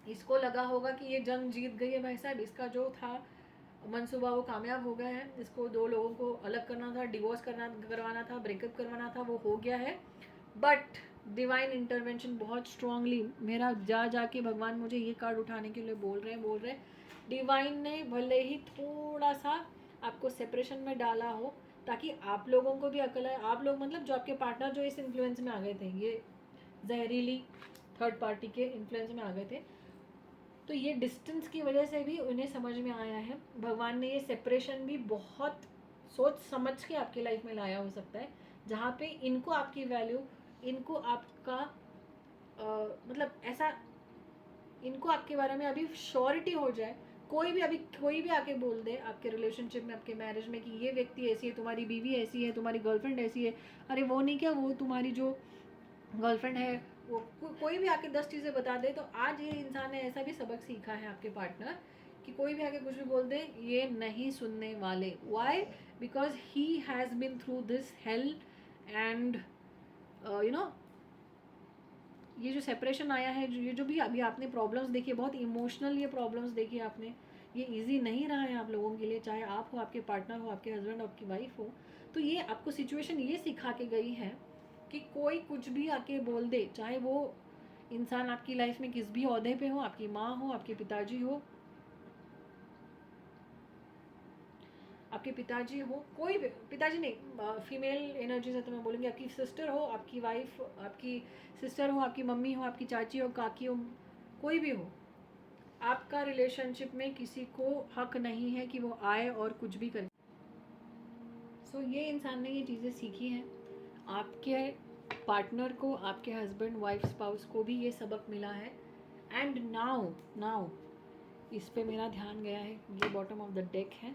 इसको लगा होगा कि ये जंग जीत गई है भाई साहब, इसका जो था मनसूबा वो कामयाब हो गया है, इसको दो लोगों को अलग करना था, डिवोर्स करवाना था, ब्रेकअप करवाना था, वो हो गया है। बट डिवाइन इंटरवेंशन बहुत स्ट्रांगली, मेरा जाके भगवान मुझे ये कार्ड उठाने के लिए बोल रहे हैं। डिवाइन ने भले ही थोड़ा सा आपको सेपरेशन में डाला हो, ताकि आप लोगों को भी अकल आए। आप लोग मतलब जो आपके पार्टनर जो इस इन्फ्लुएंस में आ गए थे, ये जहरीली थर्ड पार्टी के इन्फ्लुएंस में आ गए थे, तो ये डिस्टेंस की वजह से भी उन्हें समझ में आया है। भगवान ने ये सेपरेशन भी बहुत सोच समझ के आपकी लाइफ में लाया हो सकता है, जहाँ पे इनको आपकी वैल्यू, इनको आपका मतलब ऐसा, इनको आपके बारे में अभी श्योरिटी हो जाए, कोई भी आके बोल दे आपके रिलेशनशिप में, आपके मैरिज में कि ये व्यक्ति ऐसी है, तुम्हारी बीवी ऐसी है, तुम्हारी गर्लफ्रेंड ऐसी है, अरे वो नहीं क्या, वो तुम्हारी जो गर्लफ्रेंड है वो, कोई भी आके 10 चीज़ें बता दे, तो आज ये इंसान ने ऐसा भी सबक सीखा है आपके पार्टनर कि कोई भी आके कुछ भी बोल दे, ये नहीं सुनने वाले. Why? Because he has been through this hell and you know, ये जो सेपरेशन आया है, ये जो भी अभी आपने प्रॉब्लम्स देखी, बहुत इमोशनल ये प्रॉब्लम्स देखी आपने, ये इजी नहीं रहा है आप लोगों के लिए, चाहे आप हो, आपके पार्टनर हो, आपके हस्बैंड हो, आपकी वाइफ हो. तो ये आपको सिचुएशन ये सिखा के गई है कि कोई कुछ भी आके बोल दे, चाहे वो इंसान आपकी लाइफ में किस भी ओहदे पे हो, आपकी माँ हो, आपके पिताजी हो, आपके पिताजी हो, कोई भी, पिताजी नहीं, फीमेल एनर्जी से तो मैं बोलूँगी, आपकी सिस्टर हो, आपकी वाइफ, आपकी सिस्टर हो, आपकी मम्मी हो, आपकी चाची हो, काकी हो, कोई भी हो, आपका रिलेशनशिप में किसी को हक नहीं है कि वो आए और कुछ भी करे. सो ये इंसान ने ये चीज़ें सीखी हैं. आपके पार्टनर को, आपके हस्बैंड, वाइफ, स्पाउस को भी ये सबक मिला है. एंड नाउ इस पे मेरा ध्यान गया है, ये बॉटम ऑफ द डेक है.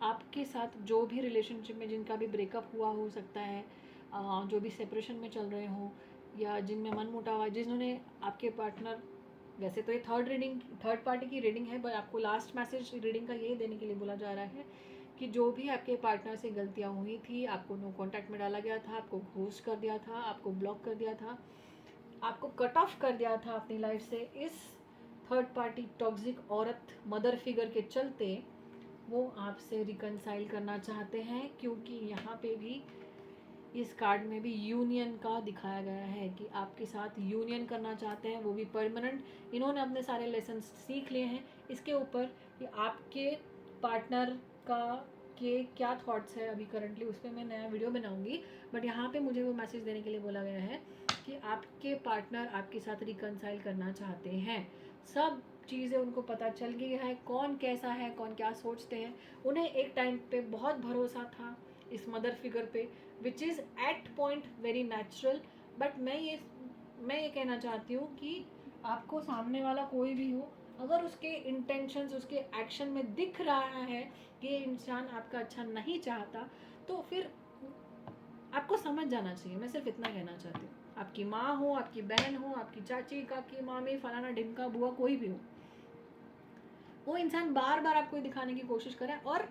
आपके साथ जो भी रिलेशनशिप में जिनका भी ब्रेकअप हुआ हो सकता है, जो भी सेपरेशन में चल रहे हों, या जिनमें मन मुटाव है, जिन्होंने आपके पार्टनर, वैसे तो ये थर्ड पार्टी की रीडिंग है, बट आपको लास्ट मैसेज रीडिंग का यही देने के लिए बोला जा रहा है कि जो भी आपके पार्टनर से गलतियाँ हुई थी, आपको नो कॉन्टैक्ट में डाला गया था, आपको घोस्ट कर दिया था, आपको ब्लॉक कर दिया था, आपको कट ऑफ कर दिया था अपनी लाइफ से, इस थर्ड पार्टी टॉक्सिक औरत मदर फिगर के चलते वो आपसे रिकनसाइल करना चाहते हैं. क्योंकि यहाँ पे भी इस कार्ड में भी यूनियन का दिखाया गया है कि आपके साथ यूनियन करना चाहते हैं, वो भी परमानेंट. इन्होंने अपने सारे लेसन सीख लिए हैं इसके ऊपर कि आपके पार्टनर का के क्या थॉट्स है अभी करंटली, उस पर मैं नया वीडियो बनाऊंगी. बट यहाँ पे मुझे वो मैसेज देने के लिए बोला गया है कि आपके पार्टनर आपके साथ रिकनसाइल करना चाहते हैं. सब चीज़ें उनको पता चल गई है, कौन कैसा है, कौन क्या सोचते हैं. उन्हें एक टाइम पे बहुत भरोसा था इस मदर फिगर पे, which is at point very natural. But मैं ये कहना चाहती हूँ कि आपको सामने वाला कोई भी हो, अगर उसके इंटेंशंस, उसके एक्शन में दिख रहा है कि ये इंसान आपका अच्छा नहीं चाहता, तो फिर आपको समझ जाना चाहिए. मैं सिर्फ इतना कहना चाहती हूँ. आपकी माँ हो, आपकी बहन हो, आपकी चाची, काकी, मामी, फलाना ढिमका, बुआ, कोई भी हो, वो इंसान बार बार आपको दिखाने की कोशिश करे. और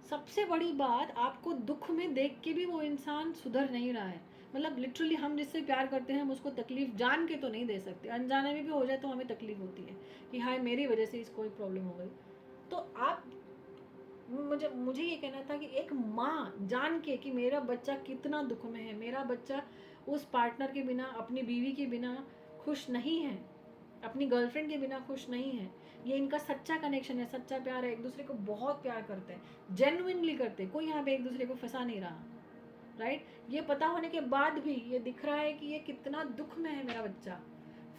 सबसे बड़ी बात, आपको दुख में देख के भी वो इंसान सुधर नहीं रहा है. मतलब लिटरली हम जिससे प्यार करते हैं हम उसको तकलीफ जान के तो नहीं दे सकते, अनजाने में भी हो जाए तो हमें तकलीफ होती है कि हाय मेरी वजह से इसको एक प्रॉब्लम हो गई. तो आप, मुझे ये कहना था कि एक माँ जान के कि मेरा बच्चा कितना दुख में है, मेरा बच्चा उस पार्टनर के बिना, अपनी बीवी के बिना खुश नहीं है, अपनी गर्लफ्रेंड के बिना खुश नहीं है, ये इनका सच्चा कनेक्शन है, सच्चा प्यार है, एक दूसरे को बहुत प्यार करते हैं, जेन्युइनली करते हैं, कोई यहाँ पे एक दूसरे को फंसा नहीं रहा. राइट? ये पता होने के बाद भी ये दिख रहा है कि ये कितना दुख में है मेरा बच्चा,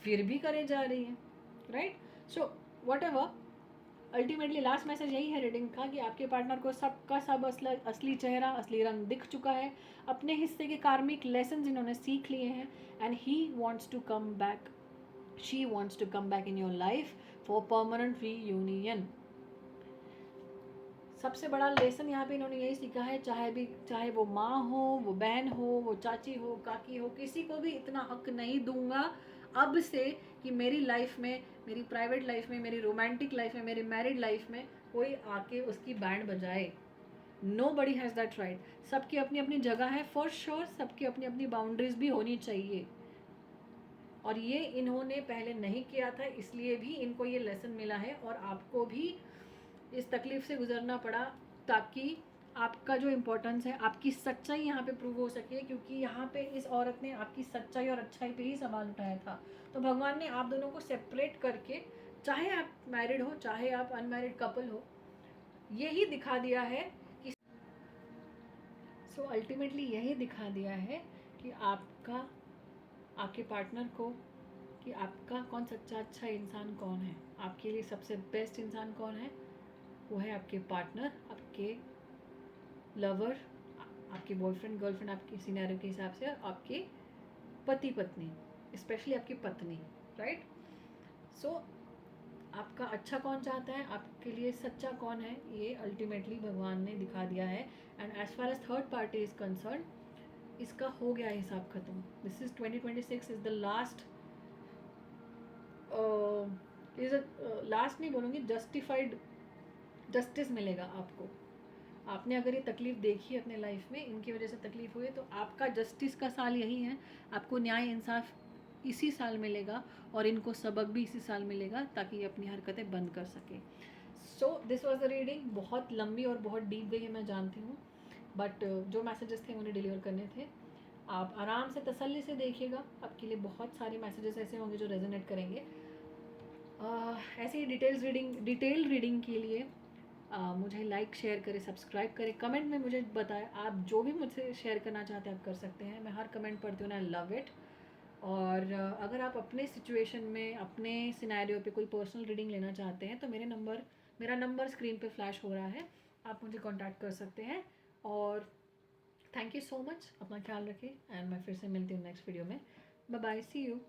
फिर भी करे जा रही है. Right? So what ever, ultimately last message यही है रीडिंग का कि आपके पार्टनर को सबका सब असली चेहरा, असली रंग दिख चुका है. अपने हिस्से के कार्मिक लेसन इन्होंने सीख लिए हैं. And he wants to come back, she wants to come back in your life for permanent reunion. सबसे बड़ा लेसन यहाँ पे इन्होंने यही सीखा है, चाहे वो माँ हो, वो बहन हो, वो चाची हो, काकी हो, किसी को भी इतना हक नहीं दूंगा अब से कि मेरी लाइफ में, मेरी प्राइवेट लाइफ में, मेरी रोमांटिक लाइफ में, मेरी मैरिड लाइफ में कोई आके उसकी बैंड बजाए. Nobody has that right. सबकी अपनी अपनी जगह है फॉर श्योर, सबकी अपनी अपनी बाउंड्रीज भी होनी चाहिए. और ये इन्होंने पहले नहीं किया था, इसलिए भी इनको ये लेसन मिला है और आपको भी इस तकलीफ से गुजरना पड़ा ताकि आपका जो इम्पोर्टेंस है, आपकी सच्चाई यहाँ पे प्रूव हो सके. क्योंकि यहाँ पे इस औरत ने आपकी सच्चाई और अच्छाई पे ही सवाल उठाया था. तो भगवान ने आप दोनों को सेपरेट करके, चाहे आप मैरिड हो, चाहे आप अनमैरिड कपल हो, यही दिखा दिया है कि सो अल्टीमेटली यही दिखा दिया है कि आपके पार्टनर को, कि आपका कौन सच्चा अच्छा इंसान कौन है, आपके लिए सबसे बेस्ट इंसान कौन है. वो है आपके पार्टनर, आपके लवर, आपके बॉयफ्रेंड गर्लफ्रेंड आपके सिनेरियो के हिसाब से, और आपके पति पत्नी, स्पेशली आपकी पत्नी, राइट। सो आपका अच्छा कौन चाहता है, आपके लिए सच्चा कौन है, ये अल्टीमेटली भगवान ने दिखा दिया है। And as far as third party is concern, इसका हो गया हिसाब ख़त्म। This is 2026 is the last, is last नहीं बोलूँगी, जस्टिफाइड जस्टिस मिलेगा आपको। आपने अगर ये तकलीफ़ देखी है अपने लाइफ में, इनकी वजह से तकलीफ़ हुई है, तो आपका जस्टिस का साल यही है। आपको न्याय इंसाफ इसी साल मिलेगा और इनको सबक भी इसी साल मिलेगा, ताकि ये अपनी हरकतें बंद कर सके। So this was the reading. बहुत लंबी और बहुत डीप गई है, मैं जानती हूँ, बट जो मैसेजेस थे मुझे डिलीवर करने थे। आप आराम से तसल्ली से देखिएगा, आपके लिए बहुत सारे मैसेजेस ऐसे होंगे जो रेजोनेट करेंगे। ऐसे ही डिटेल रीडिंग के लिए मुझे लाइक शेयर करें, सब्सक्राइब करें, कमेंट में मुझे बताएं। आप जो भी मुझसे शेयर करना चाहते हैं आप कर सकते हैं, मैं हर कमेंट पढ़ती हूँ, आई लव इट। और अगर आप अपने सिचुएशन में, अपने सिनेरियो पे कोई पर्सनल रीडिंग लेना चाहते हैं, तो मेरा नंबर स्क्रीन पे फ्लैश हो रहा है, आप मुझे कांटेक्ट कर सकते हैं। और थैंक यू सो मच, अपना ख्याल रखें, एंड मैं फिर से मिलती हूँ नेक्स्ट वीडियो में। Bye bye, see you.